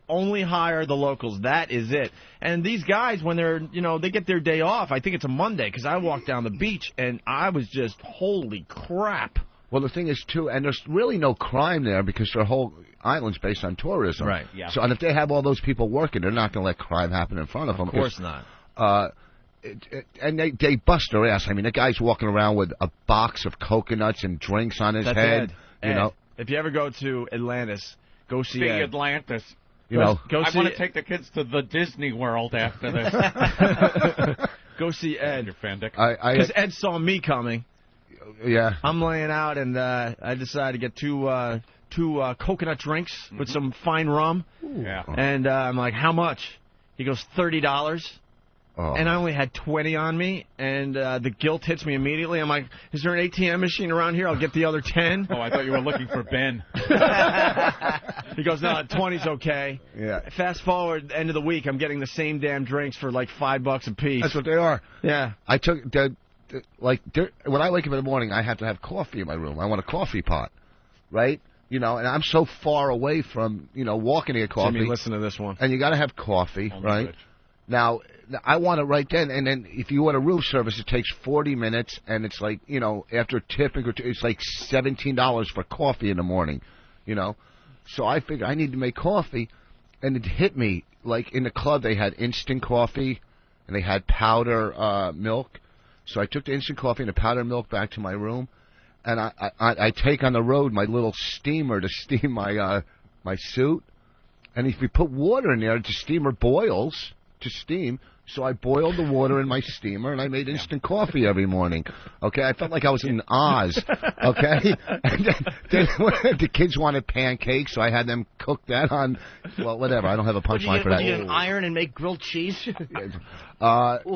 only hire the locals. That is it. And these guys, when they get their day off, I think it's a Monday, because I walked down the beach and I was just, holy crap. Well, the thing is, too, and there's really no crime there because their whole island's based on tourism. Right, yeah. So, and if they have all those people working, they're not going to let crime happen in front of them. Of course not. And they bust their ass. I mean, the guy's walking around with a box of coconuts and drinks on his head. Ed, if you ever go to Atlantis, go see The Ed. Atlantis. Go I see want to take the kids to the Disney World after this. Go see Ed. Because Ed saw me coming. Yeah. I'm laying out, and I decided to get two coconut drinks with some fine rum. Yeah. And I'm like, how much? He goes, $30. Oh. And I only had 20 on me, and the guilt hits me immediately. I'm like, is there an ATM machine around here? I'll get the other 10. Oh, I thought you were looking for Ben. He goes, no, 20's okay. Yeah. Fast forward, end of the week, I'm getting the same damn drinks for like $5 a piece. That's what they are. Yeah. I took when I wake up in the morning, I have to have coffee in my room. I want a coffee pot, right? And I'm so far away from walking to get coffee. Jimmy, listen to this one. And you got to have coffee, right? Now, I want it right then, and then if you want a room service, it takes 40 minutes, and it's like, after tipping, it's like $17 for coffee in the morning, So I figured I need to make coffee, and it hit me, like in the club they had instant coffee, and they had powder milk. So I took the instant coffee and the powder milk back to my room, and I take on the road my little steamer to steam my my suit, and if you put water in there, the steamer boils to steam. So I boiled the water in my steamer, and I made instant coffee every morning. Okay, I felt like I was in Oz. Okay, and then the kids wanted pancakes, so I had them cook that on. Well, whatever. I don't have a punchline for that. Would you get an iron and make grilled cheese? Oh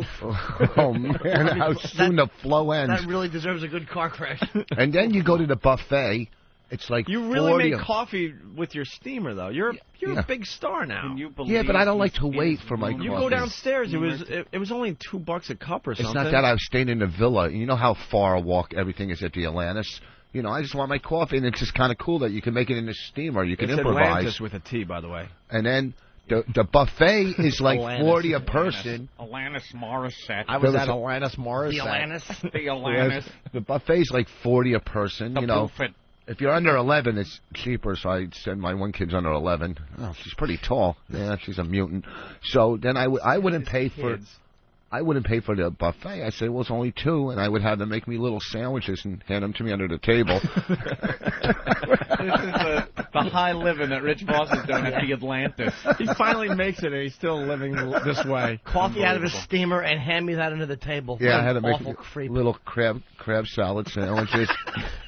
man, how soon the flow ends. That really deserves a good car crash. And then you go to the buffet. It's like you really make coffee with your steamer, though. You're a big star now. Can you believe? Yeah, but I don't like to wait for my coffee. You go downstairs. It was only $2 a cup or something. It's not that. I was staying in the villa. You know how far a walk everything is at the Atlantis. You know, I just want my coffee, and it's just kind of cool that you can make it in the steamer. You can improvise. Atlantis with a T, by the way. And then the buffet is like $40 a person. Alanis Morissette. I was at Alanis Morissette. The Alanis. The buffet's like $40 a person. You know. If you're under 11, it's cheaper, so I send my one kid's under 11. Oh, she's pretty tall. Yeah, she's a mutant. So then I wouldn't pay for the buffet. I say, well, it's only $2, and I would have them make me little sandwiches and hand them to me under the table. This is the high living that Rich Voss is doing at the Atlantis. He finally makes it, and he's still living this way. Coffee out of his steamer and hand me that under the table. Yeah, I had to make little crab salad sandwiches.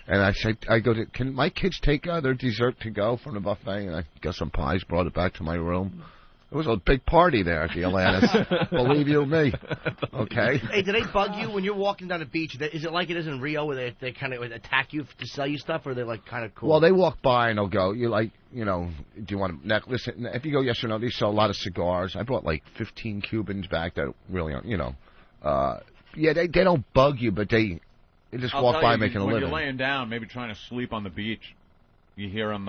And I go to, can my kids take their dessert to go from the buffet? And I got some pies, brought it back to my room. It was a big party there at the Atlantis. Believe you me. Okay. Hey, do they bug you when you're walking down the beach? Is it like it is in Rio where they kind of attack you to sell you stuff, or are they like kind of cool? Well, they walk by and they'll go, do you want a necklace? And if you go yes or no, they sell a lot of cigars. I brought like 15 Cubans back that really aren't, yeah, they don't bug you, but they just walk by making a living. When you're laying down, maybe trying to sleep on the beach, you hear them,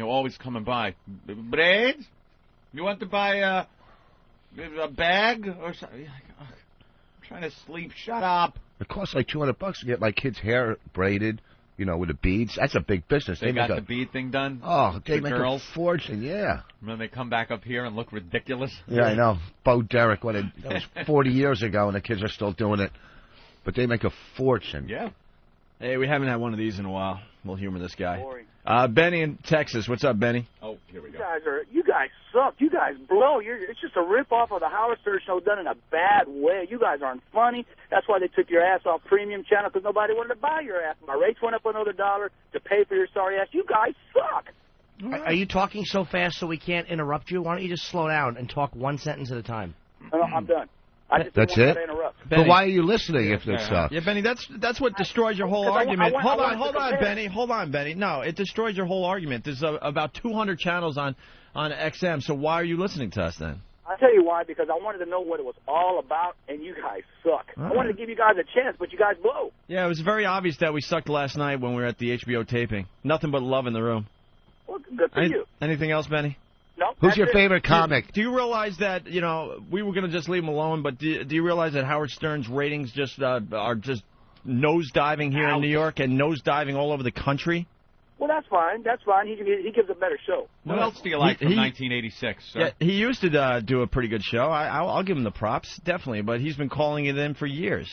always coming by. Braids? You want to buy a bag or something? I'm trying to sleep. Shut up. It costs like $200 to get my kid's hair braided, with the beads. That's a big business. They got the bead thing done? Oh, they make girls. a fortune, yeah. And then they come back up here and look ridiculous. Yeah, I know. Bo Derek, that was 40 years ago, and the kids are still doing it. But they make a fortune. Yeah. Hey, we haven't had one of these in a while. We'll humor this guy. Benny in Texas. What's up, Benny? Oh, here we go. You guys suck. You guys blow. It's just a rip-off of the Howard Stern Show done in a bad way. You guys aren't funny. That's why they took your ass off premium channel, because nobody wanted to buy your ass. My rates went up another $1 to pay for your sorry ass. You guys suck. Are you talking so fast so we can't interrupt you? Why don't you just slow down and talk one sentence at a time? No, I'm done. That's it? But why are you listening if it's Yeah, Benny, that's what destroys your whole argument. Hold on, Benny. No, it destroys your whole argument. There's about 200 channels on XM, so why are you listening to us then? I'll tell you why, because I wanted to know what it was all about, and you guys suck. I wanted to give you guys a chance, but you guys blow. Yeah, it was very obvious that we sucked last night when we were at the HBO taping. Nothing but love in the room. Well, good for you. Anything else, Benny? No. Who's your favorite comic? Do you realize that, we were going to just leave him alone, but do you realize that Howard Stern's ratings are just nosediving here in New York and nosediving all over the country? Well, that's fine. That's fine. He gives a better show. What else do you like from 1986, sir? Yeah, he used to do a pretty good show. I'll give him the props, definitely, but he's been calling it in for years.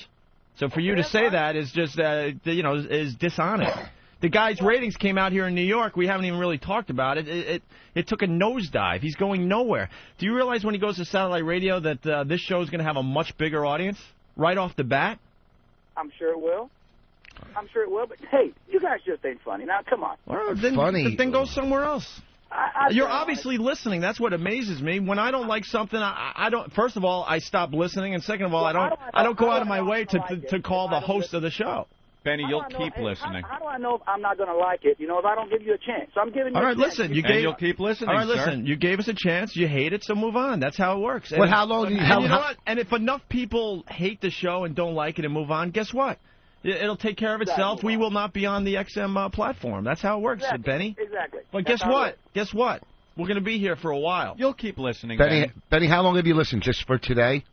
So for you to say that is just, is dishonest. The guy's ratings came out here in New York. We haven't even really talked about it. It took a nosedive. He's going nowhere. Do you realize when he goes to satellite radio that this show is going to have a much bigger audience right off the bat? I'm sure it will. But, hey, you guys just ain't funny. Now, come on. Well, then go somewhere else. You're obviously listening. That's what amazes me. When I don't like something, I don't. First of all, I stop listening, and second of all, I don't go out of my way to call the host of the show. Benny, you'll keep listening. How do I know if I'm not going to like it, if I don't give you a chance? So I'm giving you a chance. Listen. You'll keep listening, All right, sir. listen. You gave us a chance. You hate it, so move on. That's how it works. Well, how long do you... And you know what? And if enough people hate the show and don't like it and move on, guess what? It'll take care of itself. We will not be on the XM platform. That's how it works, Benny. Exactly. But guess what? Guess what? We're going to be here for a while. You'll keep listening, Benny, how long have you listened? Just for today?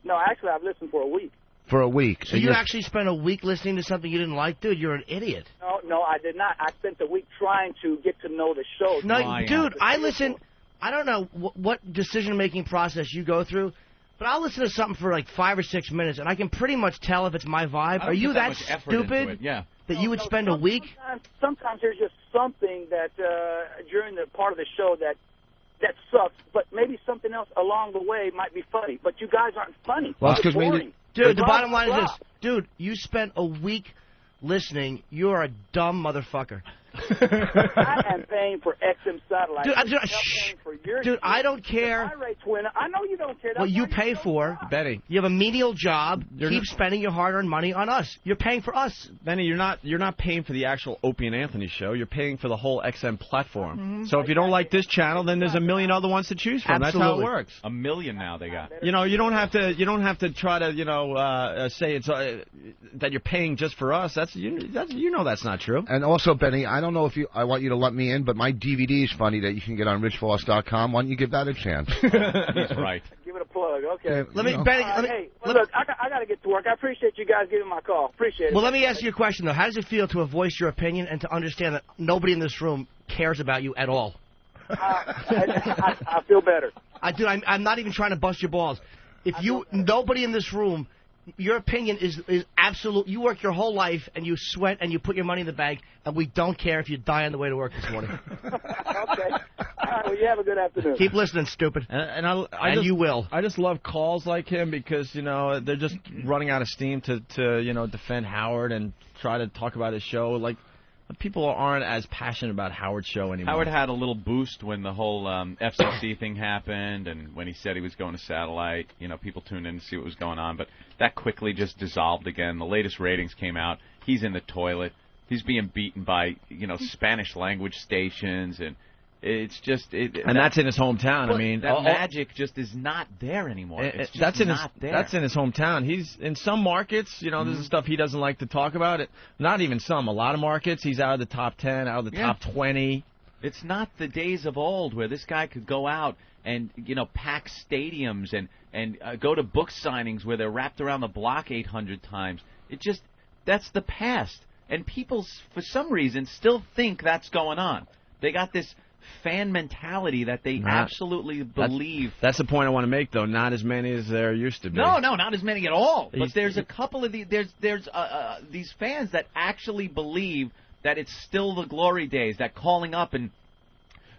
No, actually, I've listened for a week. For a week. So you actually spent a week listening to something you didn't like? Dude, you're an idiot. No, I did not. I spent the week trying to get to know the show. No, dude, I listen. I don't know what decision-making process you go through, but I'll listen to something for like 5 or 6 minutes, and I can pretty much tell if it's my vibe. Are you that stupid that you would spend a week? Sometimes there's just something that during the part of the show that that sucks, but maybe something else along the way might be funny. But you guys aren't funny. Well, it's 'cause You're maybe- boring. Dude, the Blah, bottom line blah. is this. Dude, you spent a week listening. You're a dumb motherfucker. I am paying for XM satellite. Dude, You're paying for your Dude, shit. I don't care. The rates went up. I know you don't care. That's What you why pay for, Benny. you have a menial job. You're Keep not- spending your hard-earned money on us. You're paying for us. Benny, you're not paying for the actual Opie and Anthony show. You're paying for the whole XM platform. Mm-hmm. So if you don't like this channel, then there's a million other ones to choose from. That's how Absolutely. it works. A million now they got. You know, you don't have to try to say it's that you're paying just for us. That's that's not true. And also, Benny, I don't know if I want you to let me in, but my DVD is funny that you can get on richvoss.com. Why don't you give that a chance? He's right. Give it a plug. Okay. Let me- Benny, hey, look, I got to get to work. I appreciate you guys giving my call. Appreciate it. Well, let me ask you a question, though. How does it feel to have voiced your opinion and to understand that nobody in this room cares about you at all? I feel better. I'm not even trying to bust your balls. Nobody in this room, your opinion is absolute. You work your whole life and you sweat and you put your money in the bank, and we don't care if you die on the way to work this morning. Okay. All right, well, you have a good afternoon. Keep listening, stupid. And you will. I just love calls like him because they're just running out of steam to defend Howard and try to talk about his show. Like people aren't as passionate about Howard's show anymore. Howard had a little boost when the whole FCC thing happened, and when he said he was going to satellite. People tuned in to see what was going on, but that quickly just dissolved again. The latest ratings came out. He's in the toilet. He's being beaten by Spanish language stations, and it's just that's in his hometown. That magic just is not there anymore. It's just not there. That's in his hometown. He's in some markets. This is stuff he doesn't like to talk about. Not even some. A lot of markets, he's out of the top 10, out of the top 20. It's not the days of old where this guy could go out and pack stadiums and go to book signings where they're wrapped around the block 800 times. That's the past, and people for some reason still think that's going on. They got this fan mentality that they absolutely believe. That's the point I want to make, though. Not as many as there used to be. No, not as many at all. But there's a couple of there's these fans that actually believe that it's still the glory days. That calling up and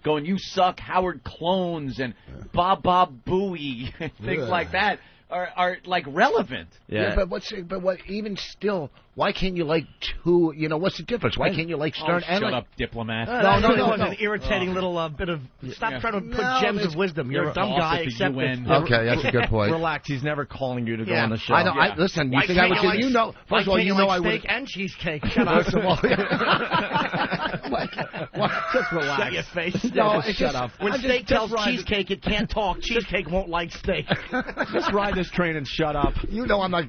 going, "You suck, Howard clones," and "Bob Booey," and things like that are like relevant. Yeah, but what even still? Why can't you like two? What's the difference? Why can't you like Stern? Shut up, diplomat. No. It was an irritating little bit of. Stop trying to put gems of wisdom. You're a dumb guy. Accept it. Okay, that's a good point. Relax. He's never calling you to go on the show. I know. Listen, you think I would? First of all, I would. Steak and cheesecake. Shut up. First of all, just relax. Shut your face. No, shut up. When steak tells cheesecake it can't talk, cheesecake won't like steak. Just ride this train and shut up. I'm not.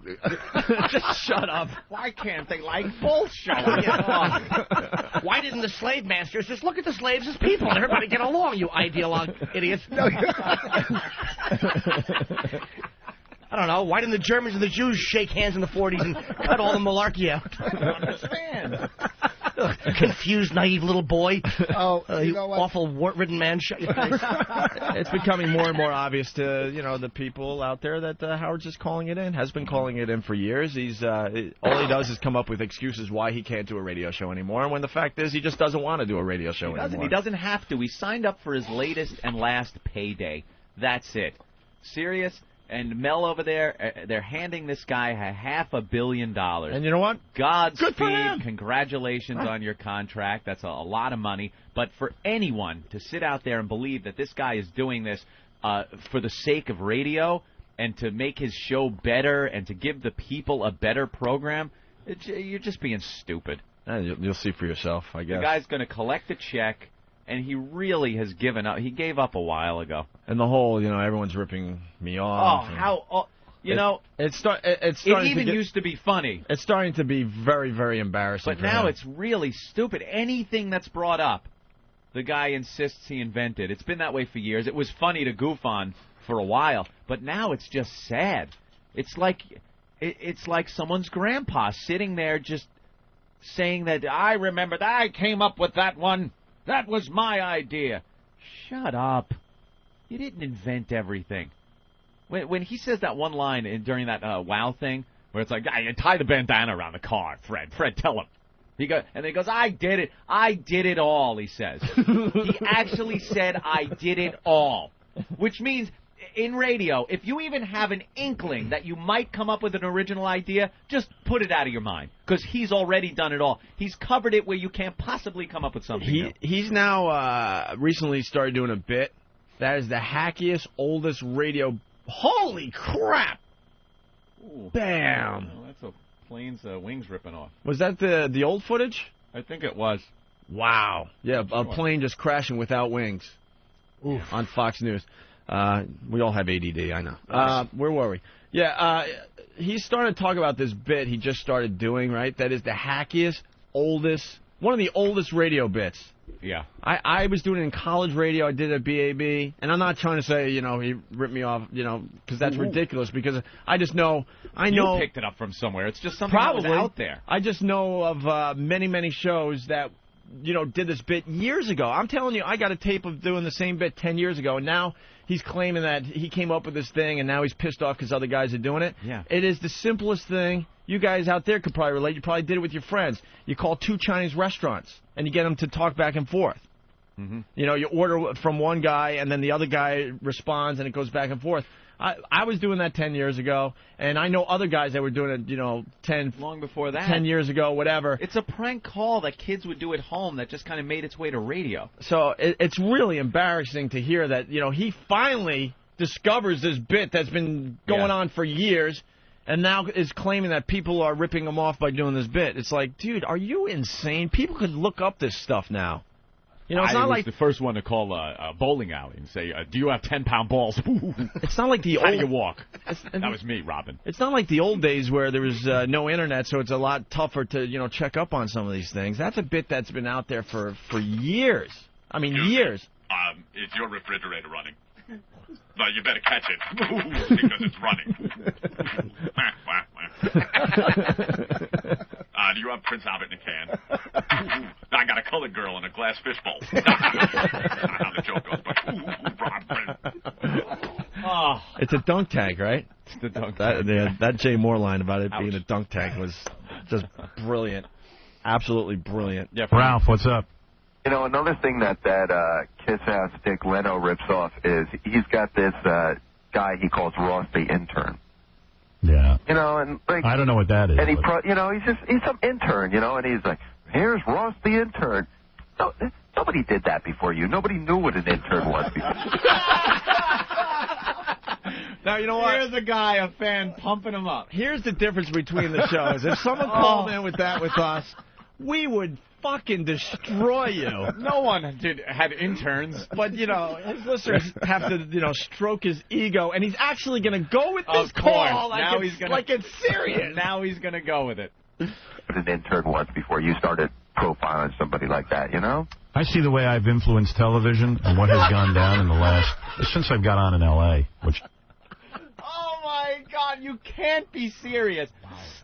Just shut up. Why can't they like bullshit? Why didn't the slave masters just look at the slaves as people and everybody get along, you ideologue idiots? I don't know. Why didn't the Germans and the Jews shake hands in the 40s and cut all the malarkey out? I don't understand. Confused, naive little boy. You know what? Awful wart-ridden man. Shut your face. It's becoming more and more obvious to the people out there that Howard's just calling it in. Has been calling it in for years. He's all he does is come up with excuses why he can't do a radio show anymore. And when the fact is, he just doesn't want to do a radio show anymore. He doesn't have to. He signed up for his latest and last payday. That's it. Sirius and Mel over there, they're handing this guy $500 million. And you know what? Godspeed. Congratulations on your contract. That's a lot of money. But for anyone to sit out there and believe that this guy is doing this for the sake of radio and to make his show better and to give the people a better program, you're just being stupid. You'll see for yourself, I guess. The guy's going to collect a check. And he really has given up. He gave up a while ago. And the whole, everyone's ripping me off. It even used to be funny. It's starting to be very, very embarrassing. But now it's really stupid. Anything that's brought up, the guy insists he invented. It's been that way for years. It was funny to goof on for a while, but now it's just sad. It's like someone's grandpa sitting there just saying that I remember that I came up with that one. That was my idea. Shut up. You didn't invent everything. When he says that one line during that WOW thing, where it's like, tie the bandana around the car, Fred. Fred, tell him. And he goes, I did it. I did it all, he says. He actually said, I did it all. Which means, in radio, if you even have an inkling that you might come up with an original idea, just put it out of your mind. Because he's already done it all. He's covered it where you can't possibly come up with something new. He's now recently started doing a bit that is the hackiest, oldest radio. Holy crap! Ooh. Bam! Well, that's a plane's wings ripping off. Was that the old footage? I think it was. Wow. Yeah, a plane just crashing without wings. Oof. On Fox News. We all have ADD, I know. Where were we? Yeah, he started talking about this bit he just started doing, right? That is the hackiest, oldest, one of the oldest radio bits. Yeah. I was doing it in college radio. I did it at BAB. And I'm not trying to say, he ripped me off, because that's ridiculous. Because I just know. You picked it up from somewhere. It's just something that was out there. I just know of many, many shows that, did this bit years ago. I'm telling you, I got a tape of doing the same bit 10 years ago. And now he's claiming that he came up with this thing, and now he's pissed off because other guys are doing it. Yeah. It is the simplest thing. You guys out there could probably relate. You probably did it with your friends. You call 2 Chinese restaurants, and you get them to talk back and forth. Mm-hmm. You order from one guy, and then the other guy responds, and it goes back and forth. I was doing that 10 years ago, and I know other guys that were doing it, long before that. 10 years ago, whatever. It's a prank call that kids would do at home that just kind of made its way to radio. So it's really embarrassing to hear that, he finally discovers this bit that's been going on for years, and now is claiming that people are ripping him off by doing this bit. It's like, dude, are you insane? People could look up this stuff now. It's I not was like the first one to call a bowling alley and say, do you have 10-pound balls? It's not like the How old... do you walk? That was me, Robin. It's not like the old days where there was no internet, so it's a lot tougher to, check up on some of these things. That's a bit that's been out there for years. I mean, years. Is your refrigerator running? No, you better catch it because it's running. Do you have Prince Albert in a can? I got a colored girl in a glass fishbowl. How the joke goes, but It's a dunk tank, right? It's the dunk tank. That Jay Moore line about it being a dunk tank was just brilliant. Absolutely brilliant. Yeah, Ralph, what's up? Another thing that Kiss Ass Dick Leno rips off is he's got this guy he calls Ross the intern. Yeah. And like I don't know what that is. And he's some intern, and he's like, here's Ross the intern. No, nobody did that before you. Nobody knew what an intern was before. Now, you know what? Here's a guy, a fan, pumping him up. Here's the difference between the shows. If someone called in with that with us, we would fucking destroy you. No one had interns. But, his listeners have to, stroke his ego, and he's actually going to go with this call like it's serious. Now he's going to go with it. What an intern was before you started profiling somebody like that, I see the way I've influenced television and what has gone down in the last... since I've got on in L.A., which... Oh, my God, you can't be serious.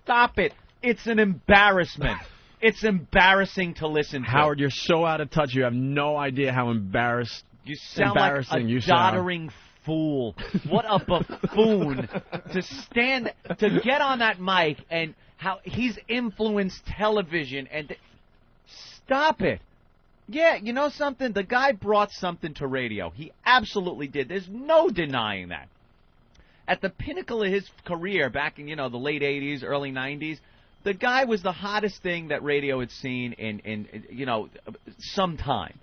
Stop it. It's an embarrassment. It's embarrassing to listen to. Howard, you're so out of touch. You have no idea how embarrassing you sound like a doddering fool. What a buffoon to get on that mic and how he's influenced television and stop it. Yeah, you know something? The guy brought something to radio. He absolutely did. There's no denying that. At the pinnacle of his career back in, the late 80s, early 90s, the guy was the hottest thing that radio had seen in some time.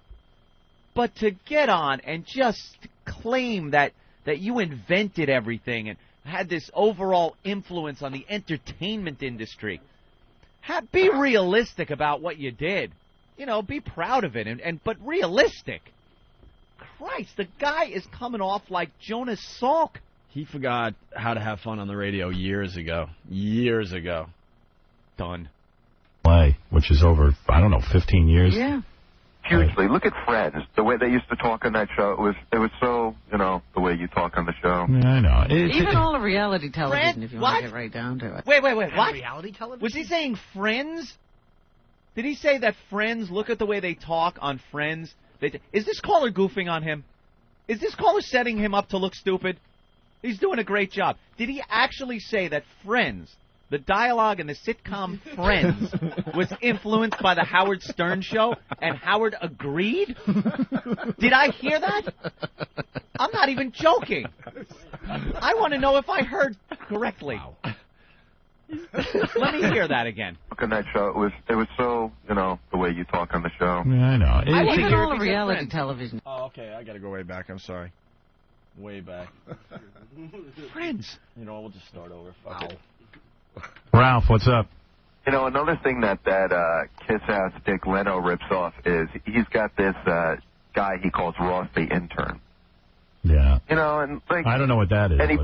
But to get on and just claim that you invented everything and had this overall influence on the entertainment industry, be realistic about what you did. Be proud of it, but realistic. Christ, the guy is coming off like Jonas Salk. He forgot how to have fun on the radio years ago. Years ago. Done. Which is over, 15 years. Yeah. Hugely. Look at Friends. The way they used to talk on that show, it was so, the way you talk on the show. Yeah, I know. Even all of reality television, if you want to what? get right down to it. Wait, what? Reality television? Was he saying Friends? Did he say that Friends, look at the way they talk on Friends? Is this caller goofing on him? Is this caller setting him up to look stupid? He's doing a great job. Did he actually say that Friends the dialogue in the sitcom Friends was influenced by the Howard Stern show, and Howard agreed? Did I hear that? I'm not even joking. I want to know if I heard correctly. Let me hear that again. On that show, it was so, the way you talk on the show. Yeah, I know. Even all the reality television. Oh, okay. I got to go way back. I'm sorry. Way back. Friends. You know, we'll just start over. Fuck it. Ralph, what's up? Another thing that Kiss Ass Dick Leno rips off is he's got this guy he calls Ross the intern. Yeah. And like I don't know what that is. And he's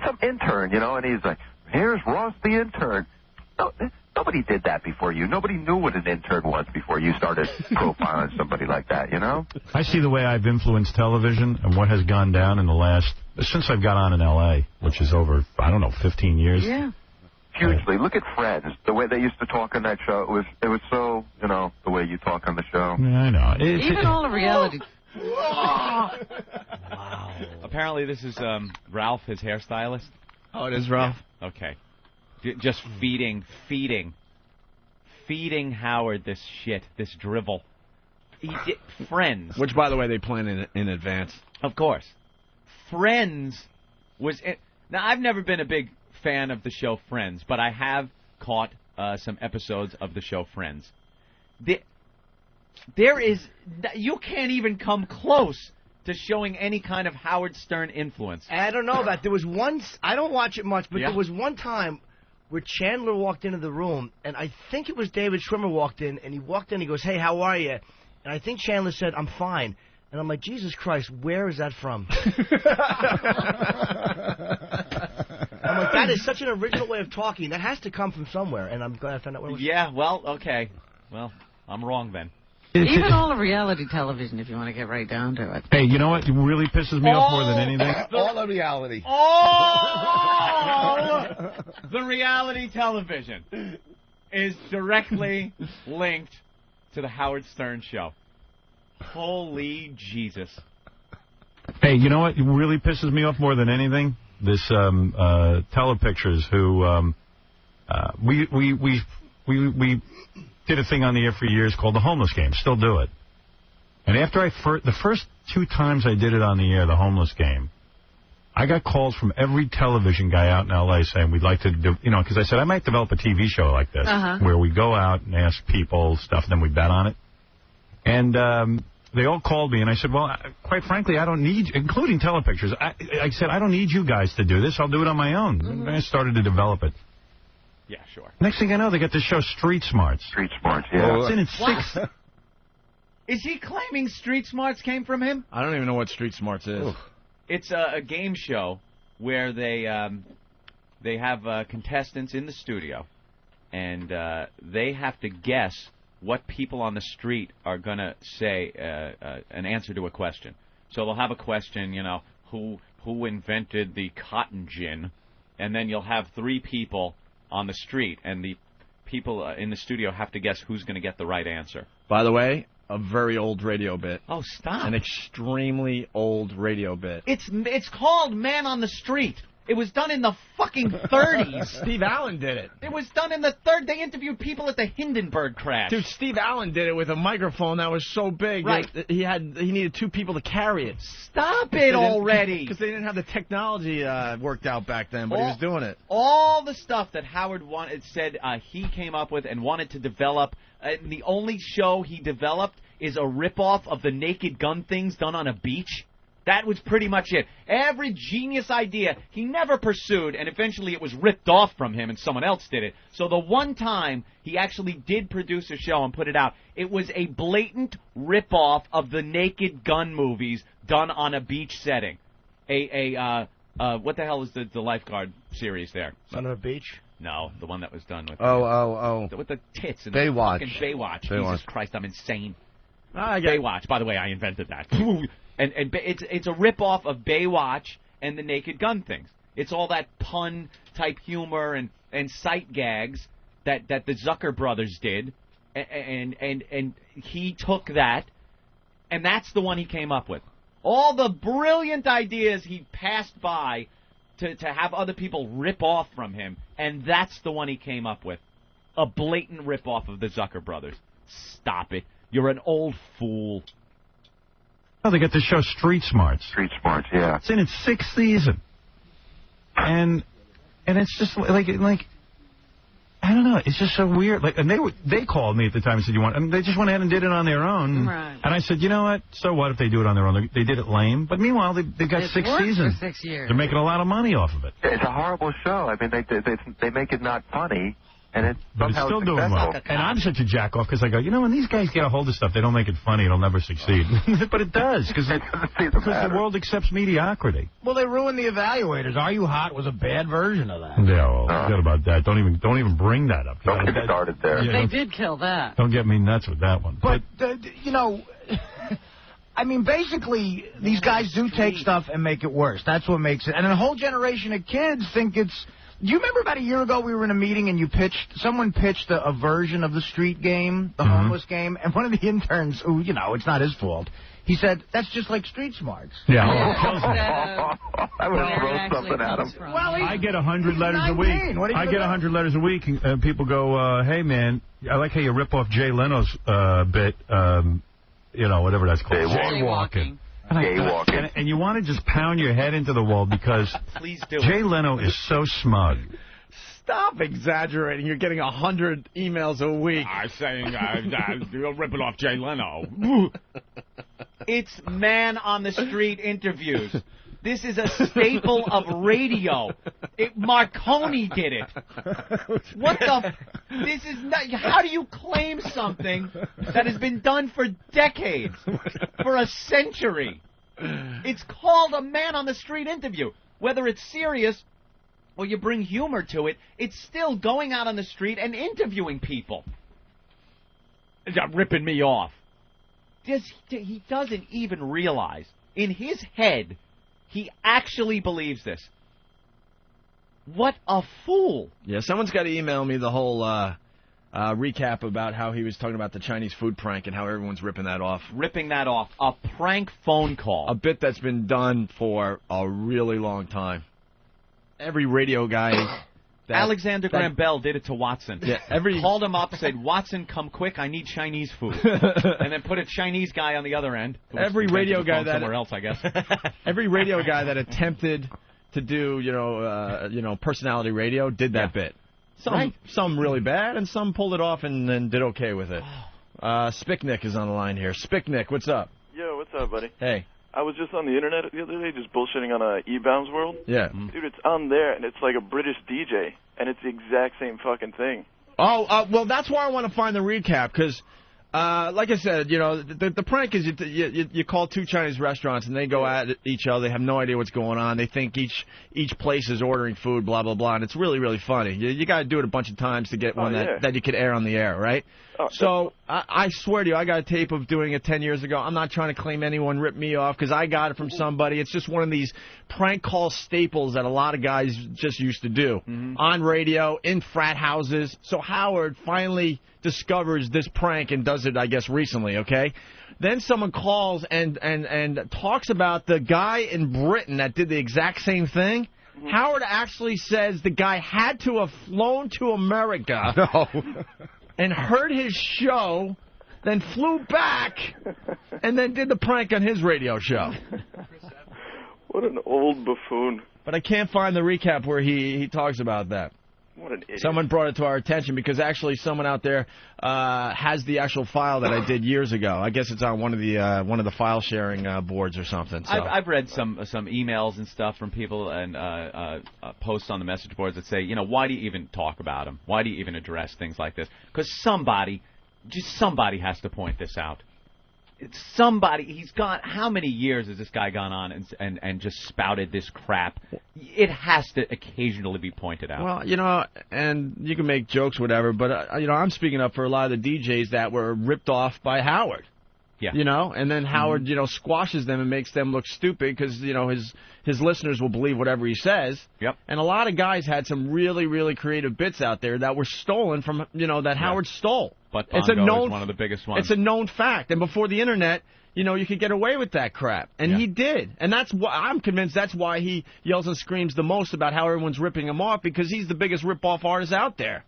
some intern, and he's like, here's Ross the intern. No, nobody did that before you. Nobody knew what an intern was before you started profiling somebody like that, I see the way I've influenced television and what has gone down in the last, since I've got on in L.A., which is over, 15 years. Yeah. Hugely. Look at Friends. The way they used to talk on that show, it was so, the way you talk on the show. Yeah, I know. Even all the reality. Wow. Apparently this is Ralph, his hairstylist. Oh, it is Ralph? Yeah. Okay. Just feeding Howard this shit, this drivel. Friends. Which, by the way, they plan in advance. Of course. Friends was... Now, I've never been a big fan of the show Friends, but I have caught some episodes of the show Friends. There is... You can't even come close to showing any kind of Howard Stern influence. I don't know about... There was one... I don't watch it much, but there was one time where Chandler walked into the room, and I think it was David Schwimmer walked in, and he walked in, he goes, hey, how are you? And I think Chandler said, I'm fine. And I'm like, Jesus Christ, where is that from? I'm like, that is such an original way of talking. That has to come from somewhere, and I'm glad I found out where it was. Yeah, well, okay. Well, I'm wrong then. Even all the reality television, if you want to get right down to it. Hey, you know what really pisses me off more than anything? All the reality. All the reality television is directly linked to the Howard Stern show. Holy Jesus. Hey, you know what really pisses me off more than anything? This Telepictures who we did a thing on the air for years called the Homeless Game. Still do it. And after the first 2 times I did it on the air, the Homeless Game, I got calls from every television guy out in L.A. saying we'd like to do, because I said I might develop a TV show like this where we go out and ask people stuff, then we bet on it. And they all called me, and I said, well, quite frankly, I don't need, including Telepictures, I said, I don't need you guys to do this. I'll do it on my own. And I started to develop it. Yeah, sure. Next thing I know, they got this show Street Smarts. Street Smarts, yeah. It's in its 6th. Is he claiming Street Smarts came from him? I don't even know what Street Smarts is. Oof. It's a game show where they have contestants in the studio, and they have to guess what people on the street are going to say an answer to a question. So they'll have a question, who invented the cotton gin, and then you'll have 3 people on the street, and the people in the studio have to guess who's going to get the right answer. By the way, a very old radio bit. Oh, stop. An extremely old radio bit. It's called Man on the Street. It was done in the fucking 30s. Steve Allen did it. It was done in the third. They interviewed people at the Hindenburg crash. Dude, Steve Allen did it with a microphone that was so big. Right. He needed 2 people to carry it. Stop it already. Because they didn't have the technology worked out back then, but he was doing it. All the stuff that Howard said he came up with and wanted to develop. The only show he developed is a ripoff of the Naked Gun things done on a beach. That was pretty much it. Every genius idea he never pursued, and eventually it was ripped off from him and someone else did it. So the one time he actually did produce a show and put it out, it was a blatant ripoff of the Naked Gun movies done on a beach setting. What the hell is the lifeguard series there? Son of a Beach? No, the one that was done with with the tits and Baywatch. The fucking Baywatch. Jesus Christ, I'm insane. Baywatch. By the way, I invented that. And it's a ripoff of Baywatch and the Naked Gun things. It's all that pun type humor and sight gags that the Zucker brothers did, and he took that, and that's the one he came up with. All the brilliant ideas he passed by to have other people rip off from him, and that's the one he came up with. A blatant rip-off of the Zucker brothers. Stop it. You're an old fool. Oh, they got the show Street Smarts. Street Smarts, yeah. It's in its 6th season. And it's just like I don't know. It's just so weird. Like, and they called me at the time and said, and they just went ahead and did it on their own. Right. And I said, you know what? So what if they do it on their own? They did it lame. But meanwhile, they've got 6 seasons. For 6 years. They're making a lot of money off of it. It's a horrible show. I mean, they make it not funny. And it's But it's still doing well. And I'm such a jack-off because I go, when these guys get a hold of stuff, they don't make it funny. It'll never succeed. But it does because the world accepts mediocrity. Well, they ruined the evaluators. Are You Hot was a bad version of that. Yeah, well, forget about that. Don't even bring that up. Don't get started there. They did kill that. Don't get me nuts with that one. But I mean, basically, these guys do take stuff and make it worse. That's what makes it. And a whole generation of kids think it's... Do you remember about a year ago we were in a meeting and someone pitched a version of the street game, the homeless game, and one of the interns, who, it's not his fault, he said, that's just like Street Smarts. Yeah. I would throw something at him. Well, I get 100 letters a week. I get 100 letters a week, and people go, hey, man, I like how you rip off Jay Leno's bit, whatever that's called. Jaywalking. And you want to just pound your head into the wall because Please do Jay Leno is so smug. Stop exaggerating. You're getting 100 emails a week. I'm saying you're ripping off Jay Leno. It's man-on-the-street interviews. This is a staple of radio. Marconi did it. What the... This is not... How do you claim something that has been done for decades, for a century? It's called a man-on-the-street interview. Whether it's serious or you bring humor to it, it's still going out on the street and interviewing people. Ripping me off. He doesn't even realize, in his head... He actually believes this. What a fool. Yeah, someone's got to email me the whole recap about how he was talking about the Chinese food prank and how everyone's ripping that off. Ripping that off. A prank phone call. A bit that's been done for a really long time. Every radio guy... Alexander Graham Bell did it to Watson. Yeah, called him up, said, Watson, come quick, I need Chinese food. And then put a Chinese guy on the other end. Every radio guy that... somewhere else, I guess. Every radio guy that attempted to do, personality radio did that bit. Some really bad, and some pulled it off and did okay with it. Spicknick is on the line here. Spicknick, what's up? Yo, what's up, buddy? Hey. I was just on the internet the other day just bullshitting on E-Bounds World. Yeah. Dude, it's on there, and it's like a British DJ, and it's the exact same fucking thing. Oh, well, that's why I want to find the recap, because, like I said, the prank is you call 2 Chinese restaurants, and they go at each other. They have no idea what's going on. They think each place is ordering food, blah, blah, blah, and it's really, really funny. You got to do it a bunch of times to get one that you could air on the air, right? Oh, so I swear to you, I got a tape of doing it 10 years ago. I'm not trying to claim anyone ripped me off because I got it from somebody. It's just one of these prank call staples that a lot of guys just used to do on radio, in frat houses. So Howard finally discovers this prank and does it, I guess, recently, okay? Then someone calls and talks about the guy in Britain that did the exact same thing. Howard actually says the guy had to have flown to America and heard his show, then flew back, and then did the prank on his radio show. What an old buffoon. But I can't find the recap where he talks about that. What an idiot. Someone brought it to our attention because actually someone out there has the actual file that I did years ago. I guess it's on one of the file sharing boards or something. So. I've read some emails and stuff from people and posts on the message boards that say, why do you even talk about them? Why do you even address things like this? Because somebody has to point this out. It's somebody. He's got how many years has this guy gone on and just spouted this crap? It has to occasionally be pointed out. Well, and you can make jokes, whatever, but I'm speaking up for a lot of the DJs that were ripped off by Howard. Yeah. You know, and then Howard, squashes them and makes them look stupid because, his listeners will believe whatever he says. Yep. And a lot of guys had some really, really creative bits out there that were stolen from, that Howard stole. But it's a Bongo known, is one of the biggest ones. It's a known fact. And before the Internet, you could get away with that crap. And he did. And that's why I'm convinced that's why he yells and screams the most about how everyone's ripping him off, because he's the biggest rip-off artist out there.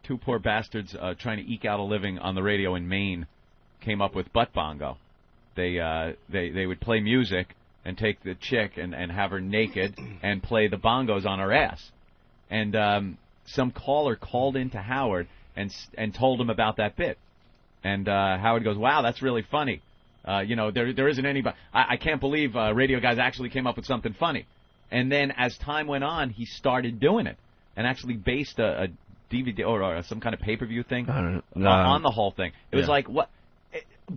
Two poor bastards trying to eke out a living on the radio in Maine came up with Butt Bongo. They would play music and take the chick and have her naked and play the bongos on her ass. And some caller called into Howard and told him about that bit. And Howard goes, "Wow, that's really funny. There isn't anybody. I can't believe radio guys actually came up with something funny." And then as time went on, he started doing it and actually based a DVD or some kind of pay-per-view thing on the whole thing. It was like what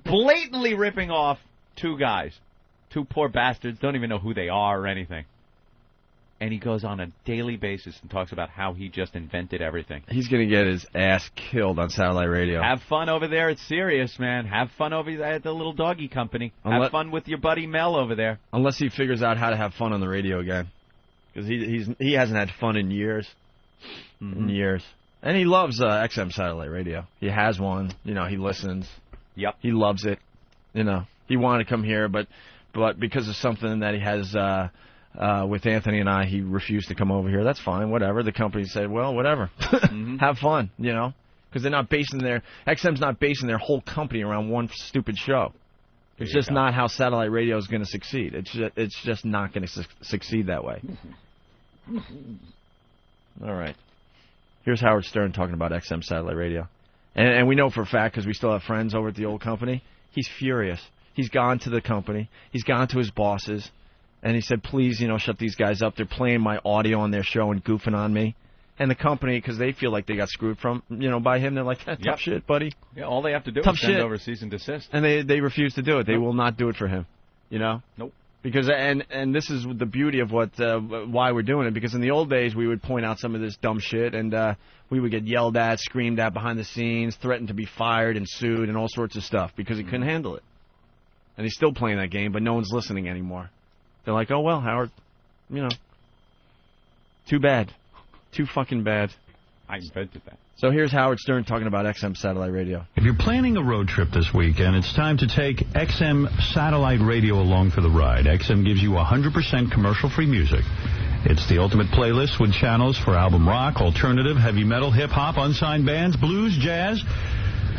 blatantly ripping off two guys. Two poor bastards, don't even know who they are or anything. And he goes on a daily basis and talks about how he just invented everything. He's going to get his ass killed on satellite radio. Have fun over there at Sirius, man. Have fun over there at the little doggy company. Have fun with your buddy Mel over there. Unless he figures out how to have fun on the radio again. Because he hasn't had fun in years. In years. And he loves XM satellite radio. He has one. He listens. Yep. He loves it. He wanted to come here, but because of something that he has with Anthony and I, he refused to come over here. That's fine, whatever. The company said, well, whatever. Have fun, because they're not XM's not basing their whole company around one stupid show. It's just not how satellite radio is going to succeed. It's just not going to succeed that way. All right. Here's Howard Stern talking about XM satellite radio. And we know for a fact, because we still have friends over at the old company, he's furious. He's gone to the company. He's gone to his bosses. And he said, please, shut these guys up. They're playing my audio on their show and goofing on me. And the company, because they feel like they got screwed by him, they're like, tough shit, buddy. Yeah, all they have to do Tough is send shit. over cease and desist. And they refuse to do it. They will not do it for him. Nope. Because and this is the beauty of why we're doing it. Because in the old days, we would point out some of this dumb shit, and we would get yelled at, screamed at behind the scenes, threatened to be fired and sued and all sorts of stuff because he couldn't handle it. And he's still playing that game, but no one's listening anymore. They're like, oh, well, Howard, too bad. Too fucking bad. I invented that. So here's Howard Stern talking about XM satellite radio. If you're planning a road trip this weekend, it's time to take XM satellite radio along for the ride. XM gives you 100% commercial-free music. It's the ultimate playlist with channels for album rock, alternative, heavy metal, hip-hop, unsigned bands, blues, jazz.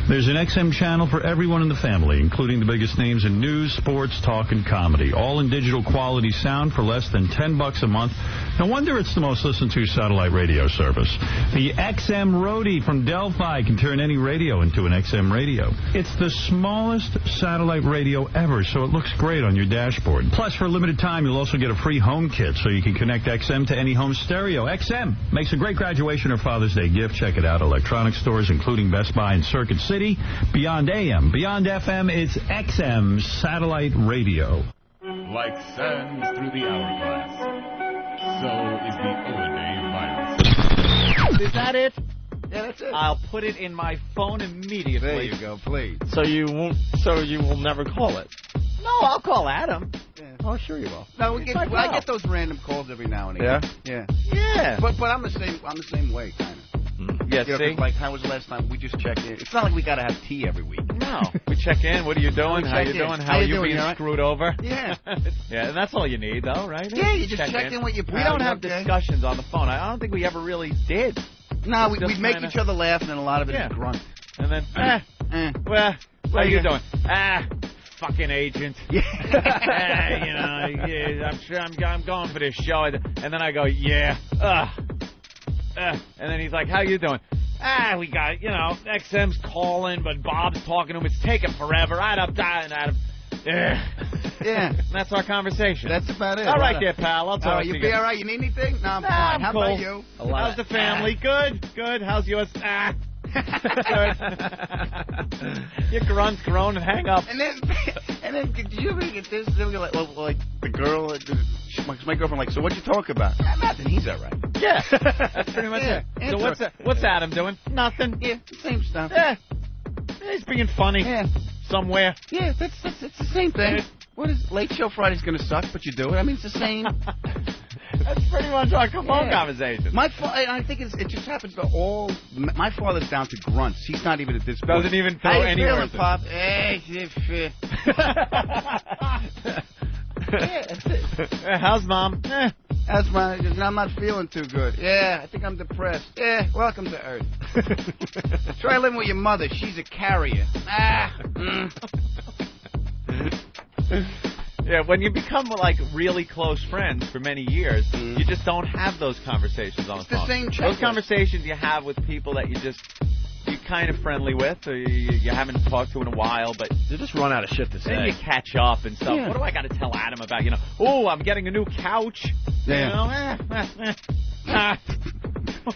There's an XM channel for everyone in the family, including the biggest names in news, sports, talk, and comedy. All in digital quality sound for less than $10 a month. No wonder it's the most listened to satellite radio service. The XM Roadie from Delphi can turn any radio into an XM radio. It's the smallest satellite radio ever, so it looks great on your dashboard. Plus, for a limited time, you'll also get a free home kit so you can connect XM to any home stereo. XM makes a great graduation or Father's Day gift. Check it out. Electronic stores, including Best Buy and Circuit City. Beyond AM, beyond FM, it's XM satellite radio. Like sands through the hourglass, so is the Owen virus. Is that it? Yeah, that's it. I'll put it in my phone immediately. There you go, please. So you will never call it. No, I'll call Adam. Yeah. Oh, sure you will. No, I get those random calls every now and again. Yeah? Yeah. But I'm the same way, kind of. Yeah, see? Like, how was the last time? We just check in. It's not like we got to have tea every week. No. We check in. What are you doing? How you doing? How are you being screwed over? Yeah. Yeah, and that's all you need, though, right? Yeah, you just check in with your pal. We don't have discussions on the phone. I don't think we ever really did. No, we make each other laugh, and then a lot of it is grunt. And then, well, how you doing? Fucking agent. I'm going for this show. And then I go, yeah. And then he's like, how you doing? We got, XM's calling, but Bob's talking to him. It's taking forever. Adam. Yeah. And that's our conversation. That's about it. All right there, pal. I'll talk to you. You be all right? You need anything? No, I'm fine. How about you? How's the family? Good. How's yours? Your grunt's grown and hang up. And then did you ever get this? Like the girl, my girlfriend, like, so what'd you talk about? Nothing. He's all right. Yeah, that's pretty much it. So what's Adam doing? Nothing. Yeah, same stuff. Yeah, he's being funny. Yeah. somewhere. Yeah, it's the same thing. What is Late Show Friday's going to suck, but you do it. I mean, it's the same. That's pretty much our come-home conversation. I think it just happens to all. My father's down to grunts. He's not even at this point. Doesn't even throw any words. Pop? Hey, yeah, that's it. How's Mom? That's I'm not feeling too good. Yeah, I think I'm depressed. Yeah, welcome to Earth. Try living with your mother. She's a carrier. Yeah, when you become like really close friends for many years, you just don't have those conversations on the phone. It's the same checklist. Those conversations you have with people that you're kind of friendly with, or you haven't talked to in a while, but you just run out of shit to say. Then you catch up and stuff. Yeah. What do I got to tell Adam about? Oh, I'm getting a new couch. Yeah.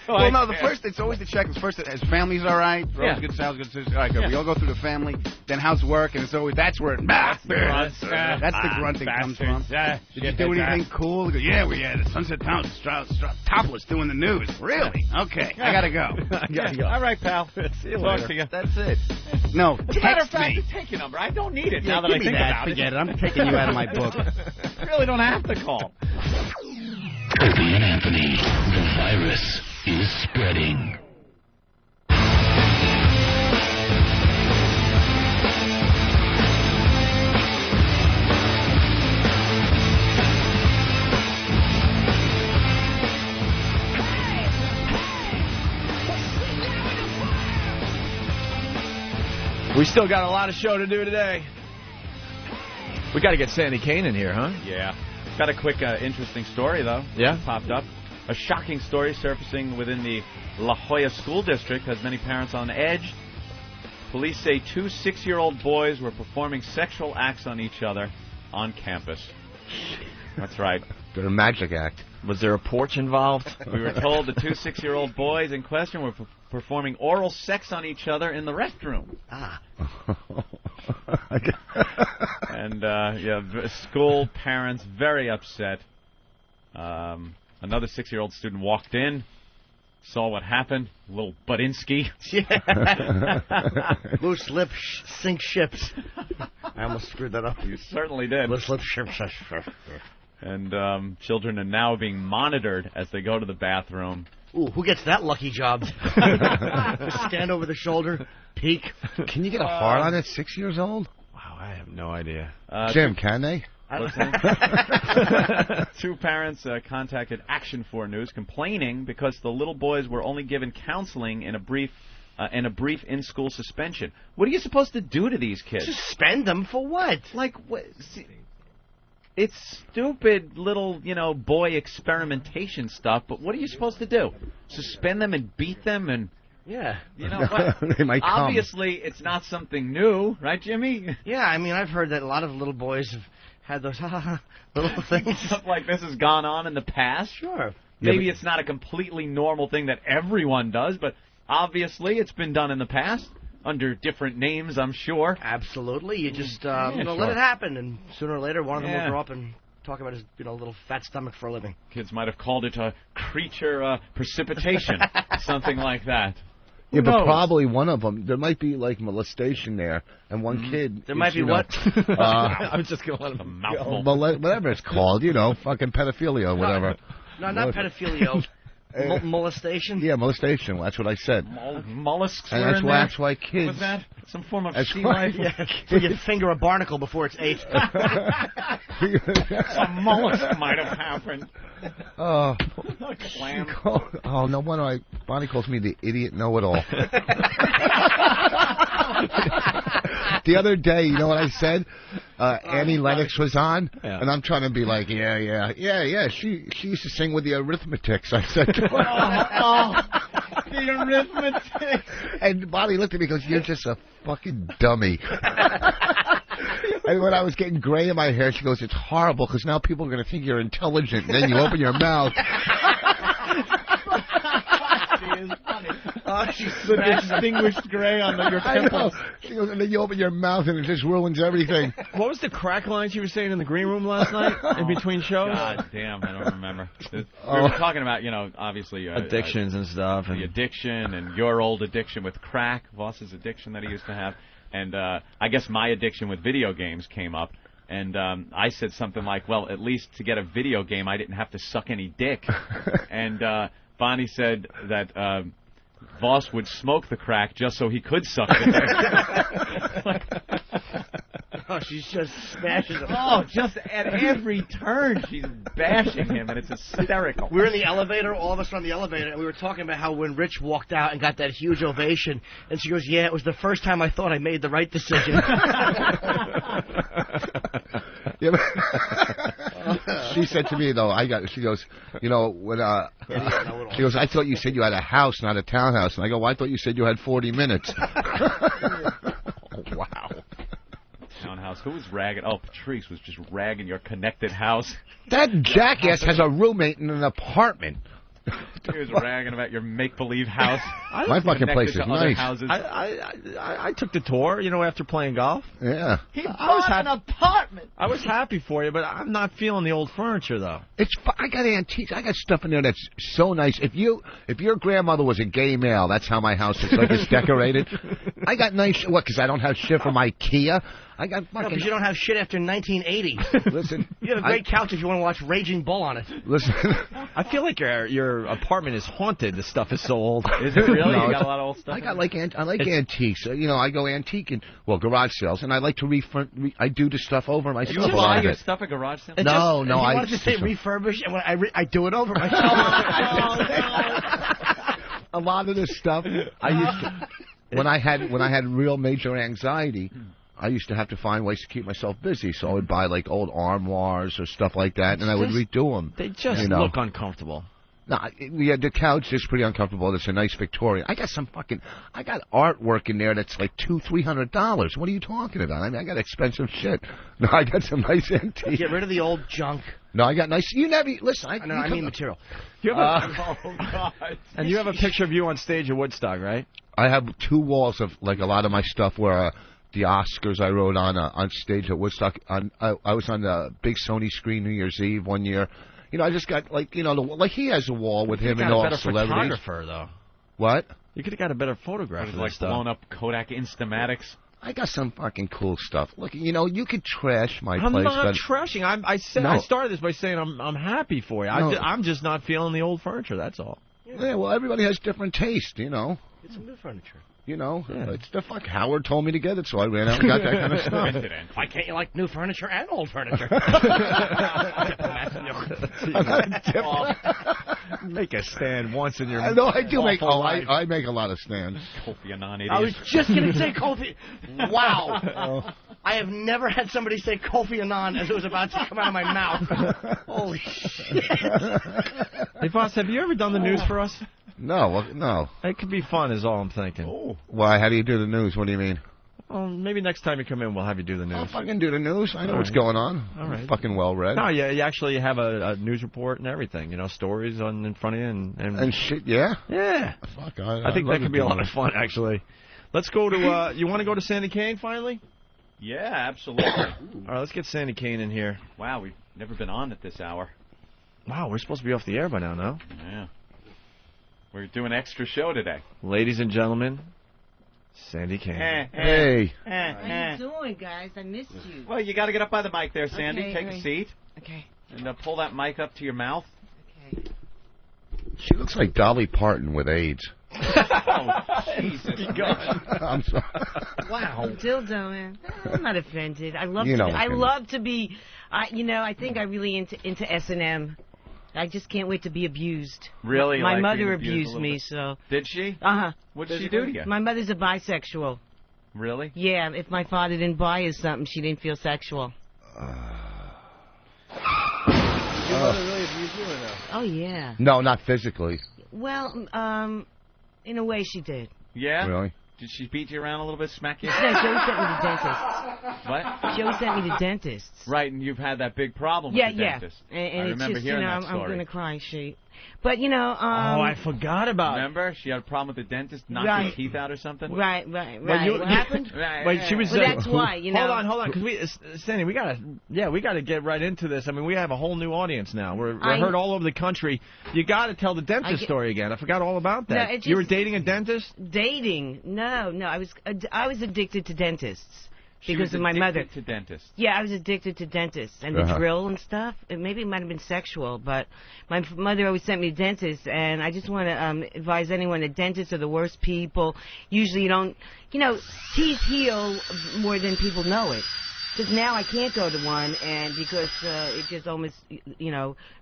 Well, no, it's always the checklist. First, his family's all right. Rose good, Sal's good. All right, good. We all go through the family. Then how's work? And it's always that's where that's the grunting comes from. Did you do anything cool? They go, yeah, we had Sunset Topless doing the news. Really? Okay, I gotta go. All right, pal. See you later. To you. That's it. No, as a matter of fact, take your number. I don't need it now that I think about it. Forget it. I'm taking you out of my book. I really don't have to call. Opie and Anthony, the virus is spreading. We still got a lot of show to do today. We got to get Sandy Kane in here, huh? Yeah. Got a quick, interesting story, though. Yeah? Popped up. A shocking story surfacing within the La Jolla School District has many parents on edge. Police say 2 6-year-old boys were performing sexual acts on each other on campus. That's right. Did a magic act. Was there a porch involved? We were told the 2 6-year-old boys in question were performing oral sex on each other in the restroom. And, school parents very upset. Another 6-year-old student walked in, saw what happened. Little Budinsky. Loose lip sink ships. I almost screwed that up. You certainly did. Loose lip ships. And children are now being monitored as they go to the bathroom. Ooh, who gets that lucky job? Just stand over the shoulder, peek. Can you get a hard on at 6 years old? Wow, I have no idea. Jim, can they? Two parents contacted Action 4 News complaining because the little boys were only given counseling in a brief in-school suspension. What are you supposed to do to these kids? Suspend them for what? Like what? It's stupid little, boy experimentation stuff, but what are you supposed to do? Suspend them and beat them and... Yeah. You know what? They might come. Obviously, it's not something new, right, Jimmy? Yeah, I mean, I've heard that a lot of little boys have had those little things. Stuff like this has gone on in the past. Sure. Maybe it's not a completely normal thing that everyone does, but obviously it's been done in the past. Under different names, I'm sure. Absolutely. You just let it happen, and sooner or later, one of them will grow up and talk about his little fat stomach for a living. Kids might have called it a creature precipitation, something like that. Yeah, but probably one of them. There might be like molestation there, and one kid. There might be what? I was just going to let him mouthful. Whatever it's called, fucking pedophilia or whatever. No, not pedophilia. Molestation? Yeah, molestation. That's what I said. Mollusks and were in there? That's why kids... Was that some form of sea life? You finger a barnacle before it's ate. Some mollusk might have happened. Oh, clam. No wonder Bonnie calls me the idiot know-it-all. The other day, you know what I said? Annie Lennox was on, and I'm trying to be like, yeah. She used to sing with the Arithmetics. I said to her. The Arithmetics. And Bonnie looked at me and goes, you're just a fucking dummy. And when I was getting gray in my hair, she goes, it's horrible because now people are going to think you're intelligent, and then you open your mouth. She's the distinguished gray on your pimples. She goes, and then you open your mouth and it just ruins everything. What was the crack line she was saying in the green room last night in between shows? God damn, I don't remember. We were talking about, obviously... addictions and stuff. The addiction and your old addiction with crack, Voss's addiction that he used to have. And I guess my addiction with video games came up. And I said something like, well, at least to get a video game, I didn't have to suck any dick. And Bonnie said that Voss would smoke the crack just so he could suck the dick. Oh, she's just smashing him. Oh, just at every turn she's bashing him, and it's hysterical. We were in the elevator, all of us were on the elevator, and we were talking about how when Rich walked out and got that huge ovation, and she goes, yeah, it was the first time I thought I made the right decision. Yeah, she said to me though, she goes, you know, when she goes, I thought you said you had a house, not a townhouse, and I go, well, I thought you said you had 40 minutes. Oh, wow. Townhouse. Who was ragging? Oh, Patrice was just ragging your connected house. That jackass has a roommate in an apartment. He was ragging about your make-believe house. My fucking place is nice. I took the tour, you know, after playing golf. Yeah. I was an apartment. I was happy for you, but I'm not feeling the old furniture though. I got antiques. I got stuff in there that's so nice. If your grandmother was a gay male, that's how my house is. Like it's decorated. I got nice. What? Because I don't have shit from IKEA. I got fucking. No, because you don't have shit after 1980. Listen, you have a great couch if you want to watch Raging Bull on it. Listen, I feel like your apartment is haunted. The stuff is so old. Is it really? No, you got a lot of old stuff. I like antiques. You know, I go antique and garage sales, and I like to I do the stuff over myself. You buy your stuff at garage sales? No. You wanted to say refurbish, and when I do it over myself. A lot of this stuff I used to. When I had real major anxiety, I used to have to find ways to keep myself busy. So I would buy like old armoires or stuff like that, and I would redo them. They just look uncomfortable. No, yeah, the couch is pretty uncomfortable. It's a nice Victorian. I got artwork in there that's like $200-$300. What are you talking about? I mean, I got expensive shit. No, I got some nice antiques. Get rid of the old junk. No, I got nice. You never listen. I mean material. You have and you have a picture of you on stage at Woodstock, right? I have 2 walls of like a lot of my stuff where the Oscars I wrote on stage at Woodstock. I was on the big Sony screen New Year's Eve one year. You know, I just got like he has a wall with him and all celebrities. You got a better photographer though. What? You could have got a better photographer. Like blown up Kodak Instamatics. I got some fucking cool stuff. Look, you know, you could trash my place. I'm not but trashing. I started this by saying I'm happy for you. I'm just not feeling the old furniture. That's all. Yeah, well, everybody has different taste, you know. Get some new furniture. You know, it's the fuck. Howard told me to get it, so I ran out and got that kind of stuff. Why can't you like new furniture and old furniture? Make a stand once in your. No, I do make. Oh, I make a lot of stands. Kofi Annan idiot. I was just gonna say Kofi. Wow. I have never had somebody say Kofi Annan as it was about to come out of my mouth. Holy shit. Hey, Voss, have you ever done the news for us? No. It could be fun, is all I'm thinking. Oh. Why? How do you do the news? What do you mean? Well, maybe next time you come in, we'll have you do the news. I'll fucking do the news. I know what's going on. All right. I'm fucking well read. No, you actually have a news report and everything. You know, stories in front of you and shit. Yeah. Yeah. Fuck. I think that could be a lot of fun, actually. Let's go to. You want to go to Sandy Kane finally? Yeah, absolutely. All right, let's get Sandy Kane in here. Wow, we've never been on at this hour. Wow, we're supposed to be off the air by now, no? Yeah. We're doing an extra show today. Ladies and gentlemen, Sandy Kane. Hey. What are you doing, guys? I missed you. Well, you got to get up by the mic there, Sandy. Okay, Take a seat. Okay. And pull that mic up to your mouth. Okay. She looks like Dolly Parton with AIDS. Oh, Jesus. I'm sorry. Wow. Dildo, man. I'm not offended. I love to be, I think I'm really into S&M. I just can't wait to be abused. Really? My mother abused me, so. Did she? Uh-huh. What did she do to you? My mother's a bisexual. Really? Yeah, if my father didn't buy her something, she didn't feel sexual. Did your mother really abuse you or no? Oh, yeah. No, not physically. Well, in a way she did. Yeah? Really? Did she beat you around a little bit, smack you? No, Joe sent me to dentists. What? Joe sent me to dentists. Right, and you've had that big problem with the dentist. And I it's remember just, hearing that I'm story. going to cry. But, you know... oh, I forgot about it. Remember? She had a problem with the dentist, knocked her teeth out or something? Right. What happened? Wait, she was... Well, that's why, you know. Hold on, because Sandy, we gotta get right into this. I mean, we have a whole new audience now. We're heard all over the country. You gotta tell the dentist story again. I forgot all about that. No, you were dating a dentist? Dating? No. I was addicted to dentists. Because of my mother. To dentists. Yeah, I was addicted to dentists and the drill and stuff. Maybe it might have been sexual, but my mother always sent me to dentists, and I just want to advise anyone that dentists are the worst people. Usually you don't, teeth heal more than people know it. Because now I can't go to one, and because it's just almost,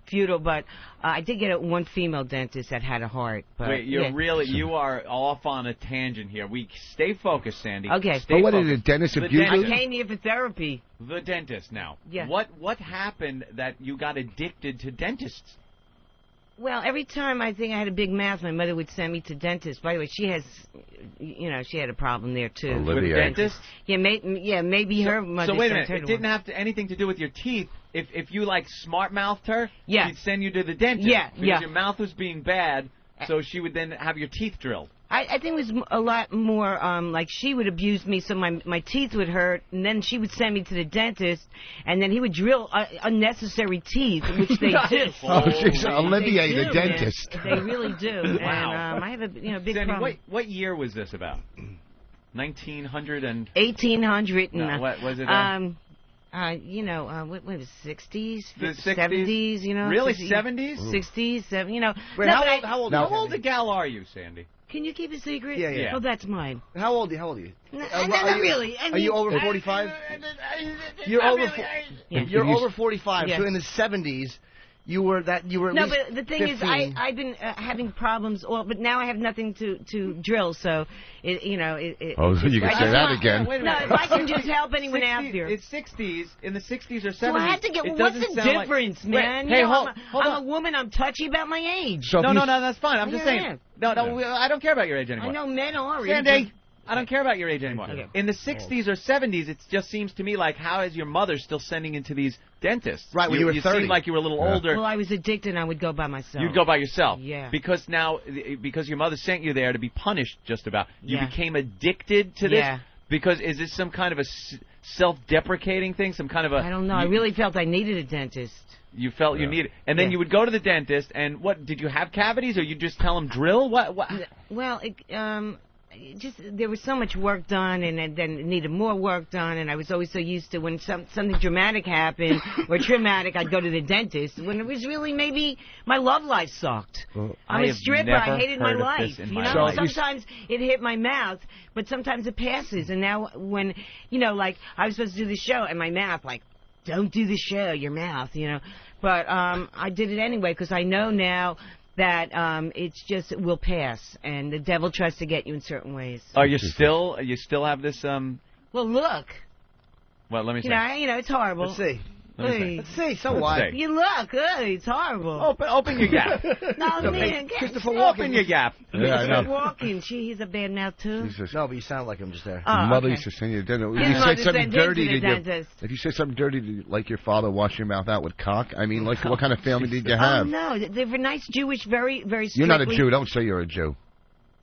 futile. But I did get one female dentist that had a heart. But, wait, you are off on a tangent here. We stay focused, Sandy. Okay. But what did the dentist abuse you? I came here for therapy. The dentist now. Yeah. What happened that you got addicted to dentists? Well, every time I think I had a big mouth, my mother would send me to dentist. By the way, she has, she had a problem there too. Olivia. With dentist? Yeah, maybe her mother. So wait a minute, it didn't have anything to do with your teeth. If you smart mouthed her, she'd send you to the dentist. Yeah, because your mouth was being bad, so she would then have your teeth drilled. I think it was a lot more like she would abuse me, so my teeth would hurt, and then she would send me to the dentist, and then he would drill unnecessary teeth, which they do. Oh, she's Olivier, the dentist. Man. They really do. Wow. And I have a big Sandy, problem. what year was this about? 1900 and... 1800 and... No, what was it? What was it, 60s, the 70s, Really, 60s, 70s? 60s, 70s, Wait, how old a gal are you, Sandy? Can you keep a secret? Yeah. Oh, that's mine. How old are you? Not really. Are you over 45? You're over 45. Yeah. So in the 70s, you were at No, least but the thing 15. is, I've been having problems. But now I have nothing to drill, so so you can say that again. No, if I can just help anyone out there. It's 60s. In the 60s or 70s. So I have to get. What's the difference, man? Hey, hold on. I'm a woman. I'm touchy about my age. So no, that's fine. I'm just saying. No, I don't care about your age anymore. I know men are. Sandy, I don't care about your age anymore. Okay. In the 60s or 70s, it just seems to me like, how is your mother still sending into these dentists? Right, when you were 30. You seem like you were a little older. Well, I was addicted, and I would go by myself. You'd go by yourself. Yeah. Because your mother sent you there to be punished, just about. You became addicted to this? Yeah. Because is this some kind of a self-deprecating thing? Some kind of a... I don't know. I really felt I needed a dentist. You felt you needed... And then you would go to the dentist, and what... Did you have cavities, or you just tell them drill? What? Well, there was so much work done, and then it needed more work done, and I was always so used to when something dramatic happened or traumatic, I'd go to the dentist. When it was really maybe my love life sucked. I'm a stripper. I hated my life. Sometimes it hit my mouth, but sometimes it passes. And now when I was supposed to do the show, and my mouth don't do the show, your mouth, But I did it anyway because I know now that it will pass, and the devil tries to get you in certain ways. You still have this Well, look. Well, let me see. It's horrible. Let's see. Let's see. So what? You look. It's horrible. Open your gap. No, man. Christopher Walken. Open your gap. Christopher Walken. He's a bad mouth too. No, but you sound like him just there. Mother used to send you to dinner. If you said something dirty, if you said something dirty, like your father wash your mouth out with cock, I mean, what kind of family did you have? Oh no, they were nice Jewish, very, very. You're not a Jew. Don't say you're a Jew.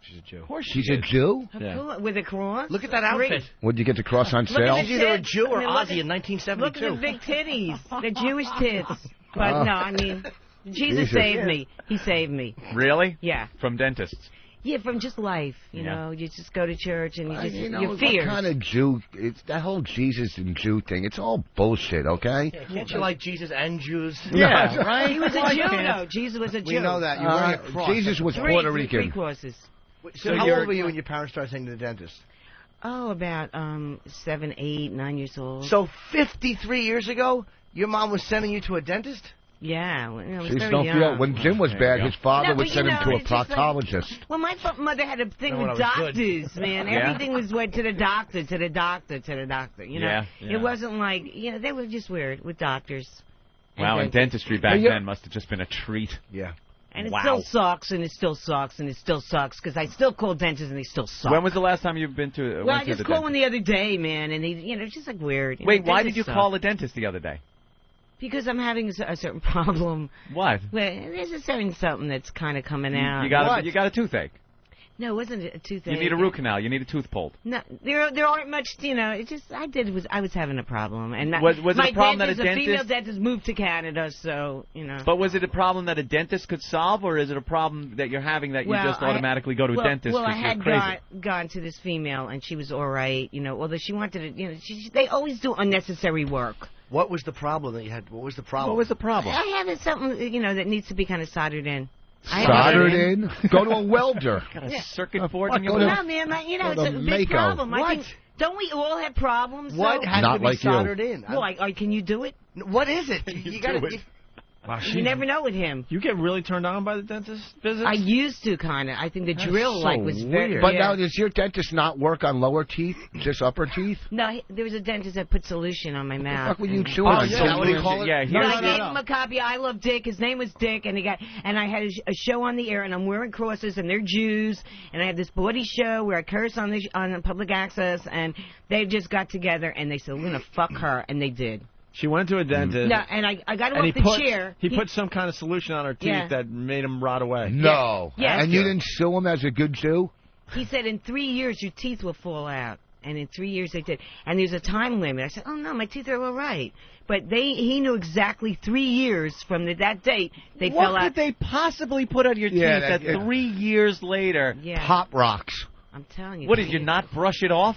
She's a Jew. Of course she's a Jew? Yeah. With a cross? Look at that outfit. Would you get the cross on sale? She's either a Jew or Ozzy in 1972. Look at the big titties. The Jewish tits. But no, I mean, Jesus saved me. He saved me. Really? Yeah. From dentists? Yeah, from just life. You know, you just go to church and you fear. What kind of Jew? It's that whole Jesus and Jew thing. It's all bullshit, okay? Yeah, can't you like Jesus and Jews? Yeah, right? He was a Jew, though. Jesus was a Jew. We know that. You're wearing a cross. Jesus was Puerto Rican. 3 crosses. So how old were you when your parents started taking you to the dentist? Oh, about 7, 8, 9 years old. So 53 years ago, your mom was sending you to a dentist? Yeah, well, I was Jeez, very young. When Jim was bad, his father would send him to a proctologist. Well, my mother had a thing with doctors, man. Everything went to the doctor, to the doctor, to the doctor. You know, it wasn't like they were just weird with doctors. Wow, and dentistry back then must have just been a treat. Yeah. And it still sucks, and it still sucks, and it still sucks, because I still call dentists, and they still suck. When was the last time you've been to Well, I just called one the other day, man, and it's just like weird. Wait, why did you call a dentist the other day? Because I'm having a certain problem. What? Well, there's a certain something that's kind of coming out. You got a toothache. No, it wasn't a toothache. You need a root canal. You need a tooth pulled. No, there aren't much. It's just I was having a problem, and Was it my a problem that a female dentist? dentist moved to Canada, so But was it a problem that a dentist could solve, or is it a problem that you're having that you just automatically go to a dentist? Well, I because had you're crazy? gone to this female, and she was all right. Although she wanted to, they always do unnecessary work. What was the problem that you had? What was the problem? What was the problem? I have something, that needs to be kind of soldered in. Soldered in? Go to a welder. Got a circuit board What? in your Go to- No, man, it's a big Mako. problem. I What? think, don't we all have problems? What so? has Not to be like you. soldered in? Well, can you do it? What is it? You got to. Wow, You never know with him. You get really turned on by the dentist visits? I used to, kind of. I think the drill, was very... But yeah. now, does your dentist not work on lower teeth, just upper teeth? No, there was a dentist that put solution on my mouth. What the fuck were you and- chewing on? Is that what do you call it? Yeah, No, I gave him a copy. I love Dick. His name was Dick, and I had a show on the air, and I'm wearing crosses, and they're Jews, and I had this bawdy show where I curse on public access, and they just got together and they said, "We're gonna fuck her," and they did. She went to a dentist. No, and I got him and off the chair. He put some kind of solution on her teeth Yeah. that made them rot away. No. Yeah. And you didn't sue him as a good Jew? He said, "In 3 years, your teeth will fall out." And in 3 years, they did. And there's a time limit. I said, "Oh no, my teeth are all right." But he knew exactly 3 years from that date they fell What out. could they possibly put on your Yeah, teeth that 3 years later? Yeah. Pop rocks. I'm telling you. What did you not brush it off?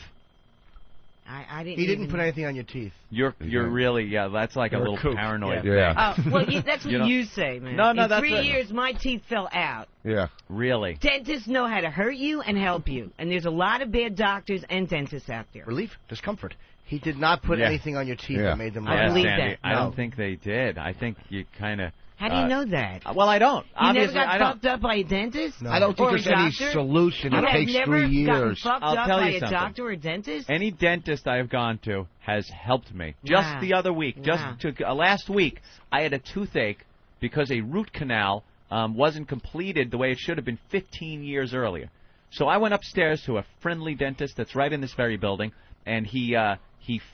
I didn't. He didn't even- put anything on your teeth. You're really that's like a You're a little kook. paranoid. Yeah. Oh, well, that's what You know- you say, man. No, In that's 3 it. years, my teeth fell out. Yeah. Really? Dentists know how to hurt you and help you, and there's a lot of bad doctors and dentists out there. Relief, discomfort. He did not put Yeah. anything on your teeth Yeah. that made them I rot. believe Sandy, that. I No. don't think they did. I think you kind of. How do you know that? Well, I don't. You Obviously, never I got don't. fucked up by a dentist? No. I don't think Or a there's any doctor? solution. You It have takes never 3 gotten years. fucked I'll up tell by you a something. doctor or a dentist? Any dentist I have gone to has helped me. Just Wow. the other week, Wow. last week, I had a toothache because a root canal wasn't completed the way it should have been 15 years earlier. So I went upstairs to a friendly dentist that's right in this very building, and he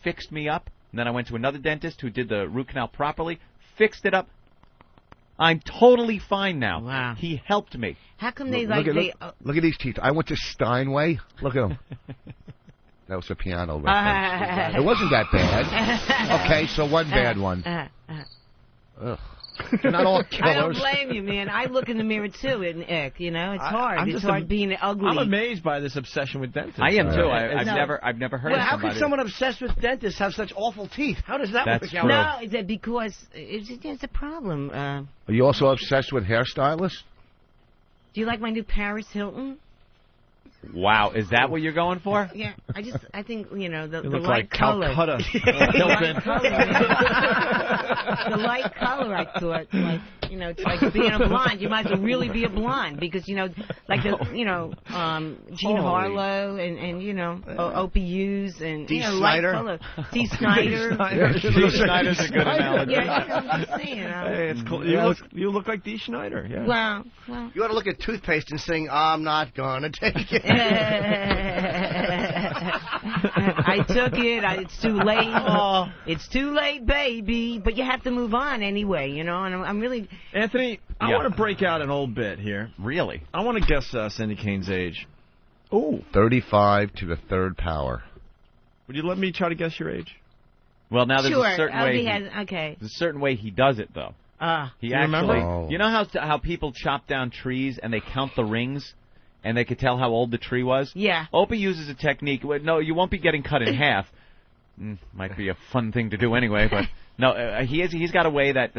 fixed me up. And then I went to another dentist who did the root canal properly, fixed it up. I'm totally fine now. Wow. He helped me. How come they Look at they... look at these teeth. I went to Steinway. Look at them. That was a piano reference. It wasn't that bad. Okay, so one bad one. Ugh. They're not all I don't killers. blame you, man. I look in the mirror, too, and ick, it's hard. I'm It's just hard being ugly. I'm amazed by this obsession with dentists. I am too. It's- I've never heard Well, of how somebody. could someone obsessed with dentists have such awful teeth? How does that That's work out? true. No, is it because it's a problem. Are you also obsessed with hairstylists? Do you like my new Paris Hilton? Wow, is that what you're going for? Yeah, I think, the look light like color. Calcutta. The light color, man. The light color, I thought, it's like being a blonde. You might as well really be a blonde because, like Jean Harlow and Opie Hughes and, Dee light Snider. color. Dee Snider. Dee Snider's a good analogy. Yeah, I'm just saying. Hey, it's cool. You look like Dee Snider. Yeah. Well. You ought to look at toothpaste and sing, "I'm not gonna take it." I took it. It's too late. It's too late, baby. But you have to move on anyway, And I'm really... Anthony, I Yeah. want to break out an old bit here. Really? I want to guess Cindy Kane's age. Ooh. 35 to the third power. Would you let me try to guess your age? Well, now there's sure. a certain way. Okay. There's a certain way he does it, though. He you actually. remember? Oh. You know how people chop down trees and they count the rings, and they could tell how old the tree was. Yeah. Opie uses a technique. No, you won't be getting cut in half. Might be a fun thing to do anyway, but no, he's got a way that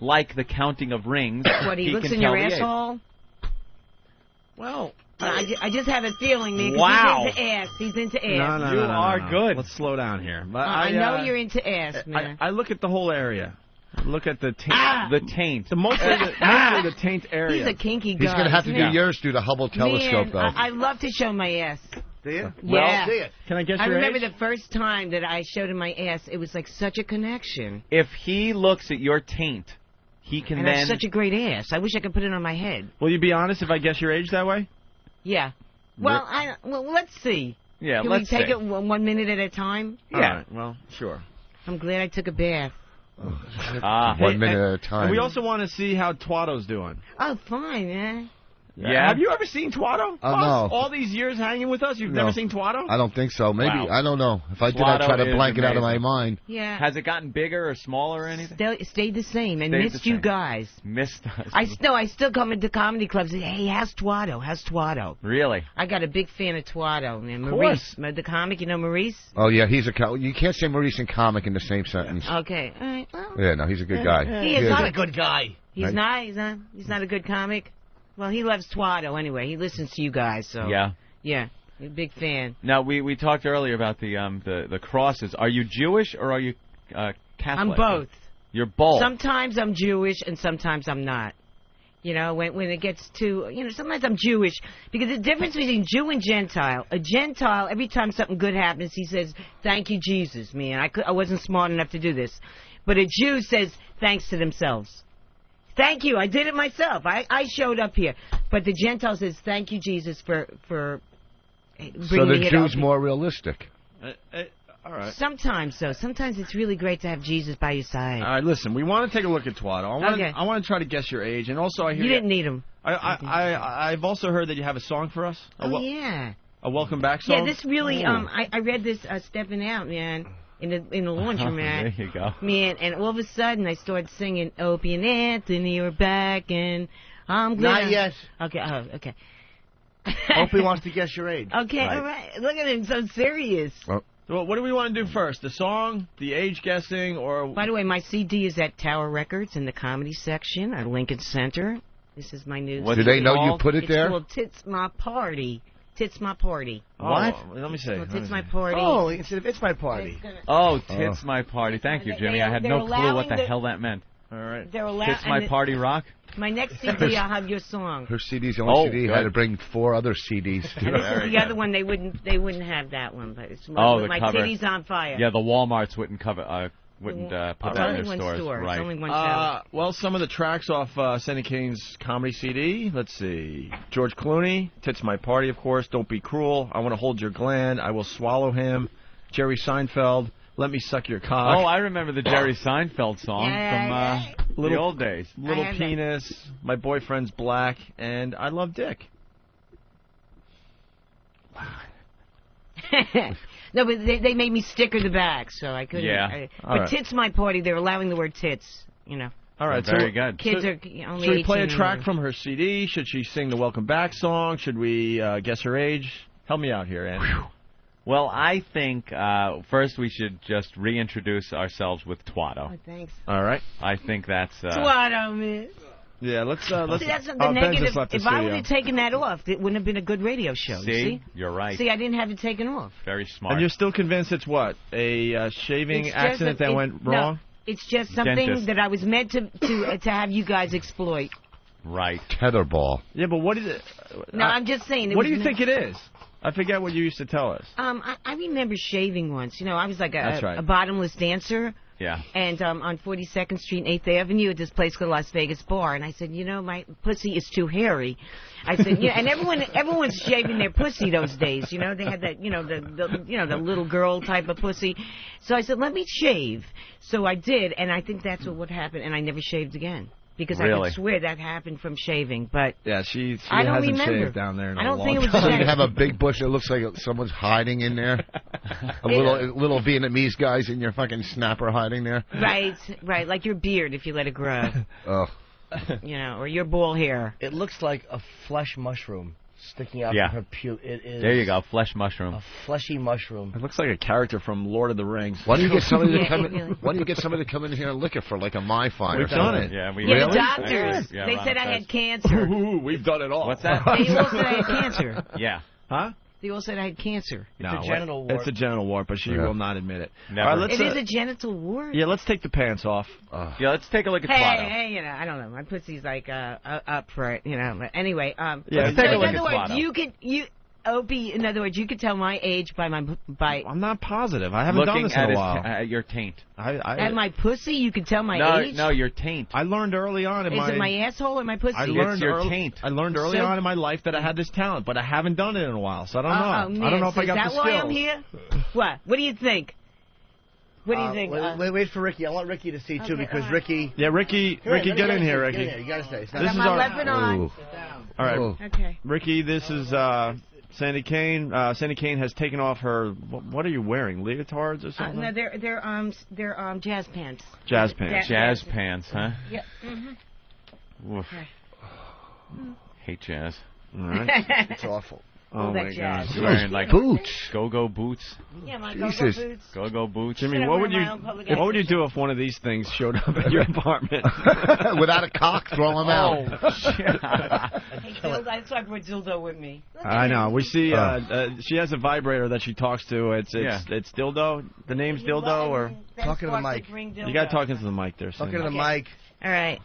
like the counting of rings. What, he looks can in tell your the age. asshole? Well, I just have a feeling, man, 'cause Wow. he's into ass. He's into ass. no, You no, no, are no. good. Let's slow down here. But I know you're into ass, man. I look at the whole area. Look at the taint. The taint. Mostly the taint area. He's a kinky guy. He's going to have to isn't do he? yours through the Hubble telescope, Man, though. I love to show my ass. Do you? Yeah. See it. Can I guess I your remember age? the first time that I showed him my ass. It was like such a connection. If he looks at your taint, he can And then. that's such a great ass. I wish I could put it on my head. Will you be honest if I guess your age that way? Yeah. Well, let's see. Yeah, Can let's we take see. it 1 minute at a time? Yeah. All right, well, sure. I'm glad I took a bath. 1 minute at a time. And we also want to see how Twato's doing. Oh, fine, man. Yeah. Have you ever seen Twato? No. All these years hanging with us, you've never seen Twato? I don't think so. Maybe. Wow. I don't know. If I did, I'd try to blank it out of my mind. Yeah. Has it gotten bigger or smaller or anything? Stayed the same and Stayed missed the you same. guys. Missed us. I still come into comedy clubs and say, hey, how's Twato? Really? I got a big fan of Twato. Man, Of Maurice, the comic, you know Maurice? Oh, yeah, he's a... You can't say Maurice and comic in the same sentence. Okay. All right. Well, Yeah, no, he's a good guy. He is not a good guy. He's Right. not. He's not a good comic. Well, he loves Twato anyway. He listens to you guys, so Yeah. yeah, he's a big fan. Now we talked earlier about the crosses. Are you Jewish or are you Catholic? I'm both. You're both. Sometimes I'm Jewish and sometimes I'm not. You know, when it gets to, sometimes I'm Jewish because the difference between Jew and Gentile. A Gentile, every time something good happens, he says, "Thank you, Jesus." Man, I wasn't smart enough to do this, but a Jew says thanks to themselves. Thank you. I did it myself. I showed up here. But the Gentile says, thank you, Jesus, for bringing So the it Jew's up. more realistic. All right. Sometimes, so. Sometimes it's really great to have Jesus by your side. All right, listen, we want to take a look at Twato. Okay. I want to try to guess your age, and also I hear You didn't need him. I've also heard that you have a song for us. Yeah. A welcome back song. Yeah, this really, Ooh. I read this stepping out, man, in the laundromat. There you go. Man, and all of a sudden I started singing, Opie and Anthony are back, and I'm glad. Not yet. Okay, okay. Opie wants to guess your age. Okay, all right. Look at him, so serious. Well, what do we want to do first? The song, the age guessing, or... By the way, my CD is at Tower Records in the comedy section at Lincoln Center. This is my new Do they know you put it there? It's called Tits My Party. Tits My Party. What? Let me see. Well, Tits My Party. Oh, instead of It's My Party. Oh, Tits My Party. Thank you, Jimmy. I had no clue what the hell that meant. All right. They're allowed. Tits My Party rock? My next CD, I'll have your song. Her CD's the only CD. good. Had to bring 4 other CDs. And this is the other one. They wouldn't have that one, but it's Oh, the my cover. titties on fire. Yeah, the Walmarts wouldn't put that in It's their only one stores. store. Right. It's only one channel. Well, some of the tracks off Sandy Kane's comedy CD. Let's see. George Clooney, Tits My Party, of course. Don't Be Cruel. I Want to Hold Your Gland. I Will Swallow Him. Jerry Seinfeld, Let Me Suck Your Cock. Oh, I remember the Jerry Seinfeld song from the old days. Little Penis, My Boyfriend's Black, and I Love Dick. No, but they made me sticker the back, so I couldn't. Yeah. But All right. Tits My Party, they're allowing the word tits, All right, very good. Kids So- are only Should we play a 18 track or- from her CD? Should she sing the Welcome Back song? Should we guess her age? Help me out here, Andy. Well, I think first we should just reintroduce ourselves with Twato. Oh, thanks. All right. I think that's... Twato, man. Yeah, let's... See, that's the Ben negative. just left the If I would studio. have taken that off, it wouldn't have been a good radio show. you See? see? You're right. See, I didn't have it taken off. Very smart. And you're still convinced it's what? A shaving It's just accident that it- went no, wrong? It's just something Dentist. that I was meant to have you guys exploit. Right. Tetherball. Yeah, but what is it? No, I'm just saying. What do you think it is? I forget what you used to tell us. I remember shaving once. I was like That's right. a bottomless dancer. Yeah. And on 42nd Street and 8th Avenue at this place called Las Vegas Bar, and I said, my pussy is too hairy. I said, and everyone's shaving their pussy those days. They had that, the little girl type of pussy. So I said, let me shave. So I did, and I think that's what happened, and I never shaved again. Because I Really? could swear that happened from shaving, but Yeah, she I don't hasn't remember. shaved down there in I a don't long think it was time. So you have a big bush that looks like someone's hiding in there. A little Vietnamese guys in your fucking snapper hiding there. right, like your beard if you let it grow, Oh. or your ball hair. It looks like a flesh mushroom sticking out Yeah. from her puke. It is There you go, flesh mushroom. a fleshy mushroom. It looks like a character from Lord of the Rings. Why don't you get somebody to Yeah, come it really- in? Why don't you get somebody to come in here and lick it for like a my fine? We've done it. Yeah, we Yeah, the really? doctors. Yeah, They Ron said I says. had cancer. Ooh, we've done it all. What's that? They all said I had cancer. Yeah. Huh? They all said I had cancer. It's a genital wart. It's a genital wart, but she Yeah. will not admit it. Never. All right, let's, It is a genital wart. yeah, let's take the pants off. Yeah, let's take a look at Hey, Twato. hey, I don't know. My pussy's like up for it, But anyway, Yeah, so let's take a in look other at words, Twato. Opie, in other words, you could tell my age by I'm not positive. I haven't done Looking this in at a while. at your taint. at my pussy. You could tell my age. No, your taint. I learned early on in Is it my asshole or my pussy? I learned your early, taint. I learned early So- on in my life that I had this talent, but I haven't done it in a while, so I don't know. Oh, man. I don't know if So I got is the that why skills. I'm here? What do you think? What do you think? Wait for Ricky. I want Ricky to see, too, because Ricky... Yeah, Ricky, get in here, Ricky. You got to stay. This is our... on. All right. Okay. Ricky, this is Sandy Kane. Sandy Kane has taken off her... What are you wearing? Leotards or something? No, they're jazz pants. Jazz pants. Jazz pants, huh? Yep. Mm-hmm. Oof. Hate jazz. All right. It's awful. Oh, my God. She's wearing, like, boots. Go-go boots. Yeah, my Jesus. go-go boots. Go-go boots. Jimmy, what would you do if one of these things showed up at your apartment? Without a cock, throw them out. Hey, dildo, that's why I brought dildo with me. I know. We see she has a vibrator that she talks to. It's dildo. The name's dildo, or talking to the mic. You got to talk into the mic there. Talking to the mic. All right.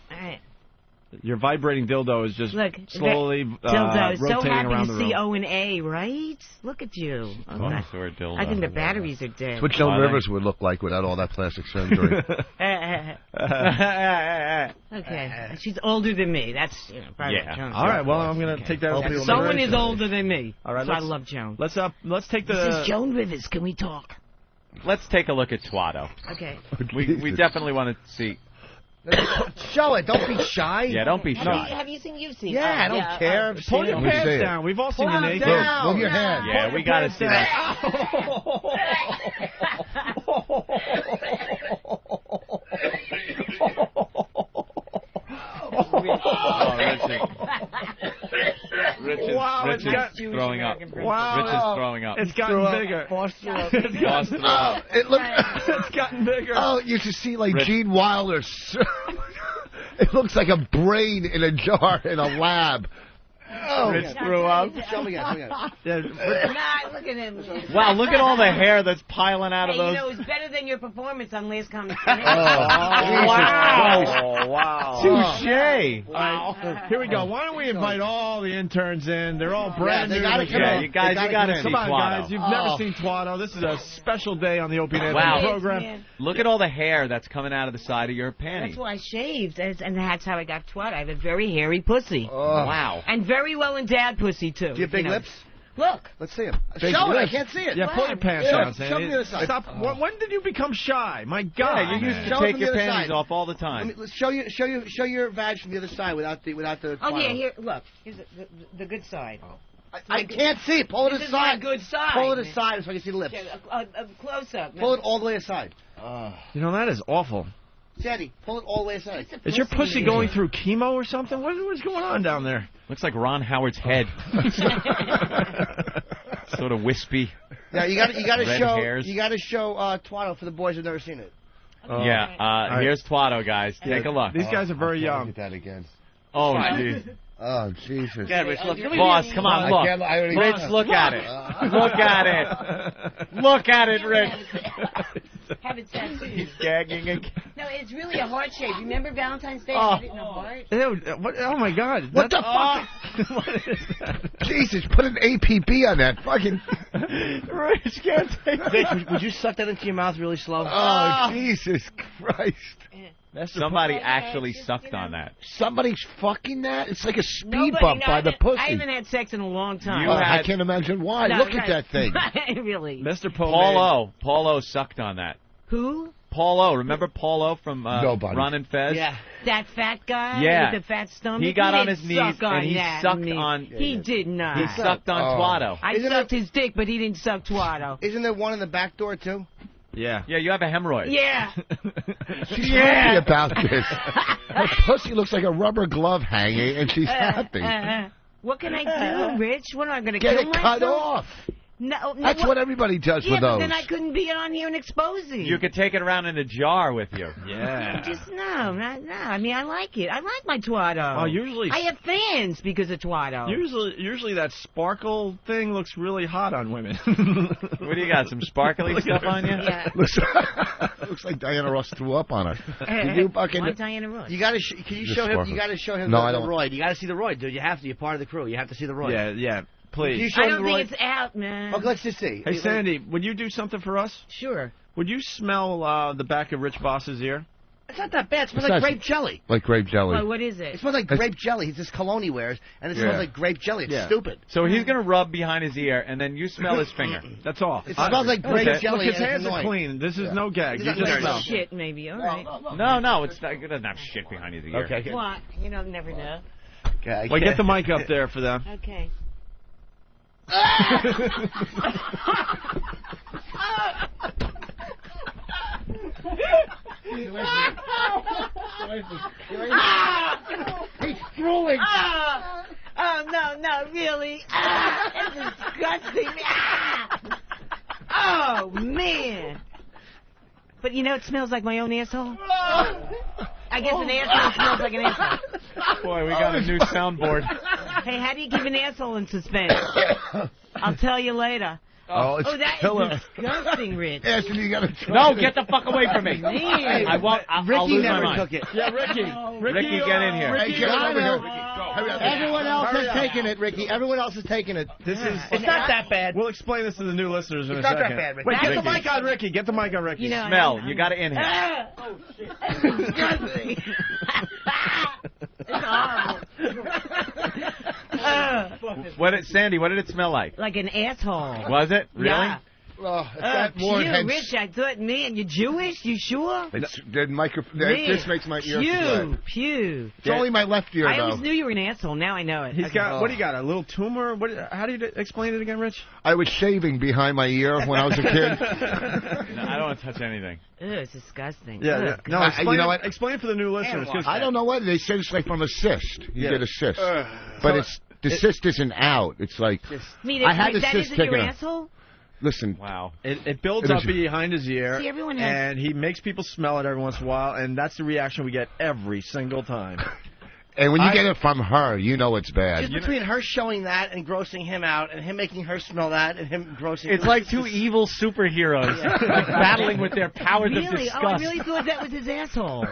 Your vibrating dildo is just slowly dildo. rotating So happy around to the see room. O and A, right? Look at you. I think the batteries are dead. That's what Joan Rivers would look like without all that plastic surgery. Okay. She's older than me. That's, probably Joan. All right. Well, I'm going to take that. Someone is older than me. All right. So I love Joan. Let's take the. This is Joan Rivers. Can we talk? Let's take a look at Twatto. Okay. We definitely want to see. Show it. Don't be shy. Yeah, don't be shy. Have you seen? You've seen? Yeah, I don't care. Pull your pants down. We've all seen you naked. Move your hand. Yeah, we got to see that. Rich is throwing up. Wow. Rich is throwing up. It's gotten bigger. It's gotten bigger. Oh, you should see like Gene Wilder. It looks like a brain in a jar in a lab. Oh, Rich threw up. Show me again. Nah, look at him. Wow, look at all the hair that's piling out of Hey, those. it's better than your performance on Last Comic Wow. Touche. Wow. Here we go. Why don't we invite all the interns in? They're all brand new. You guys, you got to see Come on, Twatto. guys. You've never seen Twatto. This is a special day on the Opie and Wow. Anthony program. Man. Look at all the hair that's coming out of the side of your panties. That's why I shaved, and that's how I got Twatto. I have a very hairy pussy. Wow. And very well endowed pussy, too. Do you have big lips? Look. Let's see them. Big Show it. I lips. can't see it. Yeah, pull your pants down, Show Sandy. me the other side. Stop. When did you become shy? My God. Yeah, you used to Show it take from your the other panties side. off all the time. Let's show your vag from the other side without the. Oh, Twatto. yeah, here, look. Here's the good side. I can't see it. Pull it This is aside. my good side. Pull it aside so I can see the lips. A close-up. Pull it all the way aside. You know, that is awful. Sandy, pull it all the way aside. Is your pussy going through chemo or something? What's going on down there? Looks like Ron Howard's head. Sort of wispy. Yeah, you got to Red show. hairs. You got to show Twatto for the boys who've never seen it. Yeah, here's Twatto, guys. Take a look. These guys are very young. Look at that again. Oh, jeez. Oh, Jesus. Yeah, Rich, look. Boss, come on, look. Rich, look at it. Look at it. Look at it, Rich. Have it tattooed. He's gagging again. No, it's really a heart shape. Remember Valentine's Day? Oh. I had it in a heart. Ew, oh, my God. What the fuck? What is that? Jesus, put an APB on that. Fucking. Rich can't take Rich, would you suck that into your mouth really slow? Oh, Jesus Christ. Somebody actually sucked on that. Somebody's fucking that? It's like a speed Nobody, bump no, by the pussy. I haven't had sex in a long time. You I had- can't imagine why. No, Look at right. that thing. Really? Mr. Poe. Paulo sucked on that. Who? Paulo, remember Paulo from Nobody. Ron and Fez? Yeah. That fat guy Yeah. with the fat stomach? He got on didn't his knees suck on and he that sucked knee. on- He did not. He sucked on Twatto. I Isn't sucked his dick, but he didn't suck Twatto. Isn't there one in the back door, too? Yeah. Yeah, you have a hemorrhoid. Yeah. She's happy about this. Her pussy looks like a rubber glove hanging, and she's happy. What can I do, Rich? What am I going to Get kill it cut myself? off. No, That's what everybody does yeah, with but those. then I couldn't be on here and expose it. You could take it around in a jar with you. Yeah. Just no. I mean, I like it. I like my Twatto. Oh, usually- I have fans because of Twatto. Usually that sparkle thing looks really hot on women. What do you got? Some sparkly stuff on you? Yeah. Looks like Diana Ross threw up on her. Did you fucking? Why Diana Ross? You got to. Can you show him? sparkle. You got to show him No, the I don't. roid. You got to see the roid, dude. You have to. You're part of the crew. You have to see the roid. Yeah. Can you Please. show I him don't the roid? think it's out, man. Okay, let's just see. Hey, Sandy, would you do something for us? Sure. Would you smell the back of Rich Boss's ear? It's not that bad. It smells It's like not- grape jelly. Like grape jelly. Well, what is it? It smells like grape jelly. It's this cologne he wears, and it smells like grape jelly. It's stupid. So he's going to rub behind his ear, and then you smell his finger. That's all. It smells like grape jelly. Look, his and hands it's are annoying. clean. This is no gag. You Like just smell. shit, maybe. All right. No, it's not, it doesn't have shit behind his ear. Okay. What? You don't never know. Okay. Well, get the mic up there for them. Okay. He's drooling. Oh, no, really. It's disgusting. Oh, man. But you know, it smells like my own asshole. I guess an asshole smells like an asshole. Boy, we got a new soundboard. Hey, how do you keep an asshole in suspense? I'll tell you later. Oh, it's that killer. is disgusting, Rich. Anthony, you gotta try No, it. get the fuck away from me. Man. I won't. I'll Ricky lose my never mind. took it. Yeah, Ricky. Ricky, get in here. Hey, get over here. Everyone else has taken it, Ricky. Everyone else has taken it. This is. It's not that bad. We'll explain this to the new listeners in It's a not that second. bad, Ricky. Wait, get the Ricky. mic on Ricky. Get the mic on Ricky. You know, Smell. You got to inhale. Oh, shit. That's disgusting. It's horrible. Sandy, what did it smell like? Like an asshole. Was it? Really? Yeah. Oh, it's that more Phew, intense. Rich, I thought, man, you Jewish? You sure? It's, the microphone. Man. This makes my ear Pew, sweat. pew. It's only my left ear, I though. always knew you were an asshole. Now I know it. He's got. What do you got? A little tumor? What? How do you explain it again, Rich? I was shaving behind my ear when I was a kid. No, I don't want to touch anything. Ugh, it's disgusting. Yeah. Ugh. No, you know what? Explain it for the new listeners. 'cause I don't know what. They said it's like from a cyst. You Yeah. get a cyst. So But it's the cyst isn't out. It's like Me, I had a that cyst isn't your taken out. asshole? Listen. Wow. It builds It up is- behind his ear, See, everyone has- and he makes people smell it every once in a while, and that's the reaction we get every single time. And when you get it from her, you know it's bad. Just between her showing that and grossing him out, and him making her smell that, and him grossing. It's like two evil superheroes like battling with their powers of Really? disgust. Oh, I really thought that was his asshole.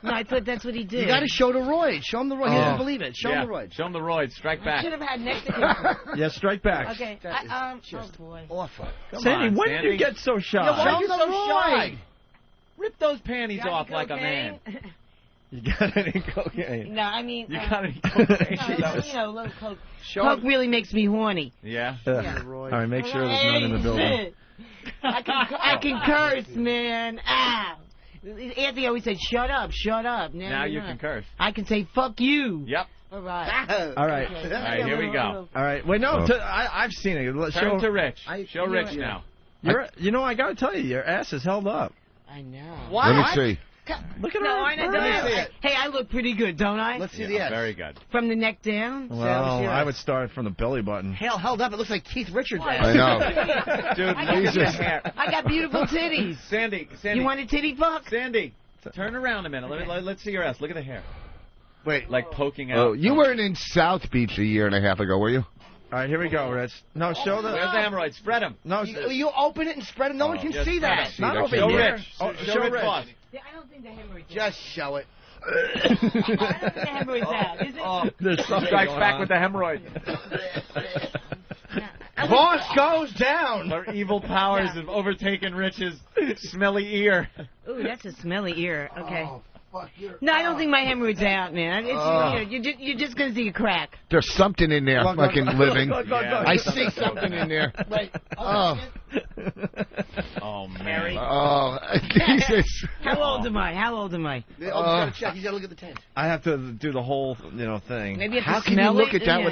No, I thought that's what he did. You got to show the roids. Show him the roids. He doesn't believe it. Show him the roids. Show him the roids. Strike I back. should have had next to him. Yeah, strike back. Okay. Oh, boy. Awful. Come Sandy, on, when Sandy. did you get so shy? Yeah, why Show are you him so the shy? roid. Rip those panties off like a man. You got any cocaine? No, I mean, You got any cocaine? no, you know, a little coke. Show Coke him. really makes me horny. Yeah. All right, make sure there's none in the building. I can curse, man. Ah. Anthony always said, "Shut up, shut up." Now you can curse. I can say, "Fuck you." Yep. All right. All right. Okay. All right, here we go. All right. Wait, no, I've seen it. Turn to Rich. Show Rich you're- now. You know, I got to tell you, your ass is held up. I know. Let me see. Look at No, her. I know. Let me see it. Hey, I look pretty good, don't I? Let's see the ass. Very good. From the neck down. Well, I would start from the belly button. Hell, held up. It looks like Keith Richards' ass. I know. Dude, I look at got- the hair. I got beautiful titties. Sandy. You want a titty fuck? Sandy, turn around a minute. Let's see your ass. Look at the hair. Wait. Like poking out. Oh, you weren't in South Beach a year and a half ago, were you? All right, here we go, Rich. No, show the. Where's the hemorrhoid? Spread them. No, You open it and spread it. No one can just see spread that. it. not over Show here. Rich. Oh, Show show Rich Rich. Boss. Yeah, I don't think the hemorrhoid's Just show it. I don't think the hemorrhoid's out, is it? There's something Strikes going back on. with the hemorrhoid. Boss goes down. Our evil powers have overtaken Rich's smelly ear. Ooh, that's a smelly ear. Okay. No, I don't think my hemorrhoid's out, man. It's, you're just going to see a crack. There's something in there Look, fucking look, living. look, look, look. I see something in there. Wait. Oh. Oh, man. Oh, Jesus. How old am I? How old am I? Oh, he's got to check. He's got to look at the tent. I have to do the whole, thing. Maybe you have How to can you smell look it? at that Yeah.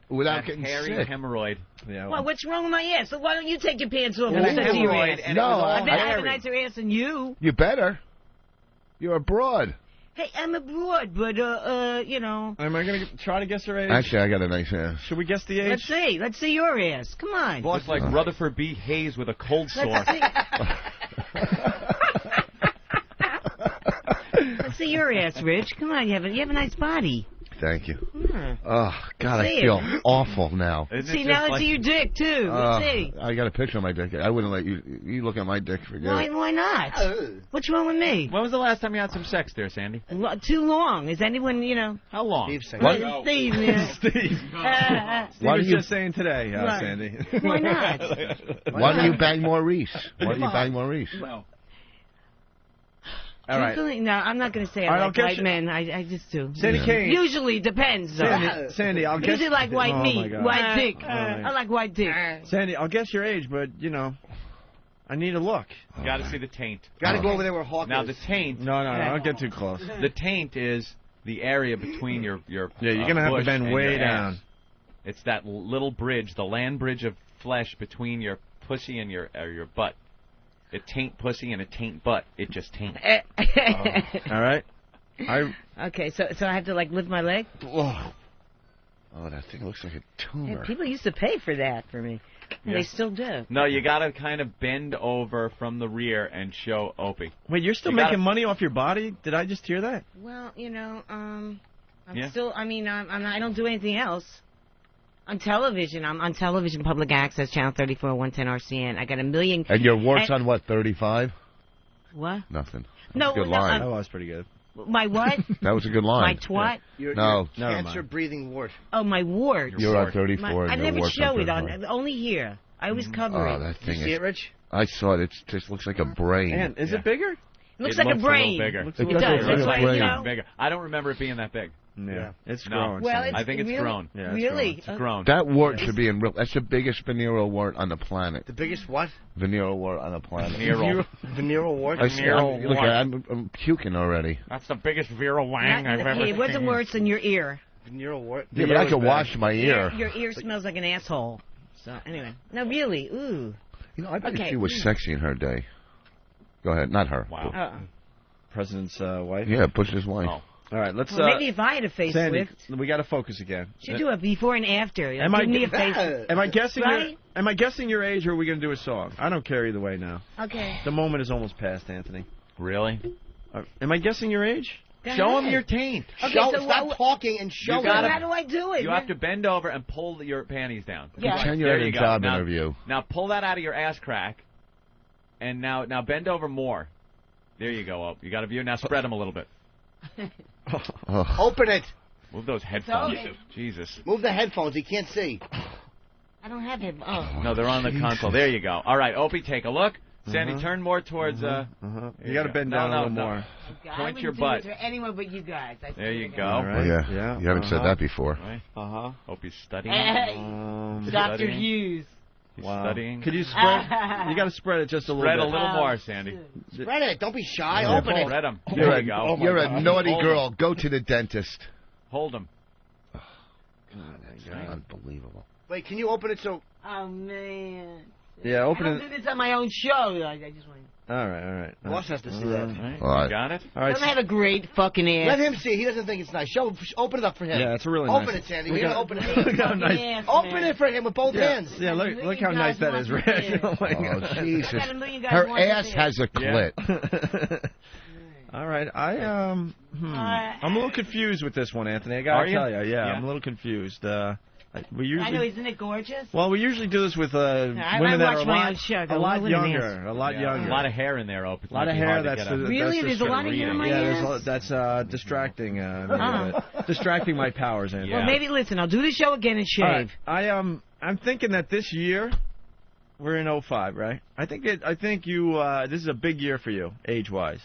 without That getting hairy sick? hemorrhoid. Yeah. Well, what's wrong with my ass? So why don't you take your pants off Well, and that touch your hemorrhoid, ass? and No, it was all I bet I have a hairy. nicer ass than you. You better. You're a broad. Hey, I'm abroad, but, you know. Am I going to try to guess her age? Actually, I got a nice ass. Should we guess the age? Let's see. Let's see your ass. Come on. Looks like Rutherford B. Hayes with a cold sore. Let's see. Let's see your ass, Rich. Come on, you have a nice body. Thank you. Hmm. Oh, God, I See feel it. awful now. Isn't it See, just now let's like- see your dick, too. Let's see. I got a picture of my dick. I wouldn't let you look at my dick. Forget it. Why not? What's wrong with me? When was the last time you had some sex there, Sandy? Too long. Is anyone, you know? How long? Steve, man. Steve. Uh, Steve Why was do you- just saying today, Right. Sandy. Why not? Why don't you bang Maurice? Why don't you bang Maurice? All right. Truthfully, no, I'm not going to say All right, I I'll like get white you- men. I just do. Sandy Kane. Usually depends. Though. Sandy, I'll guess. Usually like white Oh, my meat, God. white dick. my I like white dick. Sandy, I'll guess your age, but I need a look. Got to see the taint. Got to go over there where Hawk Now is. the taint. No, don't get too close. The taint is the area between your Yeah, you're gonna have to bush bend and way your down. ass. It's that little bridge, the land bridge of flesh between your pussy and your butt. It taint pussy and it taint butt. It just taint. All right. Okay, so I have to like lift my leg. Oh, that thing looks like a Yeah, tumor. people used to pay for that for me. And Yeah. They still do. No, you got to kind of bend over from the rear and show Opie. Wait, you're still You making gotta- money off your body? Did I just hear that? Well, I'm Yeah. still. I mean, I don't do anything else. On television, I'm on television, public access, channel 34, 110 RCN. I got 1 million. And your warts on what, 35? What? Nothing. No, Good no, line. That was pretty good. My what? That was a good line. My twat? No. Cancer-breathing wart. Oh, my wart. You're on 34. I and your never warts show it 35. only here. I always cover Oh, it. that thing You see it, Rich? I saw it. It just looks like a brain. Man, is it bigger? It looks It like looks a brain. little bigger. It It does. does That's look why, like a you know. Bigger. I don't remember it being that big. Yeah. It's No. growing. Well, Sandy. I think it's really? grown. Yeah, it's Really? It's grown. That wart should be in real. That's the biggest venereal wart on the planet. The biggest what? Venereal wart on the planet. Venereal. Venereal wart? I see, look, I'm puking already. That's the biggest viral wang I've ever Hey, seen. what's the words in your ear? Venereal wart? Yeah, but I can wash my ear. Your ear smells like an asshole. So anyway, no, really, ooh. I bet Okay. she was sexy in her day. Go ahead, not her. Wow. President's wife? Yeah, Bush's wife. Oh. All right, let's. Well, maybe if I had a Sandy, facelift, we got to focus again. should do a before and after. Am Give I me a face. Am I guessing? Right? Am I guessing your age, or are we going to do a song? I don't care either way now. Okay. The moment is almost past, Anthony. Really? Am I guessing your age? Go Show ahead. him your taint. Okay, Show, so stop talking and show You it. gotta- How do I do it? You have to bend over and pull your panties down. Yeah. Pretend There you're at you a go. job Now- interview. Now pull that out of your ass crack, and now bend over more. There you go. Up. You got a view. Now spread them a little bit. Open it. Move those headphones. okay. Jesus. Move the headphones. He can't see. I don't have him. Oh. No, they're on the console. There you go. All right, Opie, take a look. Sandy, turn more towards. You got to bend No, down no, a little no. more. I Point wouldn't your do butt. it to anyone but you guys. I There you swear to go. God. All right. Oh, yeah. Yeah. You haven't said that before. Right. Uh-huh. Opie's studying. Hey, He's Dr. studying. Hughes. He's Wow. studying. Could you spread? You got to spread it just a little Spread bit. a little more, Sandy. Spread it. Don't be shy. Yeah. Open it. Spread them. You're There you go. you're a naughty Hold girl. Go to the dentist. Hold them. Unbelievable. Wait, can you open it so... Oh, man. Yeah, open I it. don't do this on my own show. I just want All right. Boss has to see that. Right. All right. You got it? All right. Doesn't have a great fucking ass. Let him see. He doesn't think it's nice. Open it up for him. Yeah, it's a really Open nice. it, Sandy. Look We're at- gonna open Look it. how nice. Ass, Open man. it for him with both hands. Yeah, look how nice that is, Rick. Oh, my Oh, God. Jesus. Got a million guys Her wanting to ass see it. has a clit. All right, I'm a little confused with this one, Anthony. I Are gotta you? tell you, yeah, Yeah. I'm a little confused. We I know, usually, isn't it gorgeous? well, we usually do this with I women that watch are a my lot, own show. a lot What an ass. younger, a lot Yeah, younger. A lot of hair in there, Opie. A lot of hair. That's the, Really? that's There's a lot of hair in my ass? that's distracting. Distracting my powers, Anthony. Well, maybe listen. I'll do the show again and shave. All right. I'm thinking that this year, we're in 05, right? I think you. This is a big year for you, age-wise.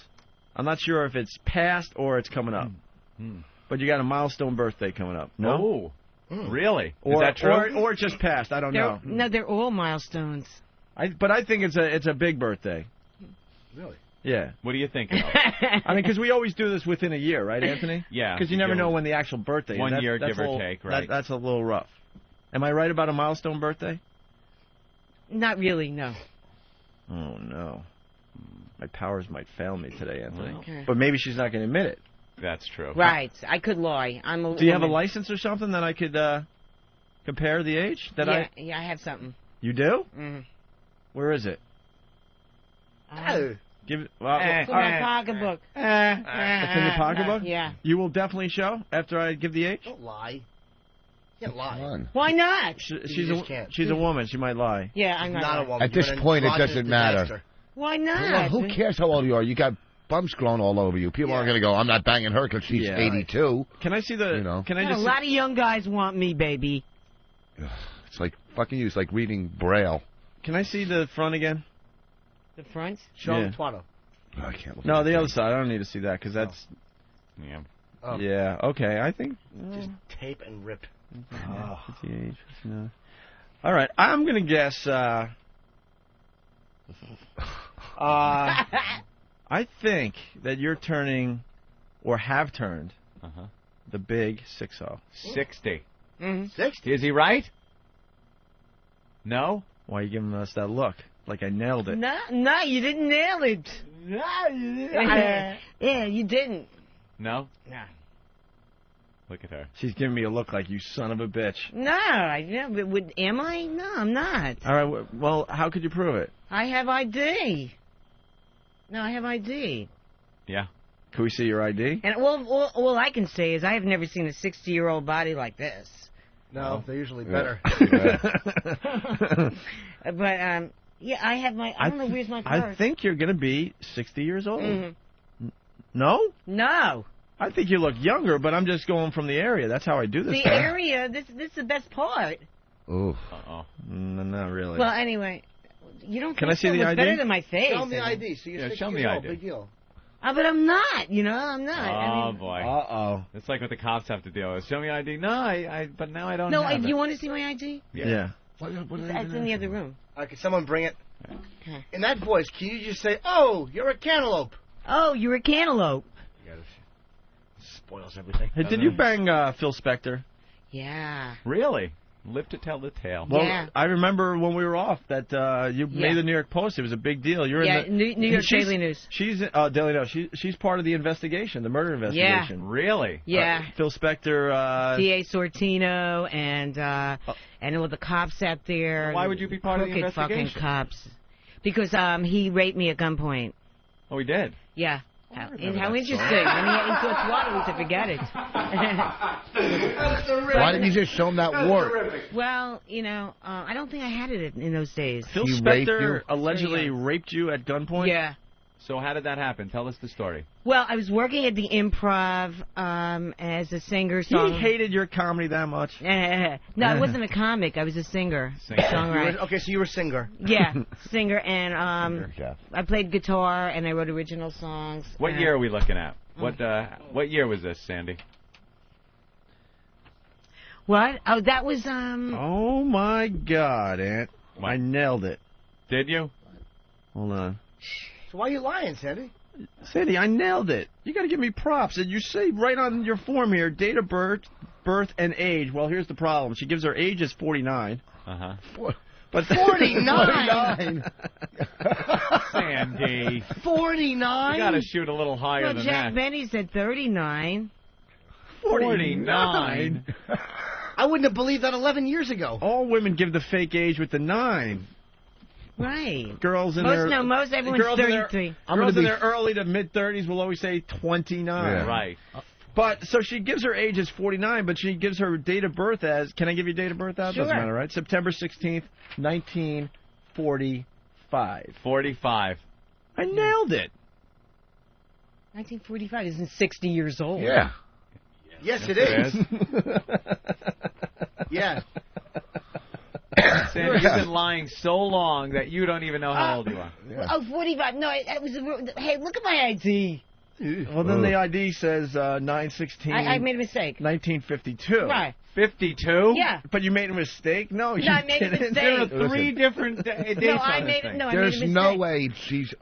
I'm not sure if it's past or it's coming up. But you got a milestone birthday coming up. No. Oh, really? Or, is that true? Or it's just past. I don't know. No, they're all milestones. But I think it's a big birthday. Really? Yeah. What do you think? Al? I mean, because we always do this within a year, right, Anthony? Yeah. Because you never know when the actual birthday is. 1 year, That's give a or little- take, right? That's a little rough. Am I right about a milestone birthday? Not really, no. Oh, no. My powers might fail me today, Anthony. Okay. But maybe she's not going to admit it. That's true. Right. I could lie. I'm a Do you have a woman. license or something that I could compare the age? Yeah, I have something. You do? Mm. Where is it? Give it. Well, It's in my pocketbook. it's in your pocketbook? Yeah. You will definitely show after I give the age? Don't lie. You can't lie. Why not? She's a woman. She might lie. Yeah, I'm not. a woman. At this You're an point, it androgynous doesn't matter. disaster. Why not? Well, who cares how old you are? You got bumps growing all over you. People aren't going to go, I'm not banging her because she's Yeah. 82. Can I see the? You know. Can I Yeah, just? a lot of young guys want me, baby. It's like fucking you. It's like reading Braille. Can I see the front again? The front? Show Yeah. him Twatto. I can't look. No, the other side. I don't need to see that because that's. Yeah. Oh. Yeah. Okay. I think. Just tape and rip. 58, 59. All right. I'm gonna guess. I think that you're turning, or have turned, the big 60. 60. 60? Is he right? No? Why are you giving us that look? Like I nailed it. No, you didn't nail it. No, you didn't. Yeah, you didn't. No? No. Look at her. She's giving me a look like you son of a bitch. No, am I? No, I'm not. All right. Well, how could you prove it? I have ID. No, I have ID. Yeah. Can we see your ID? And all I can say is I have never seen a 60-year-old body like this. No, they're usually better. But yeah, I have my. I don't know where's my purse. I think you're gonna be 60 years old. Mm-hmm. No? No. I think you look younger, but I'm just going from the area. That's how I do this. The area. This is the best part. Ooh. Uh-oh. No, not really. Well, anyway, you don't. Can I see the ID? It's better than my face. Show them the ID. So you're 60 show me years old. ID. Big deal. But I'm not. You know, I'm not. Oh, boy. Uh-oh. It's like what the cops have to deal with. Show me ID. No, but now I don't No, have it. you want to see my ID? Yeah. It's in the other room. Can someone bring it? Okay. In that voice, can you just say, "Oh, you're a cantaloupe"? Oh, you're a cantaloupe. Spoils everything. Hey, did you bang Phil Spector? Yeah. Really? Live to tell the tale. Well, Yeah. I remember when we were off that you made the New York Post. It was a big deal. You're in the New York Daily News. She's Daily News. She's part of the investigation, the murder investigation. Really? Yeah. Phil Spector. D.A. Sortino and all the cops out there. Why would you be part of the crooked investigation? Fucking cops. Because he raped me at gunpoint. Oh, he did? Yeah. How interesting. story. And he took Waterloo to forget it. Why didn't you just show him that wart? Well, you know, I don't think I had it in those days. Phil Spector allegedly raped you at gunpoint? Yeah. So how did that happen? Tell us the story. Well, I was working at the Improv as a singer. He hated your comedy that much? No, I wasn't a comic. I was a singer. Songwriter. Okay, so you were a singer. Yeah, singer, and I played guitar and I wrote original songs. What year are we looking at? What year was this, Sandy? What? Oh, that was Oh my God, Aunt! I nailed it. Did you? Hold on. So why are you lying, Sandy? Sandy, I nailed it. You got to give me props. And you say right on your form here, date of birth, and age. Well, here's the problem. She gives her age as 49. But 49. Sandy. 49. You got to shoot a little higher well, than Jack that. Benny said 39. 49. I wouldn't have believed that 11 years ago. All women give the fake age with the 9. Right. Girls in most everyone's 33. Girls in their early to mid 30s will always say 29. Yeah. Right. But so she gives her age as 49, but she gives her date of birth as. Can I give you date of birth out? Sure. Doesn't matter, right? September 16th, 1945. 45. I nailed it. 1945 isn't 60 years old. Yeah. Yes, it is. Yeah. Sandy, you've been lying so long that you don't even know how old you are. Oh, 45. No, it was. Hey, look at my ID. Well, then the ID says 9/16. I made a mistake. 1952. Right. 52? Yeah. But you made a mistake? No, you I made a didn't. mistake. There are 3 different dates No, on I this made thing. no, I There's made a no mistake. way she's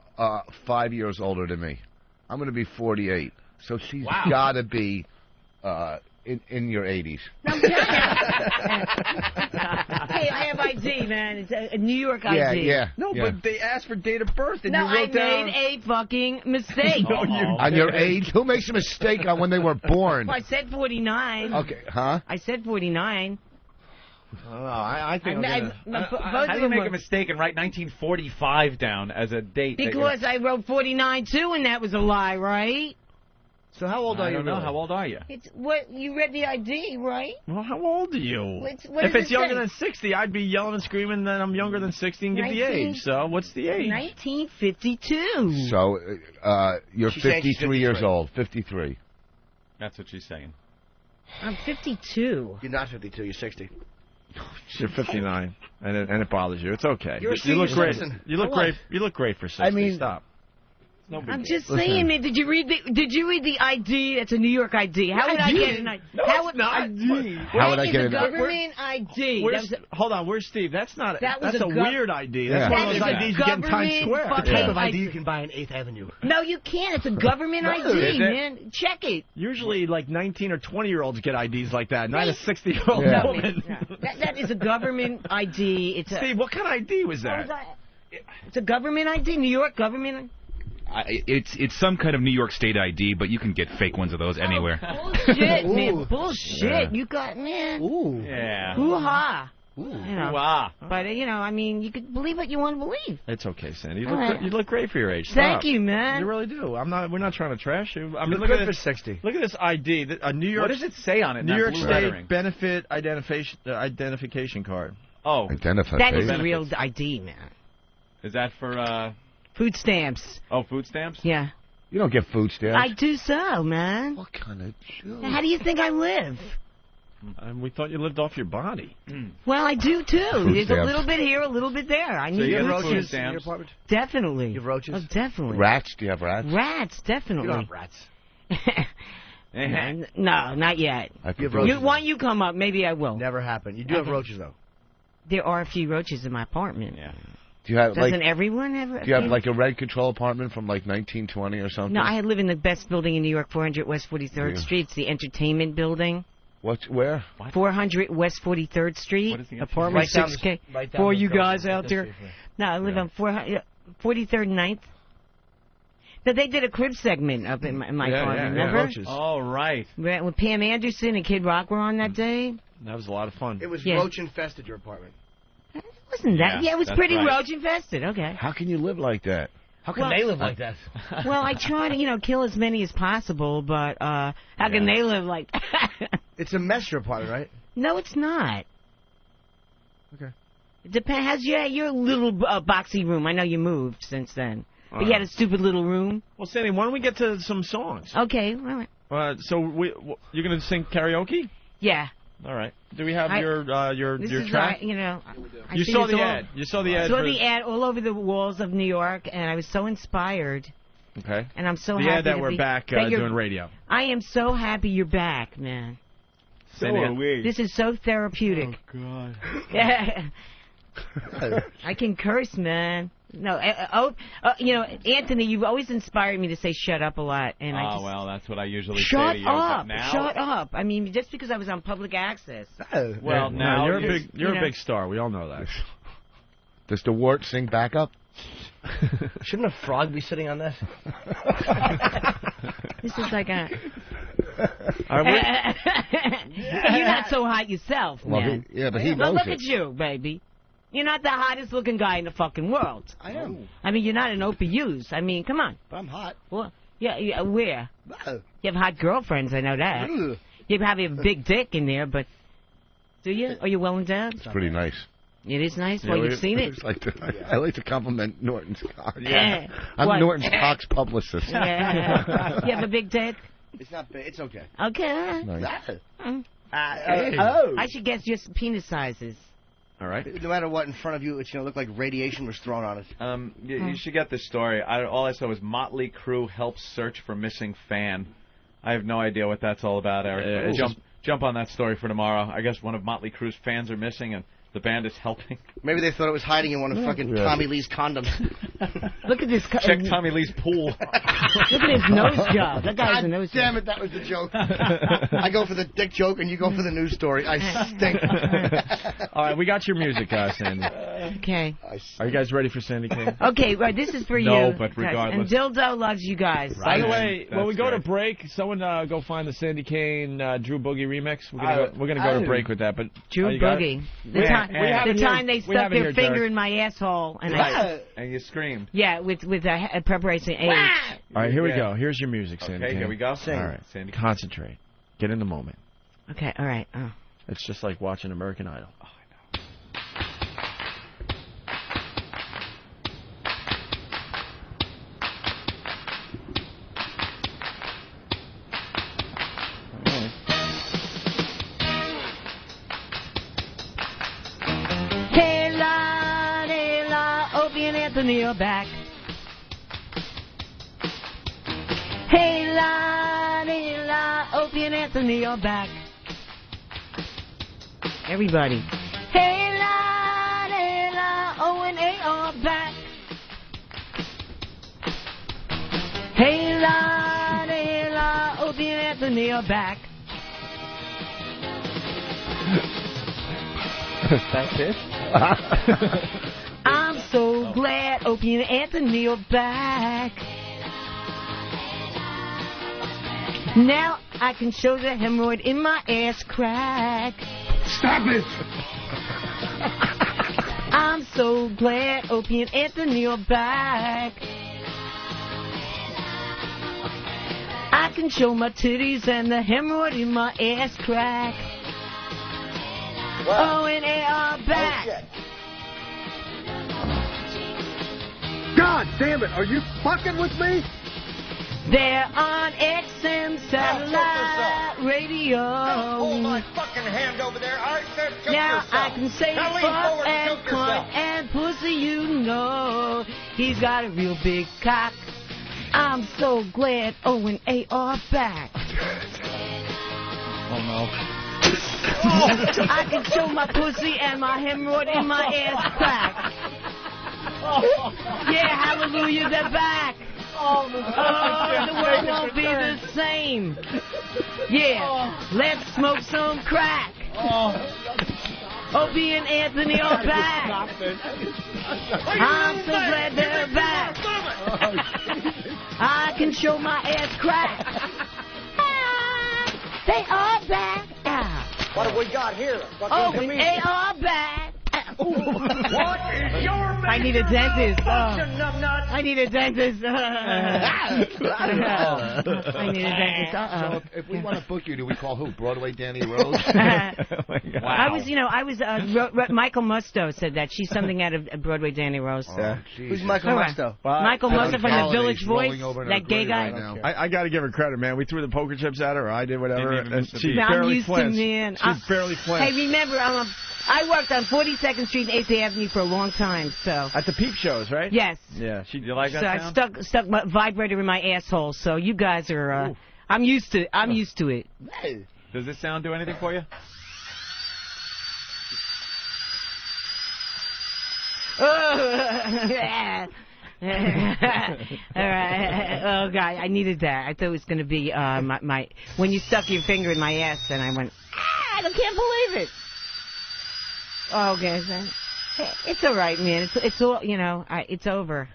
5 years older than me. I'm going to be 48. So she's got to be in your 80s. Hey, I have ID, man. It's a New York ID. Yeah. No, but they asked for date of birth, and No, you wrote I down. made a fucking mistake. On your age? Who makes a mistake on when they were born? Well, I said 49. Okay, huh? I said 49. I think How do you make a mistake and write 1945 down as a date? Because I wrote 49 too, and that was a lie, right? So how old are you? I don't know. How old are you? It's what you read the ID, right? Well, how old are you? What If does it's it younger say? than 60, I'd be yelling and screaming that I'm younger than 60 and give the 19 age. So what's the age? 1952. So you're She's saying she's 53 years 53. old. 53. That's what she's saying. I'm 52. You're not 52. You're 60. You're 59, and it bothers you. It's okay. You're a you look senior great. citizen. You look For what? great. You look great for 60. I mean- Stop. I'm just saying, man. Did you read the ID? It's a New York ID. How would I get an ID? No, How it's not. How would I get a an government ID? Hold on, where's Steve? That's That was a weird ID. Yeah. That's one of those IDs you get in Times Square. The type of ID you can buy on 8th Avenue. No, you can't. It's a government No, ID, is it? man. Check it. Usually, like 19 or 20-year-olds get IDs like that, not a 60-year-old No, woman. man. That is a government ID. It's Steve, what kind of ID was that? It's a government ID, New York government. It's some kind of New York State ID, but you can get fake ones of those anywhere. Bullshit, man. Bullshit. Yeah. You got, man. Ooh. Yeah. Hoo-ha. You know, Hoo-ha. but, I mean, you could believe what you want to believe. It's okay, Sandy. All right. You look great for your age. Thank Stop. you, man. You really do. We're not trying to trash you. I You mean, look look good at for this 60. Look at this ID. A New York. What does it say on it? New That York blue State lettering? benefit identification card. Oh, That is a real ID, man. Is that for Food stamps. Oh, food stamps? Yeah. You don't get food stamps. I do so, man. What kind of joke? How do you think I live? And we thought you lived off your body. Well, I do, too. Food There's stamps. a little bit here, a little bit there. I So need you get food roaches stamps. in your apartment? Definitely. You have roaches? Oh, definitely. Rats? Do you have rats? Rats, definitely. You don't have rats. No, not yet. I You have roaches. Why you come up? Maybe I will. Never happened. You do have Okay. roaches, though. There are a few roaches in my apartment. Yeah. Do you have Doesn't everyone have a Do you have few? like a rent control apartment from like 1920 or something? No, I live in the best building in New York, 400 West 43rd Yeah. Street. It's the entertainment building. Where? 400 West 43rd Street. What is the Apartment Write down 6K. the- write down For the you code. guys Write out this there. here. No, I live on 43rd 9th. No, they did a crib segment up in my apartment, remember? Roaches. Oh, right. When Pam Anderson and Kid Rock were on that day. That was a lot of fun. It was Yeah. roach infested, your apartment. Wasn't that? Yeah, it was that's pretty right. roach infested. Okay. How can you live like that? How can Well- they live like that? Well, I try to, kill as many as possible, but how can they live like It's a mess, your apartment, right? No, it's not. Okay. It depends. How's your little boxy room? I know you moved since then. But you Uh. had a stupid little room. Well, Sandy, why don't we get to some songs? Okay, all right. So you're going to sing karaoke? Yeah. All right. Do we have I- your This your is track? I You see saw this the all- ad. You saw the ad. Saw for- the ad all over the walls of New York, and I was so inspired. Okay. And I'm so the happy ad that to we're be- back that you're- doing radio. I am so happy you're back, man. Sandy, are we. This is so therapeutic. Oh, God. Yeah. I can curse, man. No, Anthony, you've always inspired me to say "shut up" a lot, and I Oh, just well, that's what I usually say shut to you. But up, now, shut up. I mean, just because I was on public access. Well, No, now you're it's- you're you a know. big star. We all know that. Does the wart sing backup? Shouldn't a frog be sitting on that? This is like a. Are we- You're not so hot yourself, Well, man. yeah, but he Well, knows look it. at you, baby. You're not the hottest looking guy in the fucking world. I am. I mean, you're not an Opie Hughes. I mean, come on. But I'm hot. Well, yeah, where? Oh. You have hot girlfriends, I know that. Ugh. You probably have a big dick in there, but do you? Are you well endowed? It's pretty nice. It is nice. Yeah, Well, you've seen it. it's like I like to compliment Norton's cock. Yeah. I'm What? Norton's cock's publicist. Yeah. You have a big dick? It's not big. It's okay. Okay. Nice. Mm. Oh. I should guess just penis sizes. All right. No matter what in front of you, it's look like radiation was thrown on it. You should get this story. All I saw was Motley Crue helps search for missing fan. I have no idea what that's all about, Eric. Yeah, But jump on that story for tomorrow. I guess one of Motley Crue's fans are missing, and the band is helping. Maybe they thought it was hiding in one of fucking Yeah. Tommy Lee's condoms. Look at this. Check Tommy Lee's pool. Look at his nose job. That guy's a God nose damn job. it, that was the joke. I go for the dick joke and you go for the news story. I stink. All right, we got your music, Sandy. Okay. Are you guys ready for Sandy Kane? Okay, right, this is for No, you. but guys. regardless. And Dildo loves you guys. By the way, when we That's go to great. break, someone go find the Sandy Drew Boogie remix. We're gonna go to break with that. But Drew you got it? Boogie. We have The it time here. they We stuck have it their here, finger Derek. in my asshole. And And you screamed. yeah, with a preparation H. All right, here we Yeah. go. Here's your music, Sandy. Okay, Kane. here we go. All right, Sandy. concentrate. Get in the moment. Okay, all right. Oh. It's just like watching American Idol. Hey la, Opie and Anthony are back. Anthony are back. Everybody. Hey la, O and A are back. Hey la, Opie and Anthony are back. That's it? I'm so glad Opie and Anthony are back. Now I can show the hemorrhoid in my ass crack. Stop it! I'm so glad Opie and Anthony are back. I can show my titties and the hemorrhoid in my ass crack. Wow. O and A are back. God damn it! Are you fucking with me? They're on XM satellite radio. Hold my fucking hand over there. I said choke Now yourself. I can say Now lean fuck forward and and choke yourself. cunt and pussy, you know. He's got a real big cock. I'm so glad O and A are back. Oh, no. I can show my pussy and my hemorrhoid in my ass crack. Yeah, hallelujah, they're back. Oh, the world won't be the same. Yeah, let's smoke some crack. Opie and Anthony are back. I'm so glad they're back. I can show my ass crack. They are back. What have we got here? Oh, they are back. What is your I need a dentist. I need a dentist. I need a dentist. So if we want to book you, do we call who? Broadway Danny Rose? I was, Michael Musto said that. She's something out of Broadway Danny Rose. Who's Michael Musto? Michael Musto from the Village Voice, that gay guy. I got to give her credit, man. We threw the poker chips at her, or I did, whatever, and she I'm barely used flinched. to, man. She barely flinched. Hey, remember, I worked on 42nd Street and 8th Avenue for a long time, so. At the peep shows, right? Yes. Yeah. You like that So sound? I stuck my vibrator in my asshole. So you guys are. I'm used to it. Does this sound do anything for you? All right. Oh God, I needed that. I thought it was going to be my when you stuck your finger in my ass, and I went, I can't believe it. Oh, okay, it's all right, man. It's all it's over.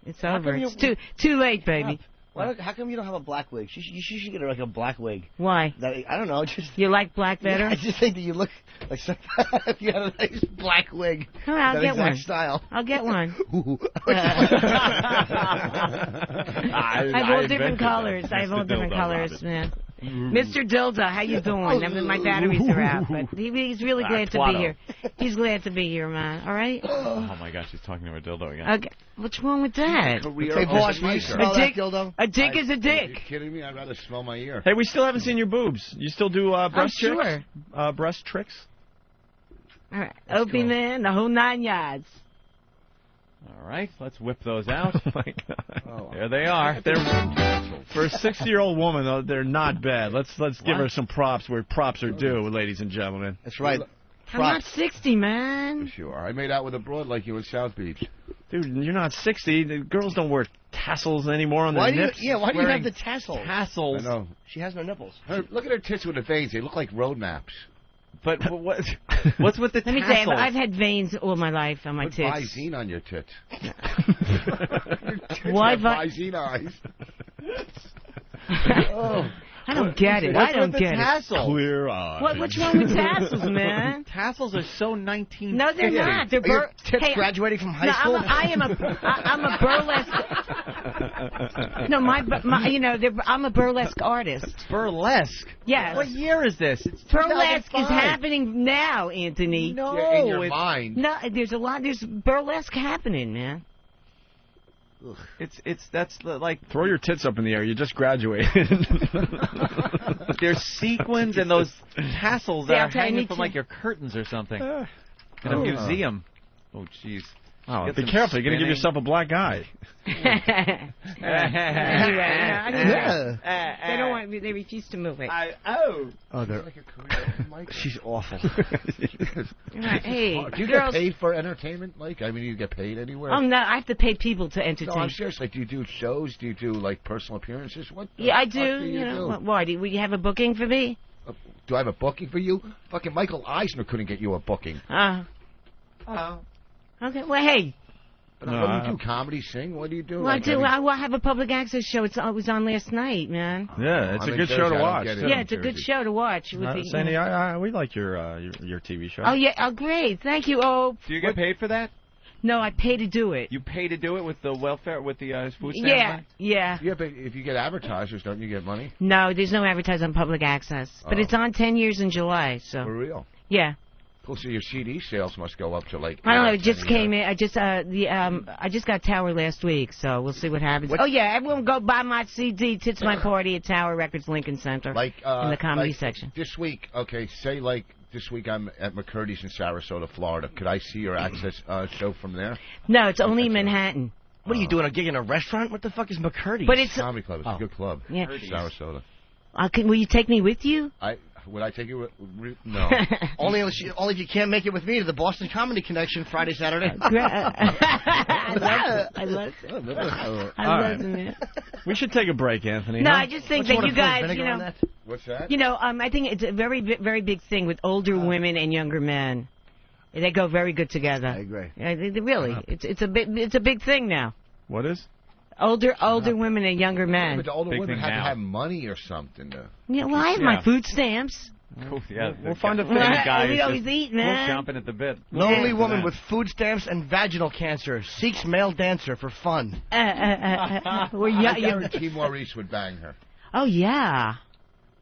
It's over. It's too late, baby. How come you don't have a black wig? You should get like a black wig. Why? I don't know. Just you like black better? Yeah, I just think that you look like if you had a nice black wig. Oh, I'll get one. Style. I'll get one. I have all different colors. I have all different colors, man. Mr. Dilda, how you doing? My batteries are out, but he's really glad to be here. He's glad to be here, man. All right? Oh, my gosh, she's talking to her dildo again. Okay. What's wrong with that? Hey, boss, will you smell that dildo? A dick is a dick. Are you kidding me? I'd rather smell my ear. Hey, we still haven't seen your boobs. You still do breast tricks? Sure. Breast tricks? All right. Opie man, the whole 9 yards. All right, let's whip those out. Oh, my God. There they are. For a 60-year-old woman, though, they're not bad. Let's give her some props where props are due, ladies and gentlemen. That's right. I'm not 60, man. Sure. I made out with a broad like you in South Beach. Dude, you're not 60. The girls don't wear tassels anymore on their nips. Why do you have the tassels? Tassels. I know. She has no nipples. Look at her tits with the veins. They look like road maps. But what's with the tassels? Let me tell you, I've had veins all my life on my Put tits. Visine on your tits. Why Visine eyes? I don't get it. I don't get tassels? Clear eyes. What's wrong with tassels, man? Tassels are so 1950. No, they're not. They're tits graduating from high school? I'm a burlesque. No, I'm a burlesque artist. Burlesque? Yes. What year is this? It's burlesque 2005. is happening now, Anthony. No, in your mind. No, there's burlesque happening, man. That's like throw your tits up in the air. You just graduated. There's sequins and those tassels that are hanging from like your curtains or something in a museum. Oh, jeez. Oh, Get be some careful. You're going to give spinning. yourself a black eye. They don't want. They refuse to move it. Oh, they're... She's awful. Hey, do you girls. get paid for entertainment, Mike? I mean, you get paid anywhere? Oh no, I have to pay people to entertain. No, I'm serious. Like, do you do shows? Do you do, like, personal appearances? What the Yeah, I fuck do. you know, do? why? Do you have a booking for me? Do I have a booking for you? Fucking Michael Eisner couldn't get you a booking. Okay. Well, hey. But what do you do? Comedy, sing? What do you do? Well, Like, I have a public access show. It was on last night, man. Yeah, it's I'm a in good Jersey, show to I don't watch. get it. Yeah, it's a good show to watch. Sandy, we like your TV show. Oh yeah. Oh great. Thank you. Oh. Do you get paid for that? No, I pay to do it. You pay to do it with the welfare, with the food stamp Yeah. money? Yeah. Yeah, but if you get advertisers, don't you get money? No, there's no advertising on public access, but it's on 10 years in July. So. For real? Yeah. Cool. So your CD sales must go up to like. I don't know. It 10 just a came year. in. I just got Tower last week, so we'll see what happens. Oh yeah, everyone go buy my CD. Tits My Party at Tower Records Lincoln Center. Like in the comedy like section. This week, okay. Say like this week I'm at McCurdy's in Sarasota, Florida. Could I see your access show from there? No, it's only Manhattan. What are you doing? A gig in a restaurant? What the fuck is McCurdy's? But it's comedy club. It's a good club. Yeah. Sarasota. Will you take me with you? Would I take you? No. only if you can't make it with me to the Boston Comedy Connection Friday, Saturday. I love it. We should take a break, Anthony. No, huh? I just think that you guys, you know, What's that? you know, I think it's a very big thing with older women and younger men. They go very good together. I agree. Really, it's a big thing now. What is? Older women and younger men. But the older Big women thing have to now. have money or something. Yeah, well, I have my food stamps. Cool. Yeah, We'll find a the thing. guy We is always just eat, man. chomping at the bit. Lonely woman with food stamps and vaginal cancer seeks male dancer for fun. Well, I guarantee Maurice would bang her. Oh yeah.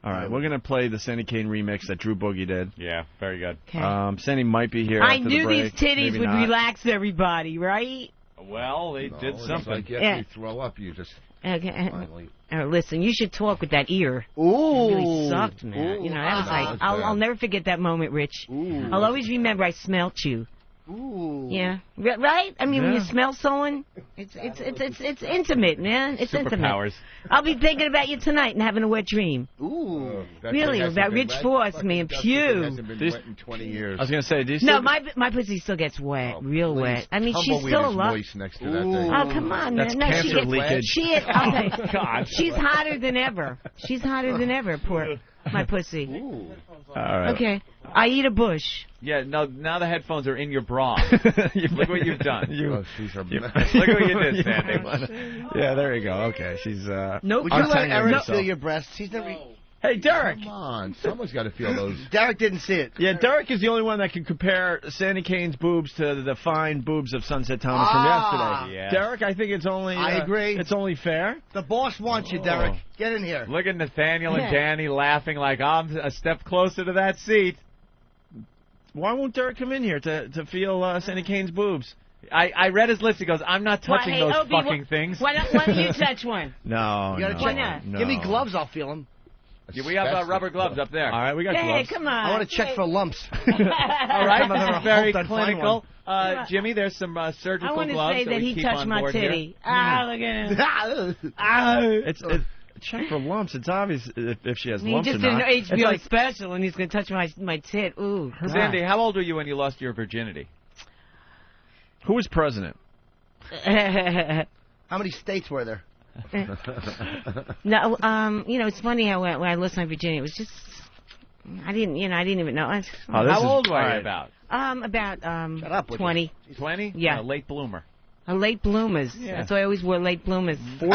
All right, we're going to play the Sandy Kane remix that Drew Boogie did. Yeah, very good. Okay. Sandy might be here I after knew the break. these titties Maybe would not. relax everybody, right? Well, they did It's something. like after you throw up, you just Okay. finally. Listen, you should talk with that ear. Ooh. It really sucked, man. Ooh. You know, that was like, that's I'll bad. never forget that moment, Rich. Ooh. I'll always remember I smelt you. Ooh. Yeah. Right? I mean, when you Yeah. smell someone, it's intimate, man. It's intimate. Superpowers. I'll be thinking about you tonight and having a wet dream. Ooh. Really, about Rich Force, man. Pew. Hasn't been These- wet in 20 years. I was going to say, do you No, still... my pussy still gets wet, real Please, wet. I mean, she's tumbleweed still is alive. moist next to that thing. Oh, come on, That's man. No, cancer she gets, leakage. She is, okay. God. She's hotter than ever. She's hotter than ever, poor my pussy. All right. Okay. I eat a bush. Yeah, now the headphones are in your bra. Look what you've done. Oh, she's a Look what you did, Sandy. Yeah, there you go. Okay, she's... Nope. Would you let untangling Eric herself. feel your breasts? He's never. Hey, Derek. Come on, someone's got to feel those. Derek didn't see it. Yeah, Derek is the only one that can compare Sandy Kane's boobs to the fine boobs of Sunset Thomas from yesterday. Yeah. Derek, I think it's only... I agree. It's only fair. The boss wants you, Derek. Get in here. Look at Nathaniel and Danny laughing like I'm a step closer to that seat. Why won't Derek come in here to feel Sandy Kane's boobs? I read his lips. He goes, I'm not touching those Opie, fucking things. Why don't you touch one? No, You gotta no, check. not? no. Give me gloves, I'll feel them. Yeah, we have rubber gloves up there. All right, we got Hey, gloves. come on. I want to check for lumps. All right, I've never this is very hoped I'd find clinical. Jimmy, there's some I surgical want to gloves say that we he keep touched on my board titty. here. Ah, look at him. It's check for lumps. It's obvious if she has He lumps just or did an not. HBO It's like, special, and he's going to touch my tit. Ooh, God. Sandy, how old were you when you lost your virginity? who was president? How many states were there? No, you know, it's funny how when I lost my virginity, it was just, I didn't even know. How old were you about? About up, would you? 20. 20? Yeah. Late bloomer. A late bloomers. Yeah. That's why I always wore late bloomers. LOL.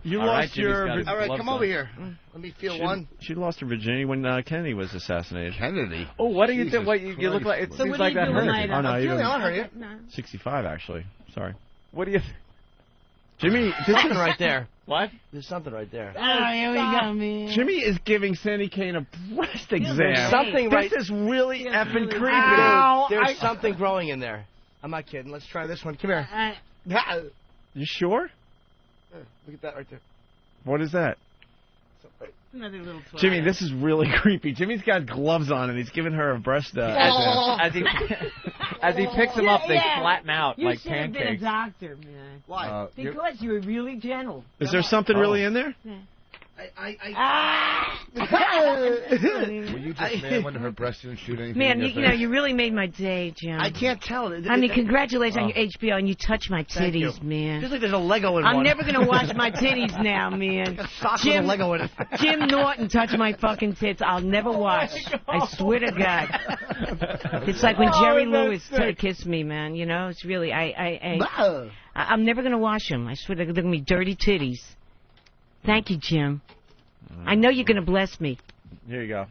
You All right, lost Jimmy's your... got his All right, gloves come on. over here. Let me feel one. She lost her virginity when Kennedy was assassinated. Kennedy? Oh, what do you Jesus think? What you look like? It Christ. So seems what do like you that do hurt. tonight? Oh, no, you Really, didn't. I'll hurt you. 65, actually. Sorry. What do you? Jimmy, There's something right there. What? There's something right there. Oh, here we go, man. Jimmy is giving Sandy Kane a breast exam. There's something right- This is really effing creepy. Ow, There's something growing in there. I'm not kidding. Let's try this one. Come here. You sure? Look at that right there. What is that? another little twat. Jimmy, this is really creepy. Jimmy's got gloves on and he's giving her a breast. As he picks them up, they flatten out like You should have been a pancakes. doctor, man. Why? Because you were really gentle. Is there something really in there? Were you just mad when her breast didn't shoot anything? Man, in you your know, you really made my day, Jim. I can't tell. I mean, congratulations on Oh. your HBO, and you touched my Thank you. titties, man. Feels like there's a Lego in I'm one. never going to wash my titties now, man. A sock with a Lego in it. Jim Norton touched my fucking tits. I'll never wash. I swear to God. It's like when Jerry Lewis kissed me, man. You know, it's really, I'm never going to wash them. I swear they're going to be dirty titties. Thank you, Jim. I know you're going to bless me. Here you go.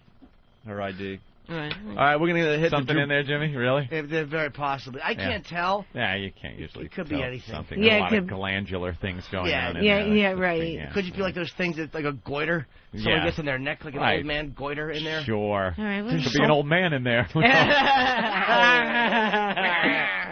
Her ID. All right. All right, we're going to hit Something the in there, Jimmy? Really? They're very possibly. I can't tell. Yeah, you can't usually. It could tell be anything. Something. Yeah, a it lot could- of glandular things going Yeah, on. In yeah, there. yeah, That's the right. thing, yeah. Could you feel like those things that like a goiter? Someone Yeah. gets in their neck like an Right. old man goiter in there. Sure. All right, There could be an old man in there.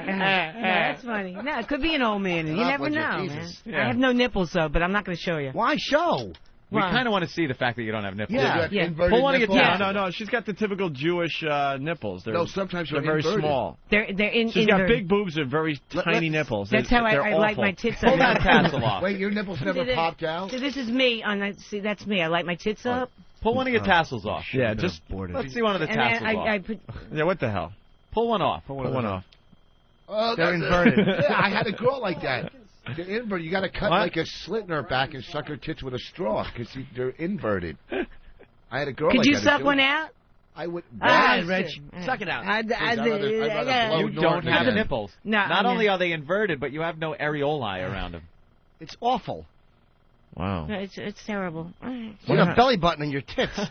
No, that's funny. No, it could be an old man. You Oh, never would you? know, Jesus. man. Yeah. I have no nipples, though, but I'm not going to show you. Why show? We Why? kind of want to see the fact that you don't have nipples. Yeah. Yeah. Inverted Pull one of your nipples? tassels. No. She's got the typical Jewish nipples. They're, No, sometimes they're they're very inverted. small. They're in. She's got inverted. big boobs and very tiny nipples. That's They're- how they're I like awful. my tits. Pull up. that tassel off. Wait, your nipples never popped out? So this is me. See, that's me. I like my tits up. Pull one of your tassels off. Yeah, just Let's see one of the And then tassels off. I put. yeah. What the hell? Pull one off. Pull one off. Oh, They're that's- inverted. Yeah, I had a girl like that. They're inverted. You got to cut What? like a slit in her back and suck her tits with a straw because they're inverted. I had a girl Could like you that. suck one out? I would. Rich. Suck it out. I'd rather blow You don't have again. nipples. No, Not no. only are they inverted, but you have no areolae around them. It's awful. Wow. No, it's terrible. All right. You got a belly button in your tits. Yeah,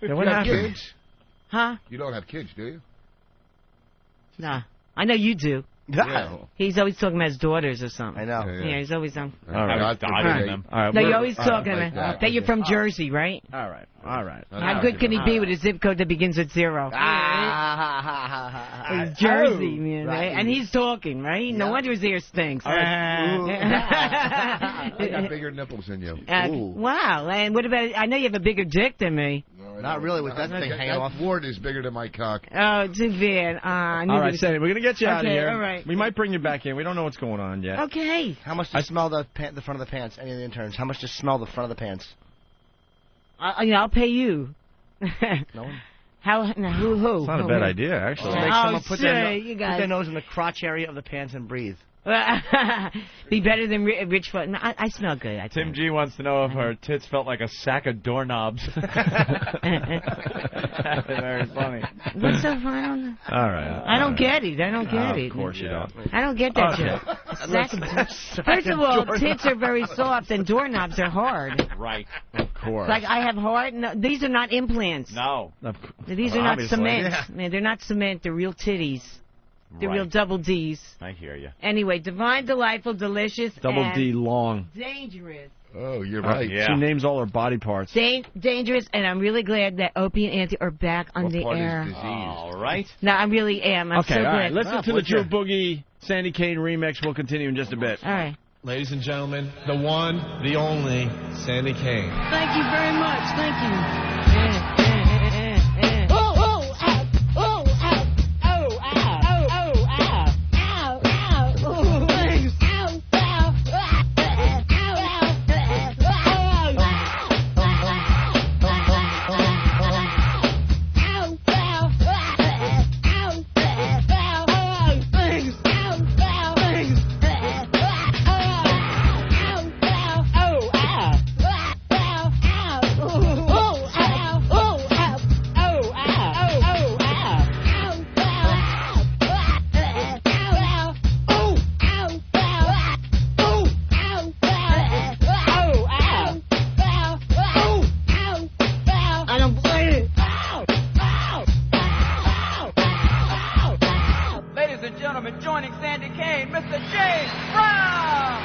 You what have happened? kids? Huh? You don't have kids, do you? Nah. I know you do. Yeah. He's always talking about his daughters or something. I know. Yeah, he's always on. All right. God dodging forbid. them. All right. No, we're- you're always talking like about that. you're from Jersey, right? All right. All right. How good can he be with a zip code that begins with 0? It's Jersey, man, right? And he's talking, right? No wonder his ear stinks. I got bigger nipples than you. Wow. And what about? I know you have a bigger dick than me. Not really with that thing hanging off. That wart is bigger than my cock. Oh, too bad. All right, Sandy, we're gonna get you out of Okay, here. all right. We might bring you back in. We don't know what's going on yet. Okay. How much to smell the front of the pants? Any of the interns? How much to smell the front of the pants? I'll pay you. No one. How? No, who? It's not a bad idea, actually. Make someone put you put guys. their nose in the crotch area of the pants and breathe. Be better than Rich Foot. No, I smell good. I Tim think. G wants to know if her tits felt like a sack of doorknobs. Very funny. What's so fun? All right. I don't get it. I don't get it. Of course you don't. I don't get that Okay. joke. First of all, tits are very soft and doorknobs are hard. Right. Of course. Like I have hard. No, these are not implants. No. These are not Obviously. cement. Yeah. Man, they're not cement. They're real titties. They're real Right. double D's. I hear you. Anyway, divine, delightful, delicious, Double and D long. dangerous. Oh, you're right. She names all her body parts. Dangerous, and I'm really glad that Opie and Auntie are back on What the part is air. disease? All right. No, I really am. I'm Okay, so all glad. right. Listen to the Drew Boogie Sandy Kane remix. We'll continue in just a bit. All right. Ladies and gentlemen, the one, the only, Sandy Kane. Thank you very much. Thank you. I don't blame it. Ladies and gentlemen, joining Sandy Kane, Mr. James Brown.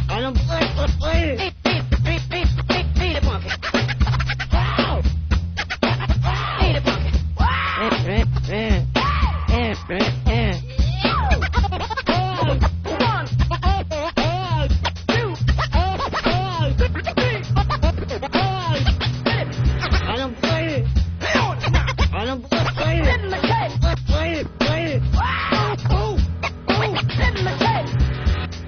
I don't blame it. I don't wait it. Sit in the cage. Wait it. Wow. Oh. Sit in the cage.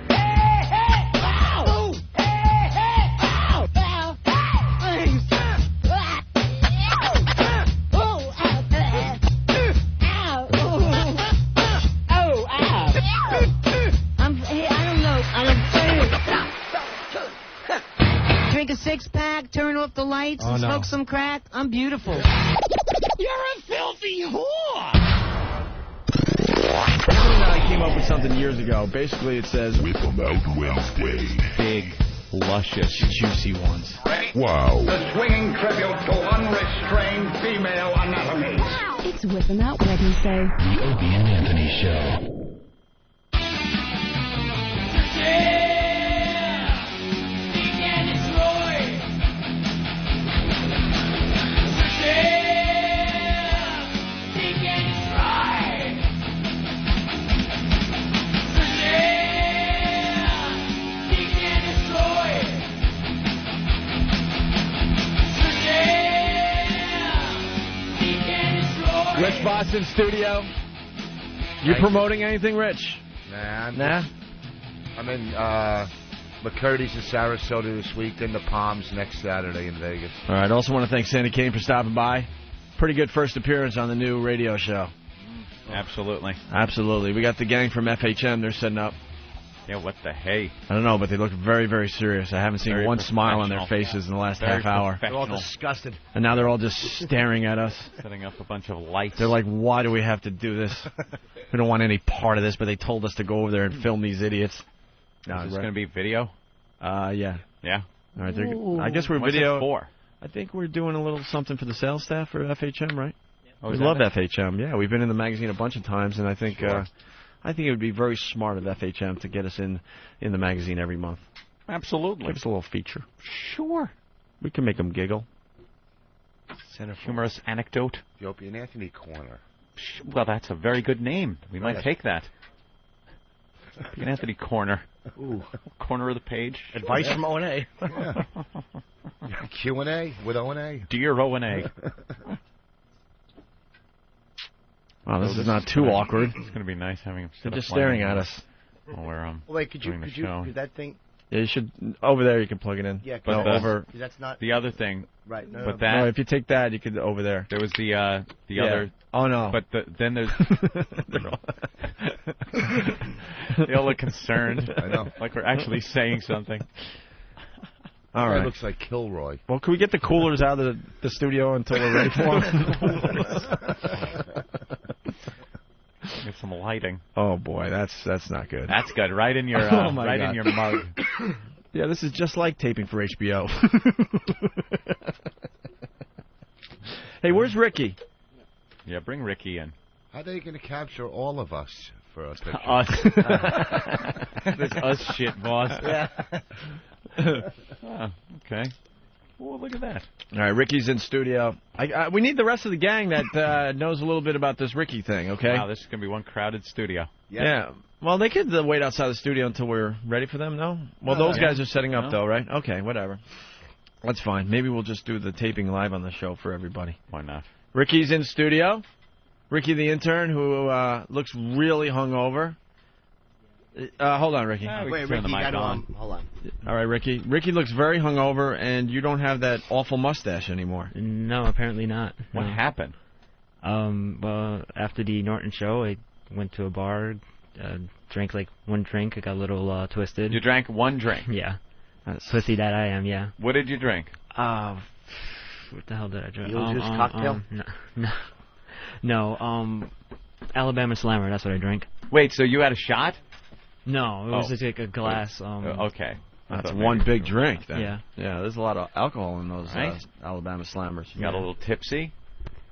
Hey. Wow. Oh. Hey. Wow. Wow. Please. Drink a six-pack, turn off the lights, and smoke some crack. I'm beautiful. You're a filthy whore! Somebody and I came up with something years ago. Basically, it says, Whip 'em out Wednesday. Big, luscious, juicy ones. Wow. The swinging tribute to unrestrained female anatomy. It's Whipping Out Wednesday. The Opie and Anthony Show. Rich Boston Studio. You promoting anything, Rich? Nah. I'm in McCurdy's in Sarasota this week, then the Palms next Saturday in Vegas. All right. Also want to thank Sandy Kane for stopping by. Pretty good first appearance on the new radio show. Absolutely. Absolutely. We got the gang from FHM. They're setting up. Yeah, what the hey? I don't know, but they look very, very serious. I haven't seen Very one smile on their professional. faces in the last Very half hour. They're all disgusted. And now they're all just staring at us. Setting up a bunch of lights. They're like, why do we have to do this? We don't want any part of this, but they told us to go over there and film these idiots. No, Is this going to be video? Yeah. Yeah. All right. I guess we're What's video. it for? I think we're doing a little something for the sales staff for FHM, right? Oh, We is love that FHM. Yeah, we've been in the magazine a bunch of times, and I think it would be very smart of FHM to get us in the magazine every month. Absolutely. Give us a little feature. Sure. We can make them giggle. Send a humorous anecdote. The Opie and Anthony Corner. Well, that's a very good name. We might Right. take that. Opie and Anthony Corner. Ooh. Corner of the page. Advice from O&A. Q&A with O&A. Dear O&A. Wow, this is not too awkward. It's going to be nice having him sit They're just up staring playing at us. While we're Wait, could doing the show. that thing? Yeah, you should. Over there, you can plug it in. Yeah, but over. Cause that's not The other thing. right. No, But no. that. No, if you take that, you could over there. There was the Yeah. other. Oh no. But then there's. They all look concerned. I know. Like we're actually saying something. All That right. looks like Kilroy. Well, can we get the coolers out of the studio until we're ready for them? Get some lighting. Oh boy, that's not good. That's good. Right in your Oh, my right God. in your mug. Yeah, this is just like taping for HBO. Hey, where's Ricky? Yeah, bring Ricky in. How are they going to capture all of us for a picture? Us. This us shit, boss. Yeah. Oh, okay. Well, look at that. All right, Ricky's in studio. We need the rest of the gang that knows a little bit about this Ricky thing, okay? Wow, this is going to be one crowded studio. Yeah. Well, they could wait outside the studio until we're ready for them, no? Well, those guys are setting up, though, right? Okay, whatever. That's fine. Maybe we'll just do the taping live on the show for everybody. Why not? Ricky's in studio. Ricky the intern, who looks really hungover. Hold on, Ricky. Wait, Ricky, got on. Hold on. All right, Ricky. Ricky looks very hungover, and you don't have that awful mustache anymore. No, apparently not. What No. happened? Well, after the Norton show, I went to a bar, drank like one drink. I got a little twisted. You drank one drink? Yeah. Pussy that I am, yeah. What did you drink? What the hell did I drink? Beetlejuice cocktail? No, Alabama Slammer, that's what I drank. Wait, so you had a shot? No, it was just like a glass. Okay. That's one big drink, then. Yeah. Yeah, there's a lot of alcohol in those Right. Alabama Slammers. You got a little tipsy?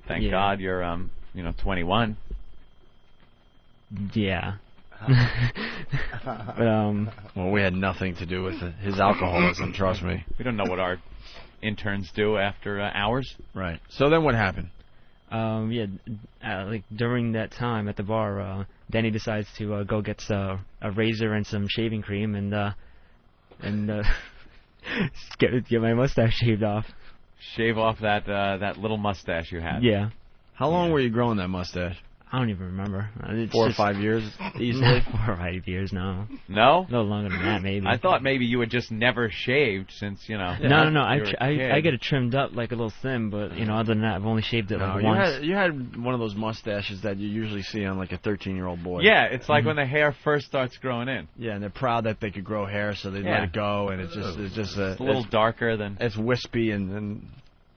Thank Yeah. God you're, 21. Yeah. But, Well, we had nothing to do with his alcoholism, trust me. We don't know what our interns do after hours. Right. So then what happened? Like during that time at the bar, Danny decides to go get a razor and some shaving cream and get my mustache shaved off. Shave off that little mustache you had. Yeah. How long were you growing that mustache? I don't even remember. It's 4 or just- 5 years easily. 4 or 5 years, no. No? No longer than that, maybe. I thought maybe you had just never shaved since, you know. No. you were I a kid. get it trimmed up like a little thin, but other than that, I've only shaved it No, like you once. had one of those mustaches that you usually see on like a 13-year-old boy. Yeah, it's like when the hair first starts growing in. Yeah, and they're proud that they could grow hair, so they let it go, and it's just It's a little darker than. It's wispy and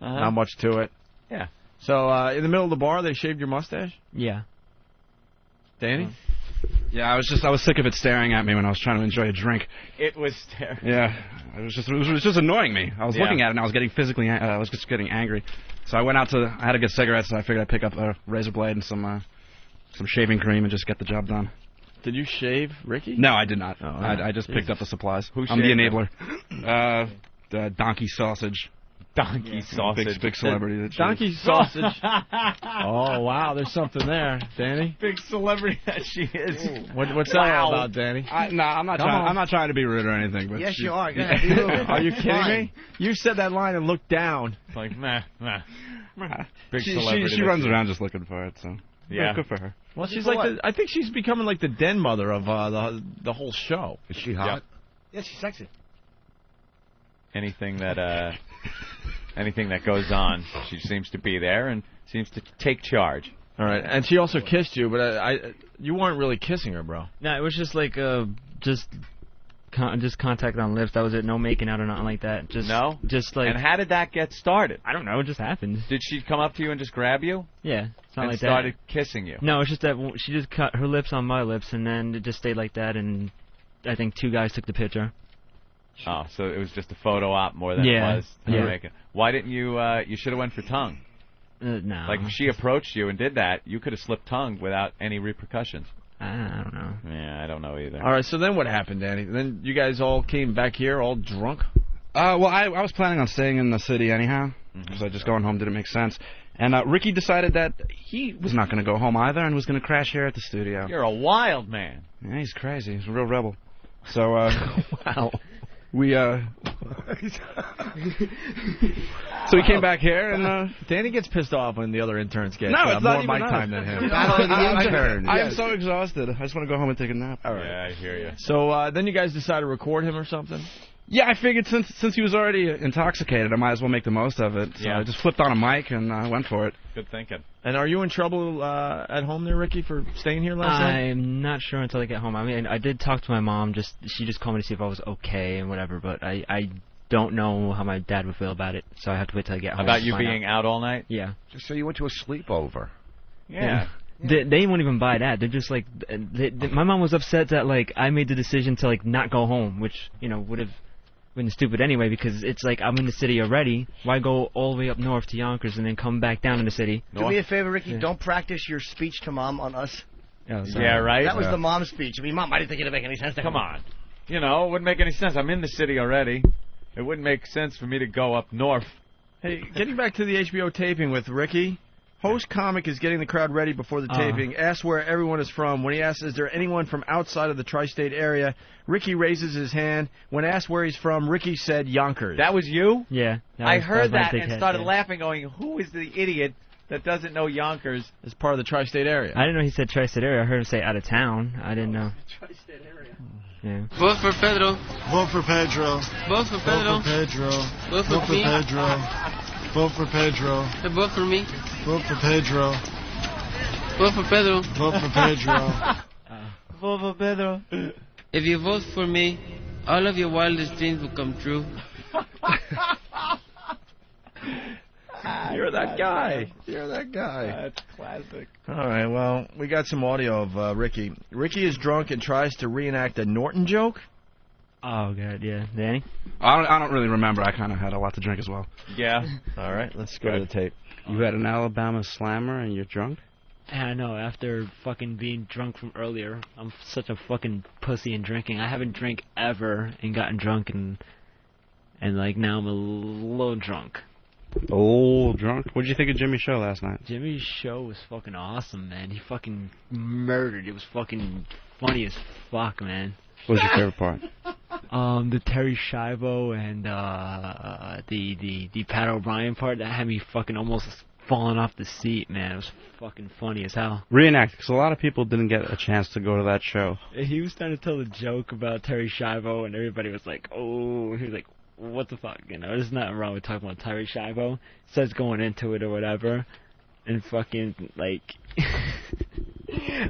Uh-huh. not much to it. Yeah. So in the middle of the bar, they shaved your mustache? Yeah. Danny? Yeah, I was sick of it staring at me when I was trying to enjoy a drink. It was terrible. Yeah, it was just annoying me. I was Yeah. looking at it and I was getting I was just getting angry. So I went out I had to get cigarettes, so I figured I'd pick up a razor blade and some shaving cream and just get the job done. Did you shave Ricky? No, I did not. Oh, I just picked up the supplies. Who I'm the shaved enabler. The donkey sausage. Donkey sausage. Big celebrity. That Donkey shaved. sausage. Oh, wow, there's something there, Danny. Big celebrity that she is. What's that all about, Danny? No, I'm not trying to be rude or anything. But Yes, you are. Go ahead, be rude. Are you kidding me? You said that line and looked down. It's like, nah. Big She celebrity. runs around just looking for it, so Yeah. good for her. Well, she's like I think she's becoming like the den mother of the whole show. Is she hot? Yeah, she's sexy. Anything that goes on, she seems to be there and seems to take charge. All right, and she also kissed you, but you weren't really kissing her, bro. No, it was just like just contact on lips. That was it. No making out or nothing like that. Just like. And how did that get started? I don't know. It just happened. Did she come up to you and just grab you? Yeah, it's not and like started that. kissing you? No, it's just that she just cut her lips on my lips, and then it just stayed like that. And I think 2 guys took the picture. Oh, so it was just a photo op more than Yeah. it was to make it. Why didn't you? You should have went for tongue. No. Like if she approached you and did that, you could have slipped tongue without any repercussions. I don't know. Yeah, I don't know either. All right, so then what happened, Danny? Then you guys all came back here all drunk? Well, I was planning on staying in the city anyhow, because just going home didn't make sense. And Ricky decided that he was not going to go home either and was going to crash here at the studio. You're a wild man. Yeah, he's crazy. He's a real rebel. So, wow. We, so he came back here, and Danny gets pissed off when the other interns get it's more not even mic us. time than him. I am so exhausted. I just want to go home and take a nap. All right. Yeah, I hear you. So then you guys decided to record him or something? Yeah, I figured since he was already intoxicated, I might as well make the most of it. So Yeah. I just flipped on a mic and went for it. Good thinking. And are you in trouble at home there, Ricky, for staying here last night? I'm not sure until I get home. I mean, I did talk to my mom. She just called me to see if I was okay and whatever. But I don't know how my dad would feel about it, so I have to wait till I get home. About to you find being out. out all night? Yeah. Just so you went to a sleepover. Yeah. They won't even buy that. They're just like, my mom was upset that like I made the decision to like not go home, which would have been stupid anyway because it's like I'm in the city already. Why go all the way up north to Yonkers and then come back down in the city? Do me a favor, Ricky. Don't practice your speech to Mom on us. Oh, sorry. Yeah, right? That was the mom speech. I mean, Mom, I didn't think it'd make any sense to Come her. on. It wouldn't make any sense. I'm in the city already. It wouldn't make sense for me to go up north. Hey, getting back to the HBO taping with Ricky, host comic is getting the crowd ready before the taping, asks where everyone is from. When he asks, is there anyone from outside of the tri-state area, Ricky raises his hand. When asked where he's from, Ricky said Yonkers. That was you? Yeah. I heard my that big and head, started yeah. laughing, going, who is the idiot that doesn't know Yonkers? As part of the tri-state area. I didn't know he said tri-state area. I heard him say out of town. I didn't know. Tri-state area. Yeah. Vote for Pedro. Vote for Pedro. Vote for Pedro. Vote for Pedro. Vote for Vote for me. Pedro. Vote for Pedro. Vote for me. Vote for Pedro. Vote for Pedro. Vote for Pedro. Vote for Pedro. If you vote for me, all of your wildest dreams will come true. You're that guy. You're that guy. That's classic. All right, well, we got some audio of Ricky. Ricky is drunk and tries to reenact a Norton joke. Oh, God, yeah. Danny? I don't really remember. I kind of had a lot to drink as well. Yeah. All right, let's go to the tape. You had an Alabama slammer and you're drunk? Yeah, I know. After fucking being drunk from earlier, I'm such a fucking pussy in drinking. I haven't drank ever and gotten drunk and like now I'm a little drunk. Oh, drunk? What did you think of Jimmy's show last night? Jimmy's show was fucking awesome, man. He fucking murdered. It was fucking funny as fuck, man. What was your favorite part? The Terry Schiavo and the Pat O'Brien part that had me fucking almost falling off the seat, man. It was fucking funny as hell. Reenact, because a lot of people didn't get a chance to go to that show. He was trying to tell a joke about Terry Schiavo, and everybody was like, oh, he was like, what the fuck, you know, there's nothing wrong with talking about Terry Schiavo. Says going into it or whatever, and fucking, like,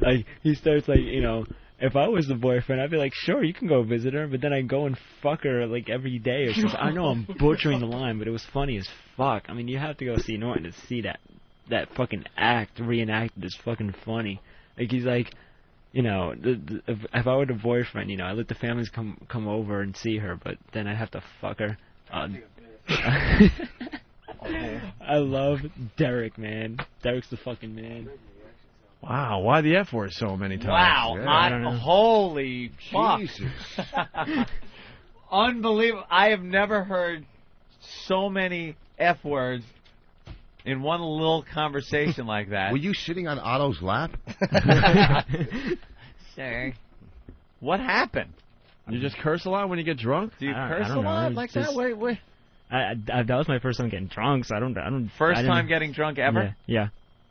like, he starts, like, you know, if I was the boyfriend, I'd be like, sure, you can go visit her, but then I go and fuck her, like, every day or something. I know I'm butchering the line, but it was funny as fuck. I mean, you have to go see Norton to see that fucking act reenacted is fucking funny. Like, he's like, you know, if I were the boyfriend, you know, I let the families come over and see her, but then I'd have to fuck her. I love Derek, man. Derek's the fucking man. Wow, why the F word so many times? Wow, Yeah. I don't know. Holy fuck. Jesus. Unbelievable. I have never heard so many F words in one little conversation like that. Were you sitting on Otto's lap? Sir. What happened? You just curse a lot when you get drunk? Do you curse I a don't know. lot It's like just- that? Wait. That was my first time getting drunk, so I don't. First I didn't- time getting drunk ever? Yeah.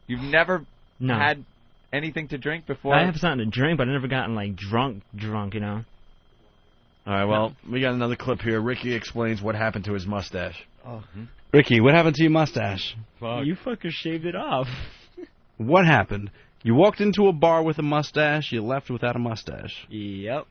You've never No. had anything to drink before? I have something to drink, but I never gotten like drunk, you know. All right, well, we got another clip here. Ricky explains what happened to his mustache. Oh. Ricky, what happened to your mustache? You fuckers shaved it off. What happened? You walked into a bar with a mustache, you left without a mustache. Yep.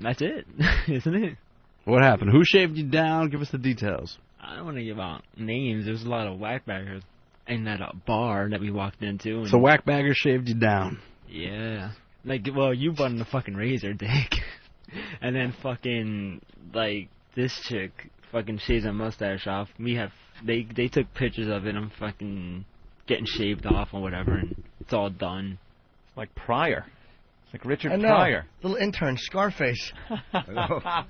That's it, isn't it? What happened? Who shaved you down? Give us the details. I don't want to give out names. There's a lot of whackbaggers in that bar that we walked into. And So Whackbagger shaved you down. Yeah. Like, well, you buttoned the fucking razor, dick. And then fucking, like, this chick fucking shaves her mustache off. They took pictures of it. I'm fucking getting shaved off or whatever, and it's all done. It's like Pryor. It's like Richard I know. Pryor. Little intern, Scarface.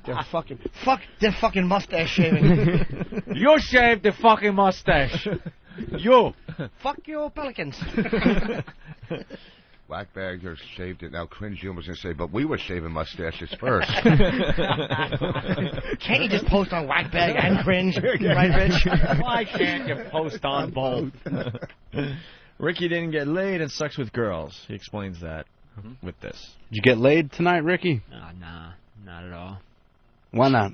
They're fucking mustache shaving. You shaved the fucking mustache. You. Fuck you, Pelicans. Blackbagger shaved it. Now, Cringe Humor was going to say, but we were shaving mustaches first. Can't you just post on Whackbag and Cringe, right, Rich? Why can't you post on both? Ricky didn't get laid and sucks with girls. He explains that with this. Did you get laid tonight, Ricky? Nah, not at all. Why not?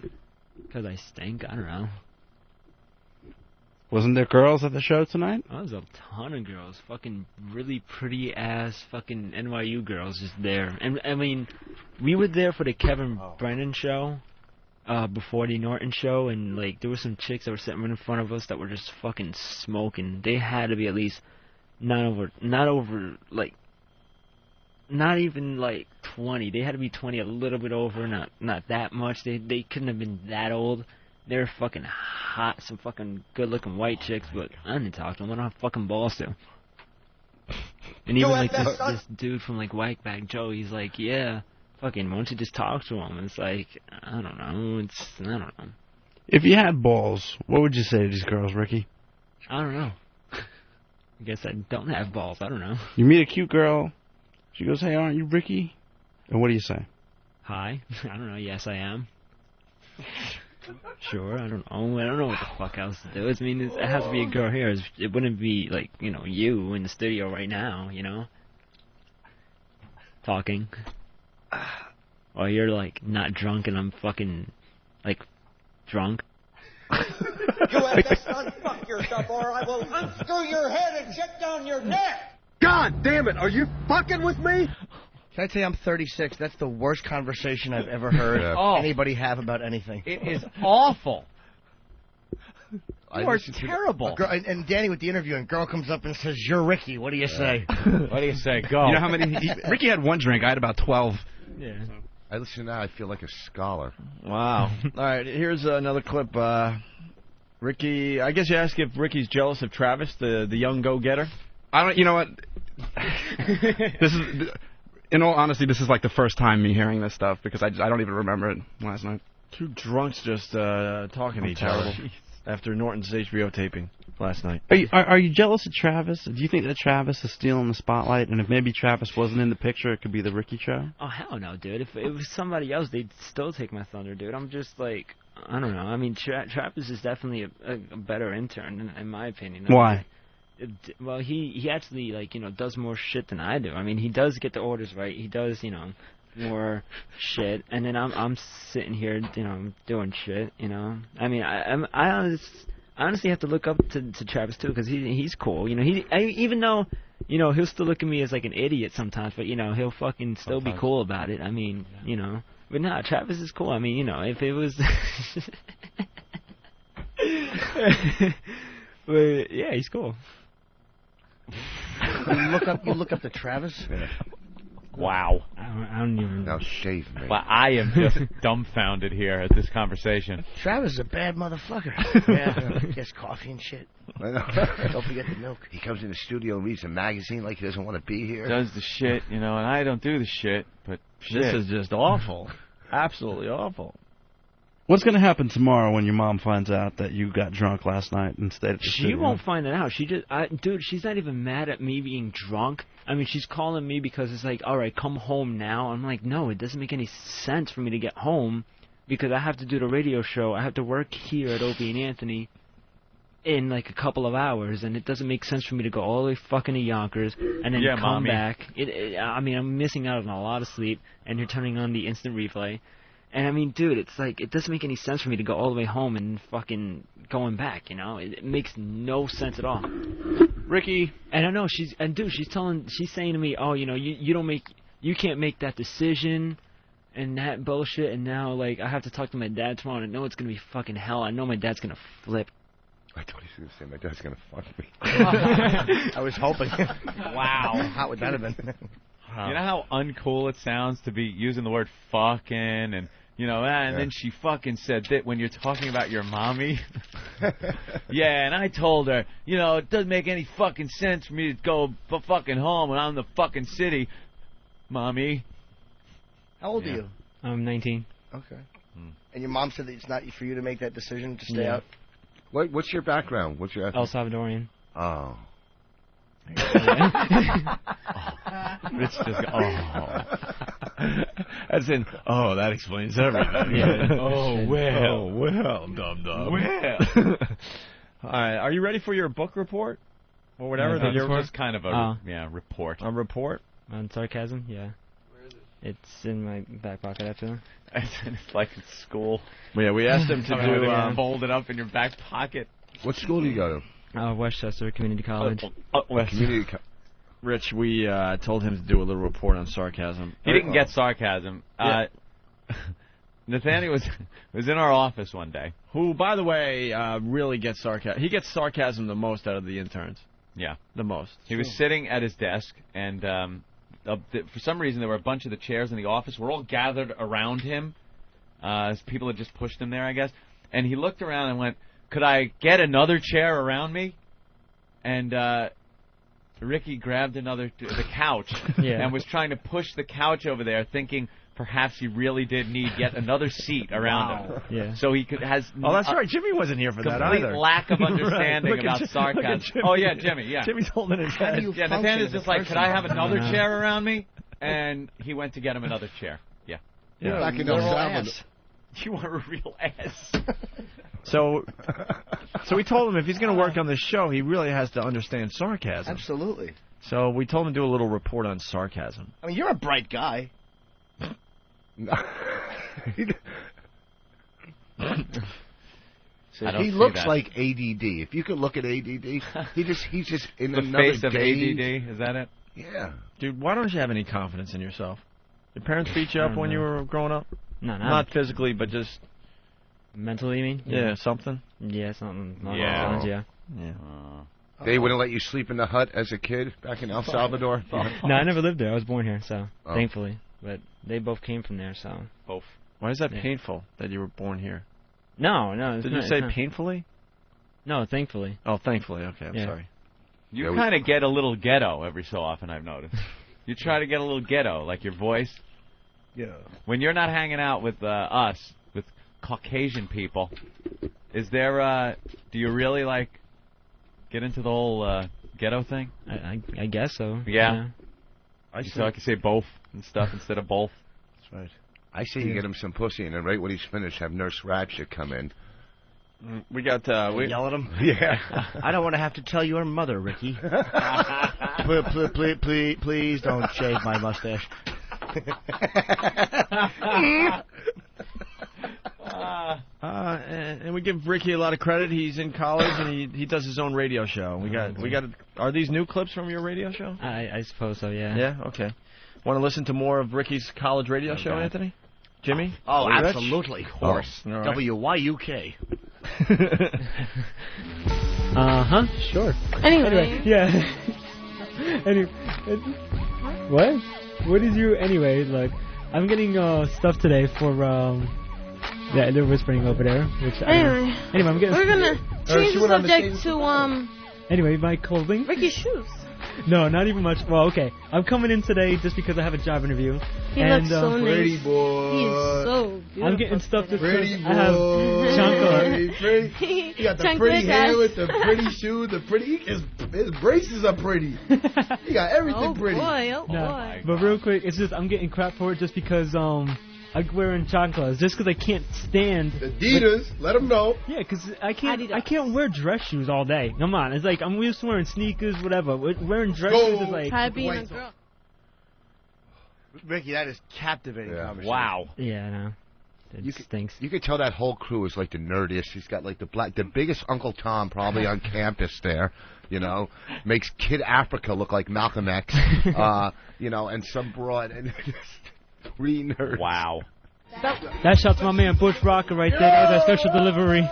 Because I stink. I don't know. Wasn't there girls at the show tonight? Oh, there's a ton of girls. Fucking really pretty ass fucking NYU girls just there. And I mean, we were there for the Kevin Brennan show, before the Norton show, and like there were some chicks that were sitting right in front of us that were just fucking smoking. They had to be at least not even like 20. They had to be 20, a little bit over, not that much. They couldn't have been that old. They're fucking hot, some fucking good-looking white chicks, but I didn't talk to them. I don't have fucking balls to. And even like this dude from like Whackbag Joe, he's like, yeah, fucking, why don't you just talk to him? And it's like, I don't know. I don't know. If you had balls, what would you say to these girls, Ricky? I don't know. I guess I don't have balls. I don't know. You meet a cute girl. She goes, hey, aren't you Ricky? And what do you say? Hi. I don't know. Yes, I am. Sure, I don't know. I don't know what the fuck else to do. I mean, it has to be a girl here. It wouldn't be like, you know, you in the studio right now, you know, talking. Or you're like not drunk and I'm fucking like drunk. You have to unfuck yourself or I will unscrew your head and check down your neck. God damn it, are you fucking with me? Can I tell you I'm 36? That's the worst conversation I've ever heard anybody have about anything. It is awful. You are terrible. And Danny with the interview, and girl comes up and says, "You're Ricky. What do you say?" What do you say? Go. You know how many? Ricky had one drink. I had about 12. Yeah. I listen now. I feel like a scholar. Wow. All right, here's another clip. Ricky, I guess you ask if Ricky's jealous of Travis, the young go-getter. I don't. You know what? This is. In all honesty, this is like the first time me hearing this stuff because I don't even remember it last night. Two drunks just talking to each other after Norton's HBO taping last night. Are you jealous of Travis? Do you think that Travis is stealing the spotlight? And if maybe Travis wasn't in the picture, it could be the Ricky show? Oh, hell no, dude. If it was somebody else, they'd still take my thunder, dude. I'm just like, I don't know. I mean, Travis is definitely a better intern, in my opinion. Why? Well, he actually does more shit than I do. I mean, he does get the orders right. He does more shit, and then I'm sitting here doing shit. I mean, I honestly have to look up to Travis too, because he's cool. Even though he'll still look at me as like an idiot sometimes, but he'll fucking still be cool about it. I mean, but nah, Travis is cool. I mean, if it was. But yeah, he's cool. You look up to Travis? Wow. I don't even know. Now shave me. Well, I am just dumbfounded here at this conversation. Travis is a bad motherfucker. Yeah. He has coffee and shit. Don't forget the milk. He comes in the studio and reads a magazine like he doesn't want to be here. Does the shit, and I don't do the shit, but shit. This is just awful. Absolutely awful. What's going to happen tomorrow when your mom finds out that you got drunk last night and stayed at the She studio? won't find it out. Dude, she's not even mad at me being drunk. I mean, she's calling me because it's like, all right, come home now. I'm like, no, it doesn't make any sense for me to get home because I have to do the radio show. I have to work here at Opie and Anthony in like a couple of hours, and it doesn't make sense for me to go all the way fucking to Yonkers and then come Mommy. back. I mean, I'm missing out on a lot of sleep, and you're turning on the instant replay. And I mean, dude, it's like, it doesn't make any sense for me to go all the way home and fucking going back, It makes no sense at all. Ricky. And I know she's saying to me, oh, you can't make that decision and that bullshit, and now, like, I have to talk to my dad tomorrow, and I know it's gonna be fucking hell. I know my dad's gonna flip. I thought he was going to say, my dad's going to fuck me. I was hoping. Wow. How hot would that have been? You know how uncool it sounds to be using the word fucking and, and then she fucking said that when you're talking about your mommy. Yeah, and I told her, it doesn't make any fucking sense for me to go fucking home when I'm in the fucking city. Mommy. How old are you? I'm 19. Okay. And your mom said that it's not for you to make that decision to stay out? What's your background? What's your ethnic? El Salvadorian. Oh. It's just as in, that explains everything. Yeah. Well, dum-dum. Well. All right, are you ready for your book report or whatever? Yeah, that was kind of a report. A report on sarcasm. Yeah. Where is it? It's in my back pocket after. It's like in school. Well, yeah, we asked him to do fold it up in your back pocket. What school do you go to? Westchester Community College. Rich, we told him to do a little report on sarcasm. He didn't get sarcasm. Yeah. Nathaniel was in our office one day. Who, by the way, really gets sarcasm. He gets sarcasm the most out of the interns. Yeah. The most. He was sitting at his desk, and for some reason there were a bunch of the chairs in the office were all gathered around him. As people had just pushed him there, I guess. And he looked around and went, "Could I get another chair around me?" And Ricky grabbed the couch and was trying to push the couch over there, thinking perhaps he really did need yet another seat around him. Yeah. So he has. Oh, that's right. Jimmy wasn't here for that either. Complete lack of understanding Right. about sarcasm. Oh yeah, Jimmy. Yeah. Jimmy's holding his head. Yeah, Nathaniel's just like, "Could I have another chair around me?" And he went to get him another chair. Yeah. Yeah. Back in El Salvador. You are a real ass. So we told him if he's going to work on this show, he really has to understand sarcasm. Absolutely. So we told him to do a little report on sarcasm. I mean, you're a bright guy. He looks like ADD. If you could look at ADD, he's just in the another face of daze. ADD. Is that it? Yeah. Dude, why don't you have any confidence in yourself? Your parents beat you up when you were growing up? No. Not physically, but just... Mentally, you mean? Yeah, something? Yeah, something. Yeah. Yeah. They wouldn't let you sleep in the hut as a kid back in El Salvador? No, I never lived there. I was born here, so thankfully. But they both came from there, so. Both. Why is that painful that you were born here? No. Did you say painfully? No, thankfully. Oh, thankfully. Okay, I'm sorry. You kind of get a little ghetto every so often, I've noticed. You try to get a little ghetto, like your voice. Yeah. When you're not hanging out with us, with Caucasian people, is there, do you really, like, get into the whole ghetto thing? I guess so. Yeah. So I can say both and stuff instead of both. That's right. I say you get him some pussy, and then right when he's finished, have Nurse Ratchet come in We got yell at him. Yeah. I don't want to have to tell your mother, Ricky. Please don't shave my mustache. And we give Ricky a lot of credit. He's in college and he does his own radio show. We got. Are these new clips from your radio show? I suppose so. Yeah. Yeah. Okay. Want to listen to more of Ricky's college radio show, Anthony? Jimmy? Oh, Rich? absolutely. Of course. All right. WYUK. Sure. Anyway. Yeah. Anyway. What? What is your anyway? Like, I'm getting stuff today for yeah, they're whispering over there. Which Anyway, I'm getting. we're gonna change the subject to Anyway, my clothing. Ricky's shoes. No, not even much. Well, okay. I'm coming in today just because I have a job interview. He looks so nice. Pretty boy. He's so beautiful. I'm getting stuff just pretty I have Chanka. You got the pretty hair with the pretty shoes, the pretty. His braces are pretty. He got everything pretty. Oh boy. But real quick, it's just I'm getting crap for it just because I'm wearing chanclas just because I can't stand Adidas. Let them know. Yeah, because I can't wear dress shoes all day. Come on, it's like I'm used to wearing sneakers, whatever. Wearing dress shoes is like Try being a girl. Ricky, that is captivating conversation. Wow. Yeah, I know. It stinks. You could tell that whole crew is like the nerdiest. He's got like the biggest Uncle Tom probably on campus there. You know, makes Kid Africa look like Malcolm X. You know, and some broad and just 3 nerds. Wow. That shot to my man Bush Rocker right there. That was that special delivery.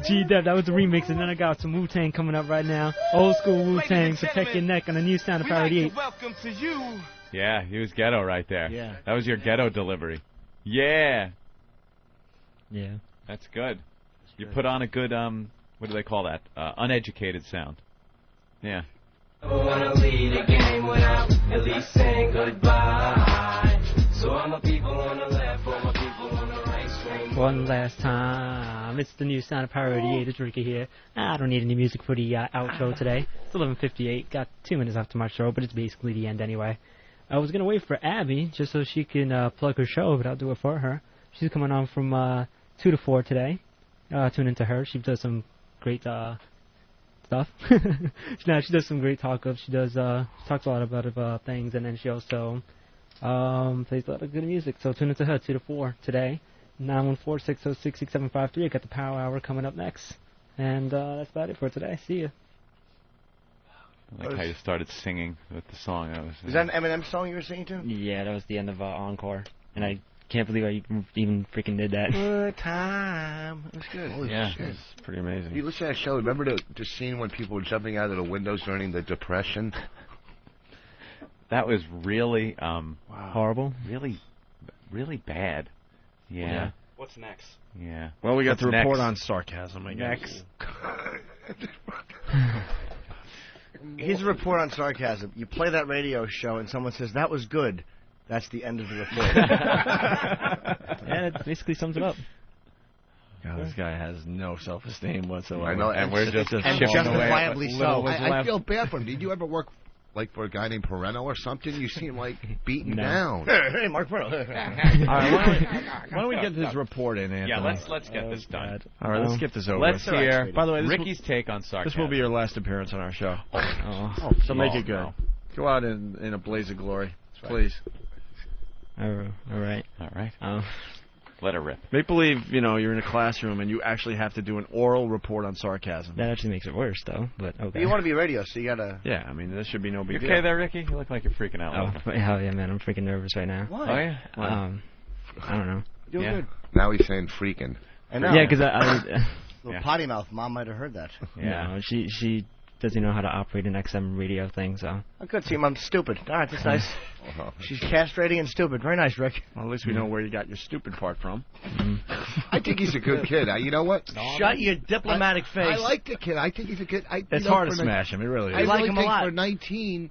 G-Dep, that was the remix. And then I got some Wu-Tang coming up right now. Old school Wu-Tang, Protect Your Neck on the new sound of Parody 8. Welcome to you. Yeah, he was ghetto right there. Yeah. That was your ghetto delivery. Yeah. Yeah. That's good. You put on a good, what do they call that? Uneducated sound. Yeah. I wanna lead the game without at least saying goodbye. So all my people on the left, all my people on the right swing. One last time. It's the new sound of Parody 8. It's Ricky here. I don't need any music for the outro today. It's 11:58. Got 2 minutes after my show, but it's basically the end anyway. I was going to wait for Abby just so she can plug her show, but I'll do it for her. She's coming on from 2 to 4 today. Tune into her. She does some great stuff. No, she does some great talk of. She does talks a lot about things, and then she also plays a lot of good music. So tune into her 2 to 4 today. 914-606-6753. I got the Power Hour coming up next, and that's about it for today. See ya. I like how you started singing with the song. Is that an Eminem song you were singing to? Yeah, that was the end of Encore, and I can't believe I even freaking did that. Good time. It was good. Holy Yeah, shit. it's pretty amazing. You listen to that show. Remember the scene when people were jumping out of the windows during the Depression? That was really horrible. Really, really bad. Yeah. What's next? Yeah. Well, we got What's the report next? on sarcasm, I guess. Next. Here's a report on sarcasm. You play that radio show and someone says, that was good. That's the end of the report. Yeah, it basically sums it up. God, this guy has no self-esteem whatsoever. I know, and we're just and chipping justifiably away. so. I feel bad for him. Did you ever work like for a guy named Pereno or something? You seem like beaten down. Hey, Mark Pereno. All right, why don't we get this report in, Anthony? Yeah, let's get this done. All right, let's get this over. Let's hear. By the way, Ricky's take on sarcasm. This will be your last appearance on our show. So make it good. Go out in a blaze of glory, please. All right. All right. Let her rip. Make believe, you're in a classroom and you actually have to do an oral report on sarcasm. That actually makes it worse, though. But okay. You want to be radio, so you gotta. Yeah, I mean, this should be no big deal. You okay there, Ricky? You look like you're freaking out. Oh, hell yeah, man! I'm freaking nervous right now. Why? Oh yeah. I don't know. Doing good. Now he's saying freaking. I know. Yeah, because I Little potty mouth. Mom might have heard that. Yeah. No, she doesn't know how to operate an XM radio thing, so. Oh, good. See, I'm stupid. All right, that's nice. She's castrating and stupid. Very nice, Rick. Well, at least we know where you got your stupid part from. I think he's a good kid. You know what? Shut your diplomatic face. I like the kid. I think he's a good. It's hard to smash him. It really is. I like him a lot. For 19,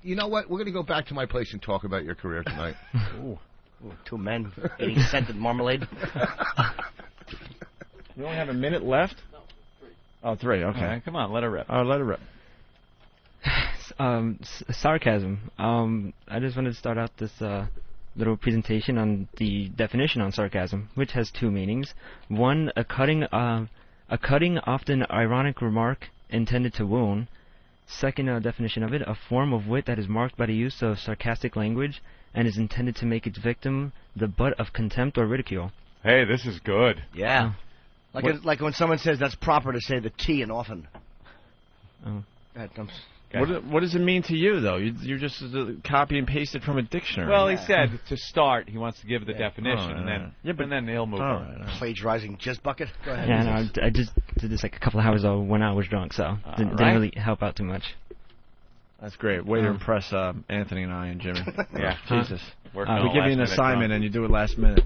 you know what? We're going to go back to my place and talk about your career tonight. Ooh, 2 men eating scented marmalade. We only have a minute left? No, 3. Oh, 3, okay. Right, come on, let her rip. Let her rip. Sarcasm. I just wanted to start out this little presentation on the definition on sarcasm, which has two meanings. One, a cutting, often ironic remark intended to wound. Second definition of it, a form of wit that is marked by the use of sarcastic language and is intended to make its victim the butt of contempt or ridicule. Hey, this is good. Yeah. Like when someone says that's proper to say the T and often. Oh. That comes. What does it mean to you, though? You just copy and paste it from a dictionary. Well, he said to start, he wants to give the definition, and then he'll move on. Plagiarizing jizz bucket. Go ahead. Yeah, no, I just did this like a couple of hours ago when I was drunk, so didn't really help out too much. That's great. Way to impress Anthony and I and Jimmy. Yeah. Jesus. We give you an assignment and you do it last minute.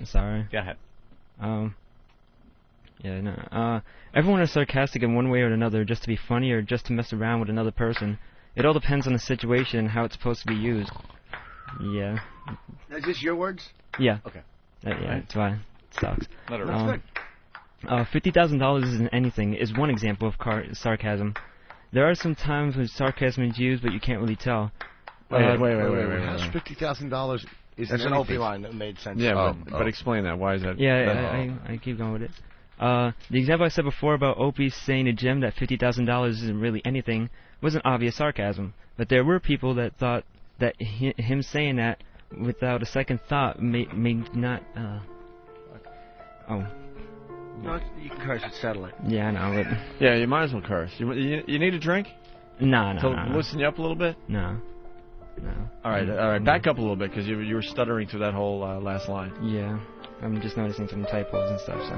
Sorry. Go ahead. Yeah, no. Everyone is sarcastic in one way or another, just to be funny or just to mess around with another person. It all depends on the situation and how it's supposed to be used. Yeah. Is this your words? Yeah. Okay. Yeah, that's why it sucks. That's good. $50,000 isn't anything is one example of sarcasm. There are some times when sarcasm is used, but you can't really tell. Wait. $50,000 is an Opie line that made sense. Yeah, but explain that. Why is that? Yeah, I keep going with it. The example I said before about Opie saying to Jim that $50,000 isn't really anything wasn't obvious sarcasm, but there were people that thought that him saying that without a second thought may not. No, you can curse and settle it. Yeah, I know. But yeah, you might as well curse. You need a drink? No. To loosen you up a little bit? No. All right. Back up a little bit because you were stuttering through that whole last line. Yeah, I'm just noticing some typos and stuff. So.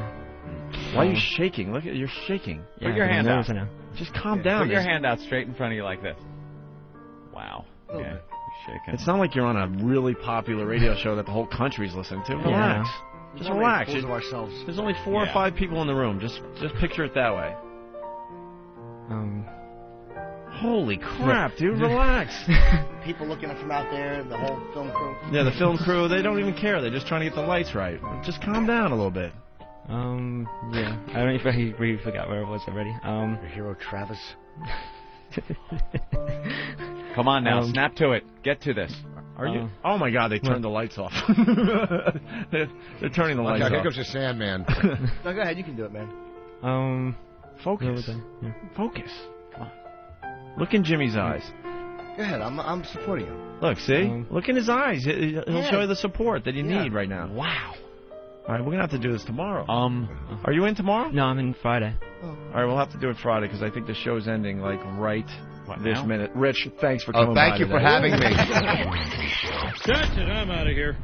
Why are you shaking? Look at you're shaking. Yeah, Put your hand out. Just calm down. Put your hand out straight in front of you like this. Wow. Okay. You're shaking. It's not like you're on a really popular radio show that the whole country's listening to. Relax. Just relax. There's only 4 or 5 people in the room. Just picture it that way. Holy crap, dude! Relax. People looking from out there, the whole film crew. Yeah, the film crew. They don't even care. They're just trying to get the lights right. Just calm down a little bit. Yeah. I don't know if I really forgot where it was already. Your hero Travis. Come on now, snap to it. Get to this. Are you? Oh my God! They turned the lights off. they're turning the lights off. Here comes the Sandman. No, go ahead. You can do it, man. Focus. Focus. Come on. Look in Jimmy's eyes. Go ahead. I'm supporting him. Look, see? Look in his eyes. He'll show you the support that you need right now. Wow. All right, we're gonna have to do this tomorrow. Are you in tomorrow? No, I'm in Friday. All right, we'll have to do it Friday because I think the show's ending like right this minute. Rich, thanks for coming by. Thank you for having me. That's it. I'm out of here.